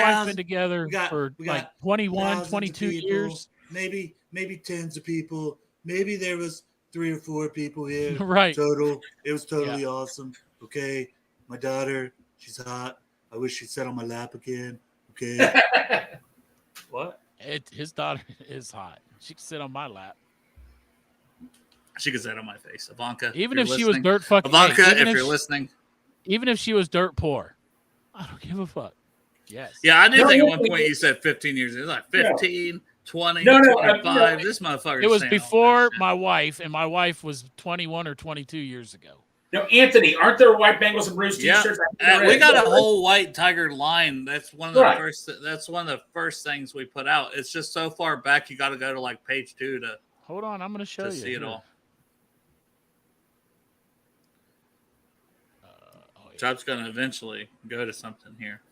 have been together for like 21, 22 years. Maybe tens of people. Maybe there was 3 or 4 people here. Right. Total. It was totally awesome. Okay. My daughter, she's hot. I wish she'd sit on my lap again. Okay. What? His daughter is hot. She can sit on my lap. She could sit on my face. Ivanka. Even if she was dirt fucking. Ivanka, if you're listening. Even if she was dirt poor. I don't give a fuck. Yes. Yeah, I did think at one point you said 15 years. It was like 15. 20, 25. This motherfucker. It was before my wife, and my wife was 21 or 22 years ago. No, Anthony, aren't there white Bengals and Bruce t-shirts? We got a whole white tiger line. That's one of the first. That's one of the first things we put out. It's just so far back. You got to go to like page 2 to. Hold on, I'm going to show you. See it all. Chop's going to eventually go to something here.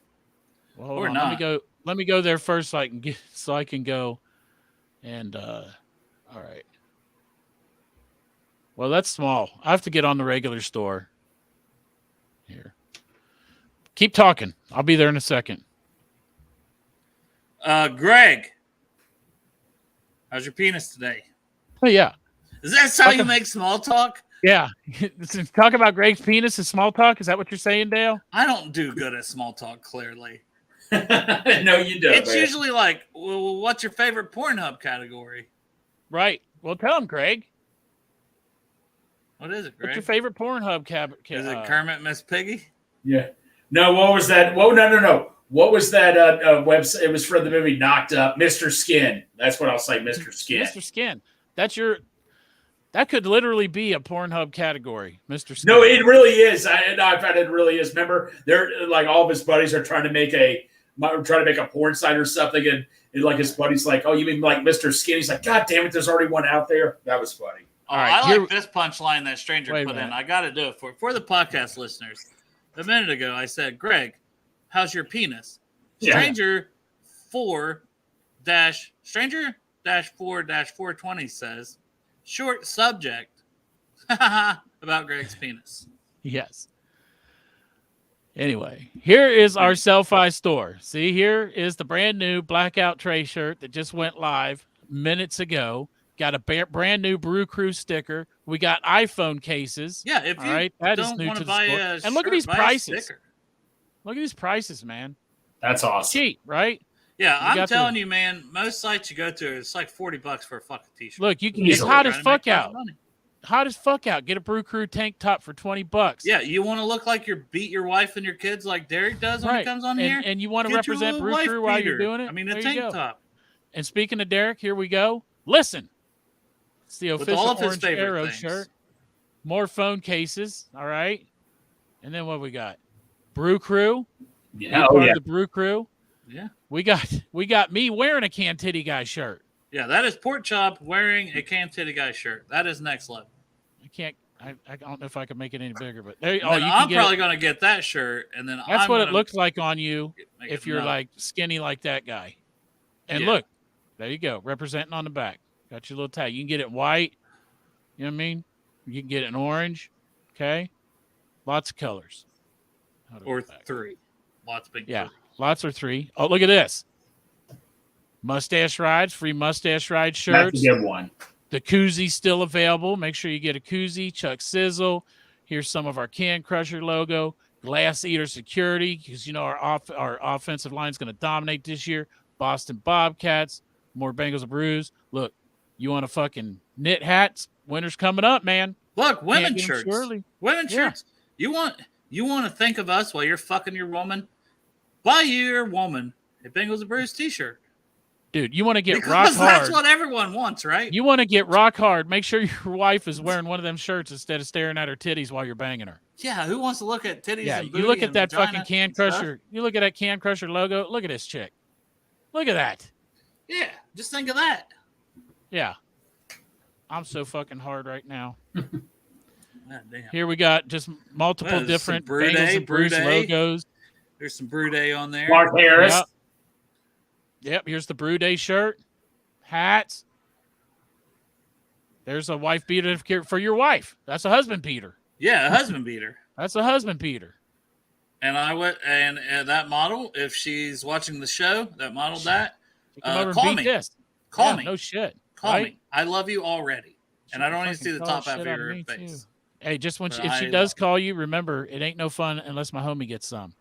Well, hold on. Let me go there first so I can go. And all right. Well, that's small. I have to get on the regular store. Here. Keep talking. I'll be there in a second. Greg, how's your penis today? Oh yeah. Is that how you make small talk? Yeah. Talk about Greg's penis is small talk. Is that what you're saying, Dale? I don't do good at small talk, clearly. No, you don't. It's usually like, well, what's your favorite Pornhub category? Right. Well, tell him, Greg. What is it, Greg? What's your favorite Pornhub Is it Kermit Miss Piggy? Yeah. No, what was that? Whoa, no. What was that website? It was for the movie Knocked Up, Mr. Skin. That's what I'll say, Mr. Skin. Mr. Skin. That could literally be a Pornhub category, Mr. Skin. No, it really is. I've had it really is. Remember, they're like all of his buddies are trying to make a porn site or something, and like his buddy's like, "Oh, you mean like Mr. Skin?" He's like, "God damn it, there's already one out there." That was funny. All right, I like this punchline that stranger put in. I got to do it for the podcast listeners. A minute ago, I said, "Greg, how's your penis?" Stranger 4-4-420 says, "Short subject about Greg's penis." Yes. Anyway, here is our Selfie store. See, here is the brand new blackout tray shirt that just went live minutes ago. Got a brand new Brew Crew sticker. We got iPhone cases. Yeah, if you don't want to buy a shirt, and look at these prices. Sticker. Look at these prices, man. That's awesome. Cheap, right? Yeah, I'm telling you, man. Most sites you go to, it's like $40 for a fucking t-shirt. Look, you can get hot as fuck out. Hot as fuck out. Get a Brew Crew tank top for $20. Yeah, you want to look like you beat your wife and your kids like Derek does when he comes on here? And you want to represent Brew Crew while you're doing it? I mean, a tank top. And speaking of Derek, here we go. Listen. It's the With official all of his Orange favorite Arrow things. shirt. More phone cases. All right. And then what we got? Brew Crew. Yeah, Part of the Brew Crew. Yeah. We got me wearing a Can Titty Guy shirt. Yeah, that is Pork Chop wearing a Can Titty Guy shirt. That is next level. I don't know if I can make it any bigger, but there. I'm probably going to get that shirt, and then that's what it looks like on you if you're no. like skinny like that guy. And Yeah. look, there you go, representing on the back. Got your little tag. You can get it white. You know what I mean? You can get it in orange. Okay, lots of colors. Or 3. Lots of big. Yeah, 3. lots or 3. Oh, look at this. Mustache rides, free mustache ride shirts. That's a good one. The koozie still available. Make sure you get a koozie. Chuck Sizzle. Here's some of our Can Crusher logo. Glass Eater Security, because our offensive line is going to dominate this year. Boston Bobcats. More Bengals and Brews. Look, you want a fucking knit hats? Winter's coming up, man. Look, women's shirts. Women's Yeah. shirts. You want to think of us while you're fucking your woman? Buy your woman a Bengals and Brews t-shirt. Dude, you want to get Because rock hard. that's what everyone wants, right? You want to get rock hard. Make sure your wife is wearing one of them shirts instead of staring at her titties while you're banging her. Yeah, who wants to look at titties Yeah, and booty you look at and that vagina fucking Can and stuff? Crusher. You look at that Can Crusher logo. Look at this chick. Look at that. Yeah, just think of that. Yeah. I'm so fucking hard right now. God damn. Here we got just multiple Well, there's different some Brew Bengals Day, and Brews Brew Day. logos. There's some Brew Day on there. Mark Harris. Yep, here's the Brew Day shirt. Hats. There's a wife beater for your wife. That's a husband beater. Yeah, a husband beater. That's a husband beater. And I went and that model, if she's watching the show, that model that Come over and call beat me. this. Call Yeah, me. No shit. Call right? me. I love you already. And I don't need to see Fucking the call top half of shit out your me, face. too. Hey, just when But if she I does love call you, remember it ain't no fun unless my homie gets some.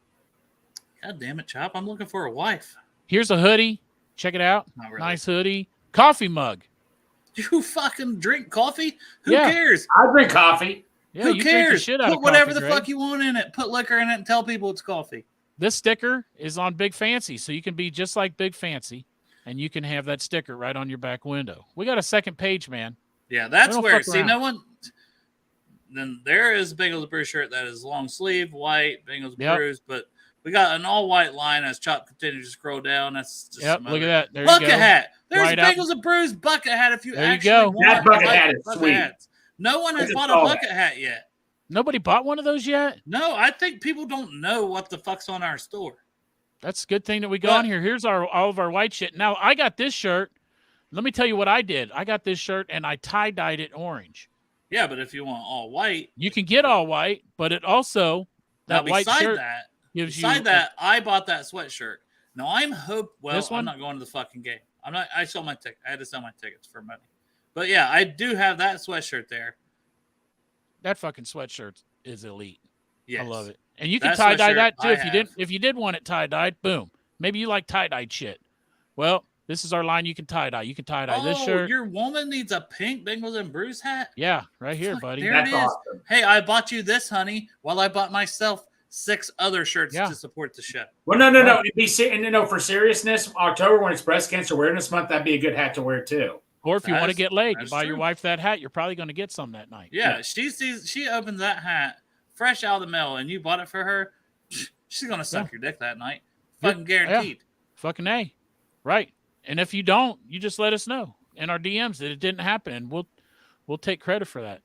God damn it, Chop. I'm looking for a wife. Here's a hoodie. Check it out. Not really. Nice hoodie. Coffee mug. You fucking drink coffee? Who Yeah. cares? I drink coffee. Yeah, Who you drink the cares? shit out Put of whatever coffee, the Greg. fuck you want in it. Put liquor in it and tell people it's coffee. This sticker is on Big Fancy, so you can be just like Big Fancy, and you can have that sticker right on your back window. We got a second page, man. Yeah, that's don't where. fuck See, around. no one. Then there is a Bengals Brew shirt that is long sleeve, white Bengals Yep. Brews, but we got an all white line as Chop continues to scroll down. That's just Yep, some look other- at that. There bucket you go. hat. There's White out. Bengals and Brews bucket hat. If you There you actually go. want That bucket bucket- hat is bucket sweet. hats. No one I has just bought a saw bucket hat yet. Nobody bought one of those yet? No, I think people don't know what the fuck's on our store. That's a good thing that we got But- on here. Here's all of our white shit. Now, I got this shirt. Let me tell you what I did. I got this shirt, and I tie-dyed it orange. Yeah, but if you want all white, You can get all white, but it also, now that white beside shirt that, gives you... beside that, I bought that sweatshirt. Now This one? I'm not going to the fucking game. I sold my ticket. I had to sell my tickets for money. But yeah, I do have that sweatshirt there. That fucking sweatshirt is elite. Yes. I love it. And you can That tie-dye sweatshirt that, too, I if you didn't. have. If you did want it tie-dyed, boom. Maybe you like tie-dyed shit. Well, this is our line you can tie-dye. You can tie-dye this shirt. Your woman needs a pink Bengals and Brews hat? Yeah, right here, Fuck, buddy. there That's it is. awesome. Hey, I bought you this, honey, while I bought myself 6 other shirts Yeah. to support the show. Well, no. For seriousness, October when it's Breast Cancer Awareness Month, that'd be a good hat to wear too. Or if you want to That's- get laid, you that's buy your true. wife that hat, you're probably going to get some that night. Yeah, she opens that hat fresh out of the mail and you bought it for her, she's gonna suck your dick that night. Fucking guaranteed. Fucking A. Right. And if you don't, you just let us know in our DMs that it didn't happen, and we'll take credit for that.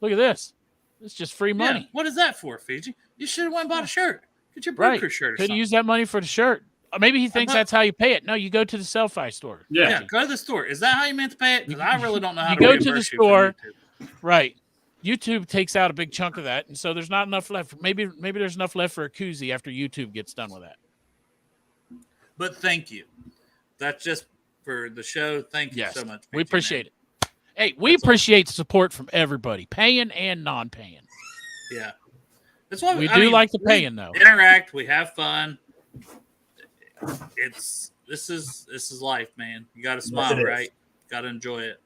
Look at this. It's just free money. Yeah, what is that for, Fiji? You should have went and bought a shirt. Get your broker Right. shirt or Could something. use that money for the shirt. Or maybe he thinks thought- that's how you pay it. No, you go to the Sell-Fi store. Yeah, go to the store. Is that how you meant to pay it? Because I really don't know how You to go to the reimburse you from store. YouTube. Right. YouTube takes out a big chunk of that, and so there's not enough left. Maybe there's enough left for a koozie after YouTube gets done with that. But thank you. That's just for the show. Thank you Yes, so much. we PG, appreciate man. it. Hey, we That's all. appreciate the support from everybody, paying and non-paying. Yeah. That's why We I do mean, like the we paying, though. Interact, we have fun. This is life, man. You got to smile, it is. right? Got to enjoy it.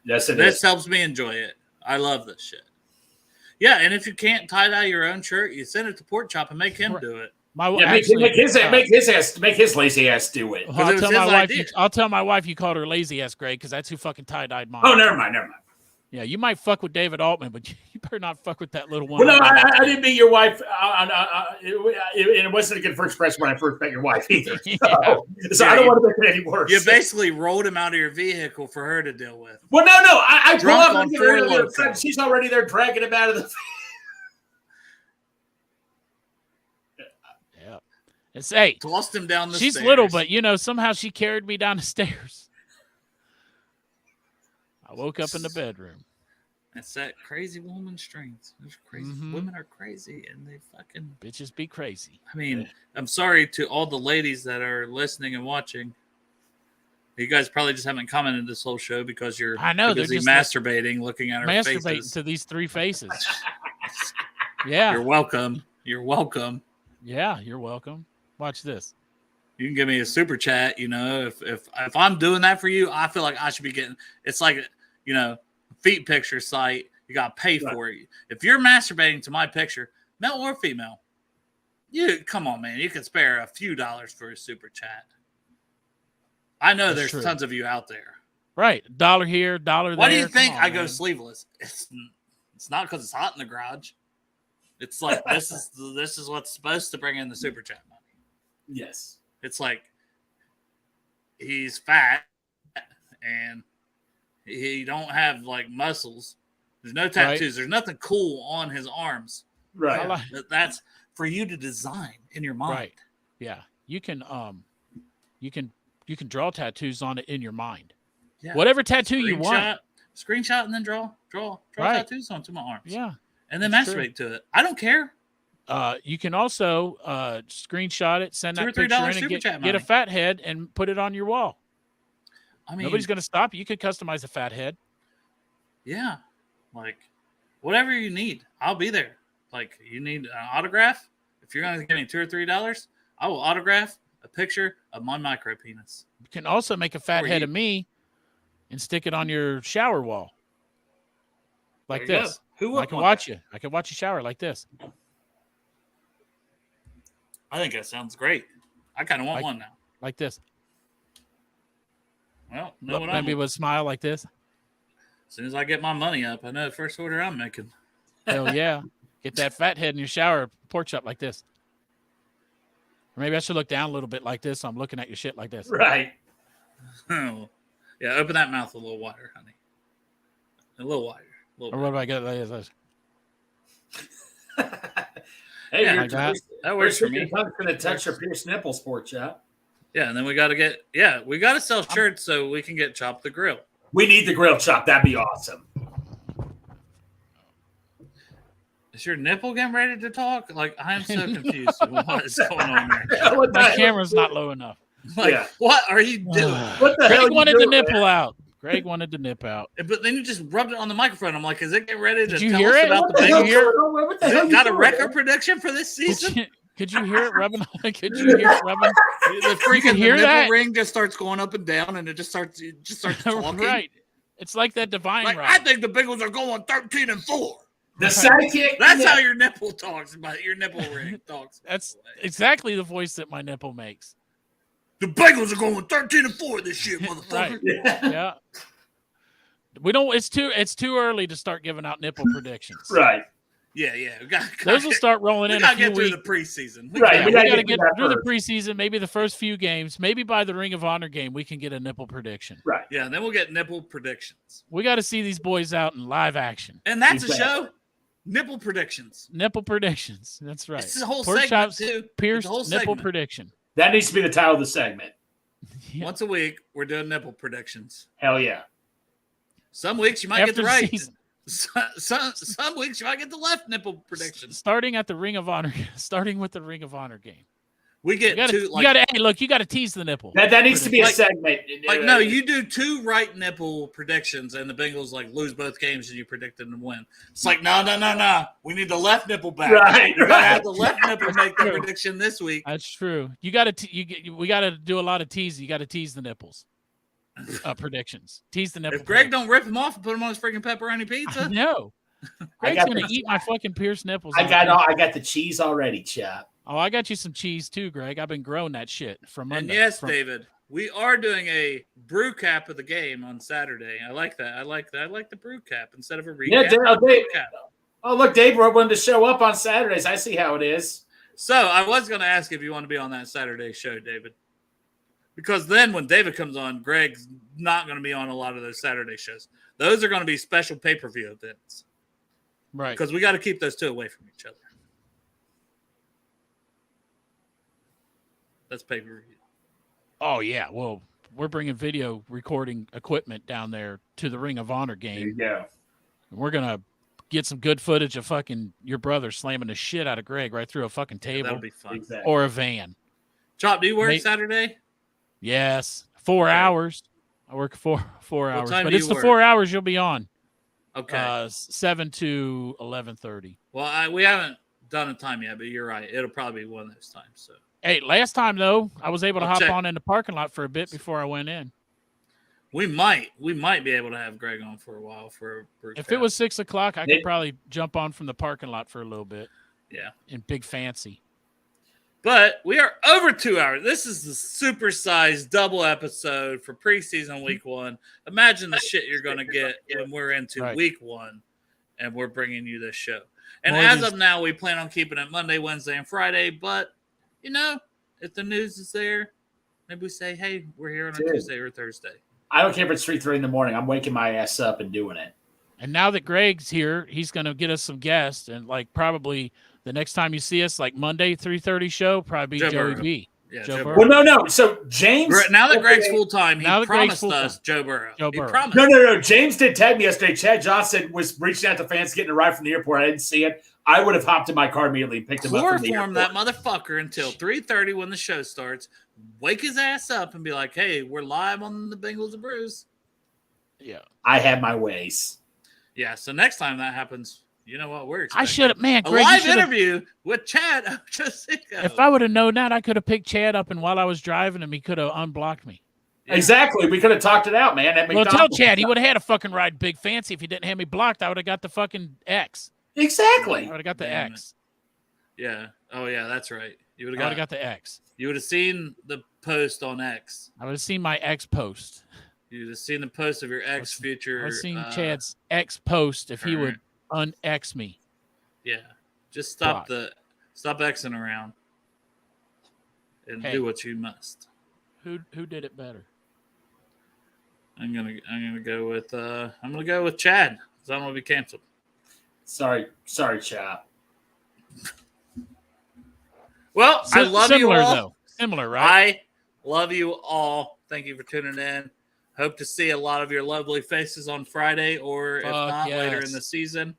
Yes, it This is. helps me enjoy it. I love this shit. Yeah, and if you can't tie dye your own shirt, you send it to Pork Chop and make him do it. Make his lazy ass do it. I'll tell my wife you called her lazy ass, Greg, because that's who fucking tie-dyed mine. Oh, never mind. Yeah, you might fuck with David Altman, but you better not fuck with that little one. Well, no, I didn't meet your wife. It wasn't a good first impression when I first met your wife either. So I don't want to make it any worse. You basically rolled him out of your vehicle for her to deal with. Well, no. I pull up and her she's already there dragging him out of the. Yeah, it's hey. Tossed him down the stairs. She's little, but somehow she carried me down the stairs. I woke up in the bedroom. That's that crazy woman strength. Those crazy women are crazy, and they fucking bitches be crazy. I mean, I'm sorry to all the ladies that are listening and watching. You guys probably just haven't commented this whole show because you're busy masturbating, looking at our faces. Masturbating to these three faces. Yeah. You're welcome. You're welcome. Yeah, you're welcome. Watch this. You can give me a super chat. If I'm doing that for you, I feel like I should be getting. It's like feet picture site. You got to pay for it. If you're masturbating to my picture, male or female, come on, man. You can spare a few dollars for a super chat. I know there's tons of you out there. Right, $1 here, $1 there. Why do you think I go sleeveless? It's not because it's hot in the garage. It's like this is what's supposed to bring in the super chat money. Yes. It's like he's fat and he don't have like muscles. There's no tattoos. Right. There's nothing cool on his arms. Right. That's for you to design in your mind. Right. Yeah. You can draw tattoos on it in your mind. Yeah. Whatever tattoo you want. Screenshot and then draw tattoos onto my arms. Yeah. And then masturbate to it. I don't care. You can also screenshot it, send that picture in, and get a fat head and put it on your wall. I mean, nobody's going to stop you. You could customize a fat head. Yeah, like whatever you need, I'll be there. Like you need an autograph. If you're going to give me $2 or $3, I will autograph a picture of my micro penis. You can also make a fat head of me and stick it on your shower wall, like this. I can watch you. I can watch you shower like this. I think that sounds great. I kind of want one now. Like this. Well, maybe with a smile like this. As soon as I get my money up, I know the first order I'm making. Hell yeah. Get that fat head in your shower, porch up like this. Or maybe I should look down a little bit like this. So I'm looking at your shit like this. Right. Oh. Yeah, open that mouth a little wider, honey. A little wider. Or what do I get like this? Hey, yeah, that works for me. I'm going to touch your pierced nipples, sport chat. Yeah, and then we got to sell shirts so we can get Chop the Grill. We need the grill chop. That'd be awesome. Is your nipple getting ready to talk? Like, I am so confused. What is going on there? My camera's not low enough. Like, what are you doing? What the hell Greg wanted the nipple out. Greg wanted to nip out. But then you just rubbed it on the microphone. I'm like, is it getting ready to tell hear us it? about the Bengals? Got a record prediction for this season? Could you hear it rubbing? Could you hear it rubbing? The freaking nipple ring just starts going up and down, and it just starts talking. Right. It's like that divine right. I think the Bengals are going 13-4. The sidekick. That's how your nipple talks about your nipple ring talks. That's exactly the voice that my nipple makes. The Bengals are going 13-4 this year, motherfucker. Right. Yeah. We don't. It's too early to start giving out nipple predictions. Right. Yeah. Those will start rolling in. We gotta get through the preseason. We gotta get through the preseason. Maybe the first few games. Maybe by the Ring of Honor game, we can get a nipple prediction. Right. Yeah. And then we'll get nipple predictions. We got to see these boys out in live action. And that's a show. Nipple predictions. Nipple predictions. That's right. It's a whole segment too. Pierce nipple prediction. That needs to be the title of the segment. Yeah. Once a week, we're doing nipple predictions. Hell yeah. Some weeks you might get the right. Some weeks you might get the left nipple prediction. Starting with the Ring of Honor game. We get you got to tease the nipple. That needs to be a segment. No, you do 2 right nipple predictions, and the Bengals lose both games, and you predict them to win. It's like no. We need the left nipple back. Right. We gotta have the left nipple make the prediction this week. That's true. We got to do a lot of teasing. You got to tease the nipples. Predictions. Tease the nipple. If Greg don't rip him off and put him on his freaking pepperoni pizza, no. Greg's gonna eat my fucking pierced nipples. I got the cheese already, chap. Oh, I got you some cheese too, Greg. I've been growing that shit from And Monday. yes, David, we are doing a brew cap of the game on Saturday. I like that. I like the brew cap instead of a recap. Yeah, Dave. Oh, look, Dave wanted to show up on Saturdays. I see how it is. So I was going to ask if you want to be on that Saturday show, David. Because then when David comes on, Greg's not going to be on a lot of those Saturday shows. Those are going to be special pay-per-view events. Right. Because we got to keep those two away from each other. That's pay-per-view. Oh, yeah. Well, we're bringing video recording equipment down there to the Ring of Honor game. Yeah. We're going to get some good footage of fucking your brother slamming the shit out of Greg right through a fucking table. That'll be fun. Exactly. Or a van. Chop, do you work Saturday? Yes. 4 hours. I work 4 hours. time But do it's you the work? 4 hours you'll be on. Okay. 7 to 11:30. Well, we haven't done a time yet, but you're right. It'll probably be one of those times. So. Hey, last time, though, I was able to I'll hop check. on in the parking lot for a bit before I went in. We might be able to have Greg on for a while for a brew If cap. it was 6 o'clock, I could probably jump on from the parking lot for a little bit. Yeah. In Big Fancy. But we are over 2 hours. This is the supersized double episode for preseason week 1. Imagine the shit you're going to get when we're into week 1 and we're bringing you this show. And as of now, we plan on keeping it Monday, Wednesday, and Friday. But, you know, if the news is there, maybe we say, hey, we're here on a Tuesday or Thursday. I don't care if it's 3:30 in the morning. I'm waking my ass up and doing it. And now that Greg's here, he's going to get us some guests. And, like, probably the next time you see us, like Monday, 3:30 show, probably be Joey B. Yeah, Joe Burrow. Well, no. So James, now that Greg's full time, he promised us Joe Burrow. He promised. No. James did tag me yesterday. Chad Johnson was reaching out to fans getting a ride from the airport. I didn't see it. I would have hopped in my car immediately and picked him up from the airport. Chloroform that motherfucker until 3:30 when the show starts. Wake his ass up and be like, "Hey, we're live on the Bengals and Brews." Yeah, I have my ways. Yeah, so next time that happens, you know what we're expecting. I should have, man. A Greg, live interview with Chad Ochocinco. If I would have known that, I could have picked Chad up, and while I was driving him, he could have unblocked me. Yeah. Exactly. We could have talked it out, man. Well, tell Chad he would have had a fucking ride Big Fancy if he didn't have me blocked. I would have got the fucking X. Exactly. I would have got the X. Yeah. Oh, yeah, that's right. You would I would have have got the X. You would have seen the post on X. I would have seen my X post. You would have seen the post of your X future. I would have seen Chad's X post if he would un-X me. Yeah. Just stop Xing around and do what you must. Who did it better? I'm gonna go with Chad because I don't want to be canceled. Sorry, Chad. Well, I love you all. Though. Similar, right? I love you all. Thank you for tuning in. Hope to see a lot of your lovely faces on Friday, or if not, later in the season.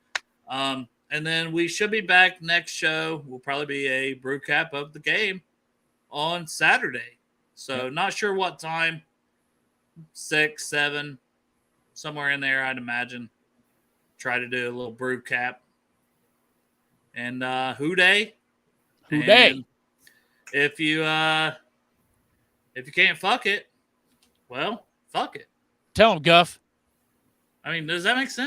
And then we should be back next show. Will probably be a brew cap of the game on Saturday. So not sure what time. 6, 7, somewhere in there, I'd imagine. Try to do a little brew cap. And Who Day. Who Day. If you can't fuck it, well, fuck it. Tell him, Guff. I mean, does that make sense?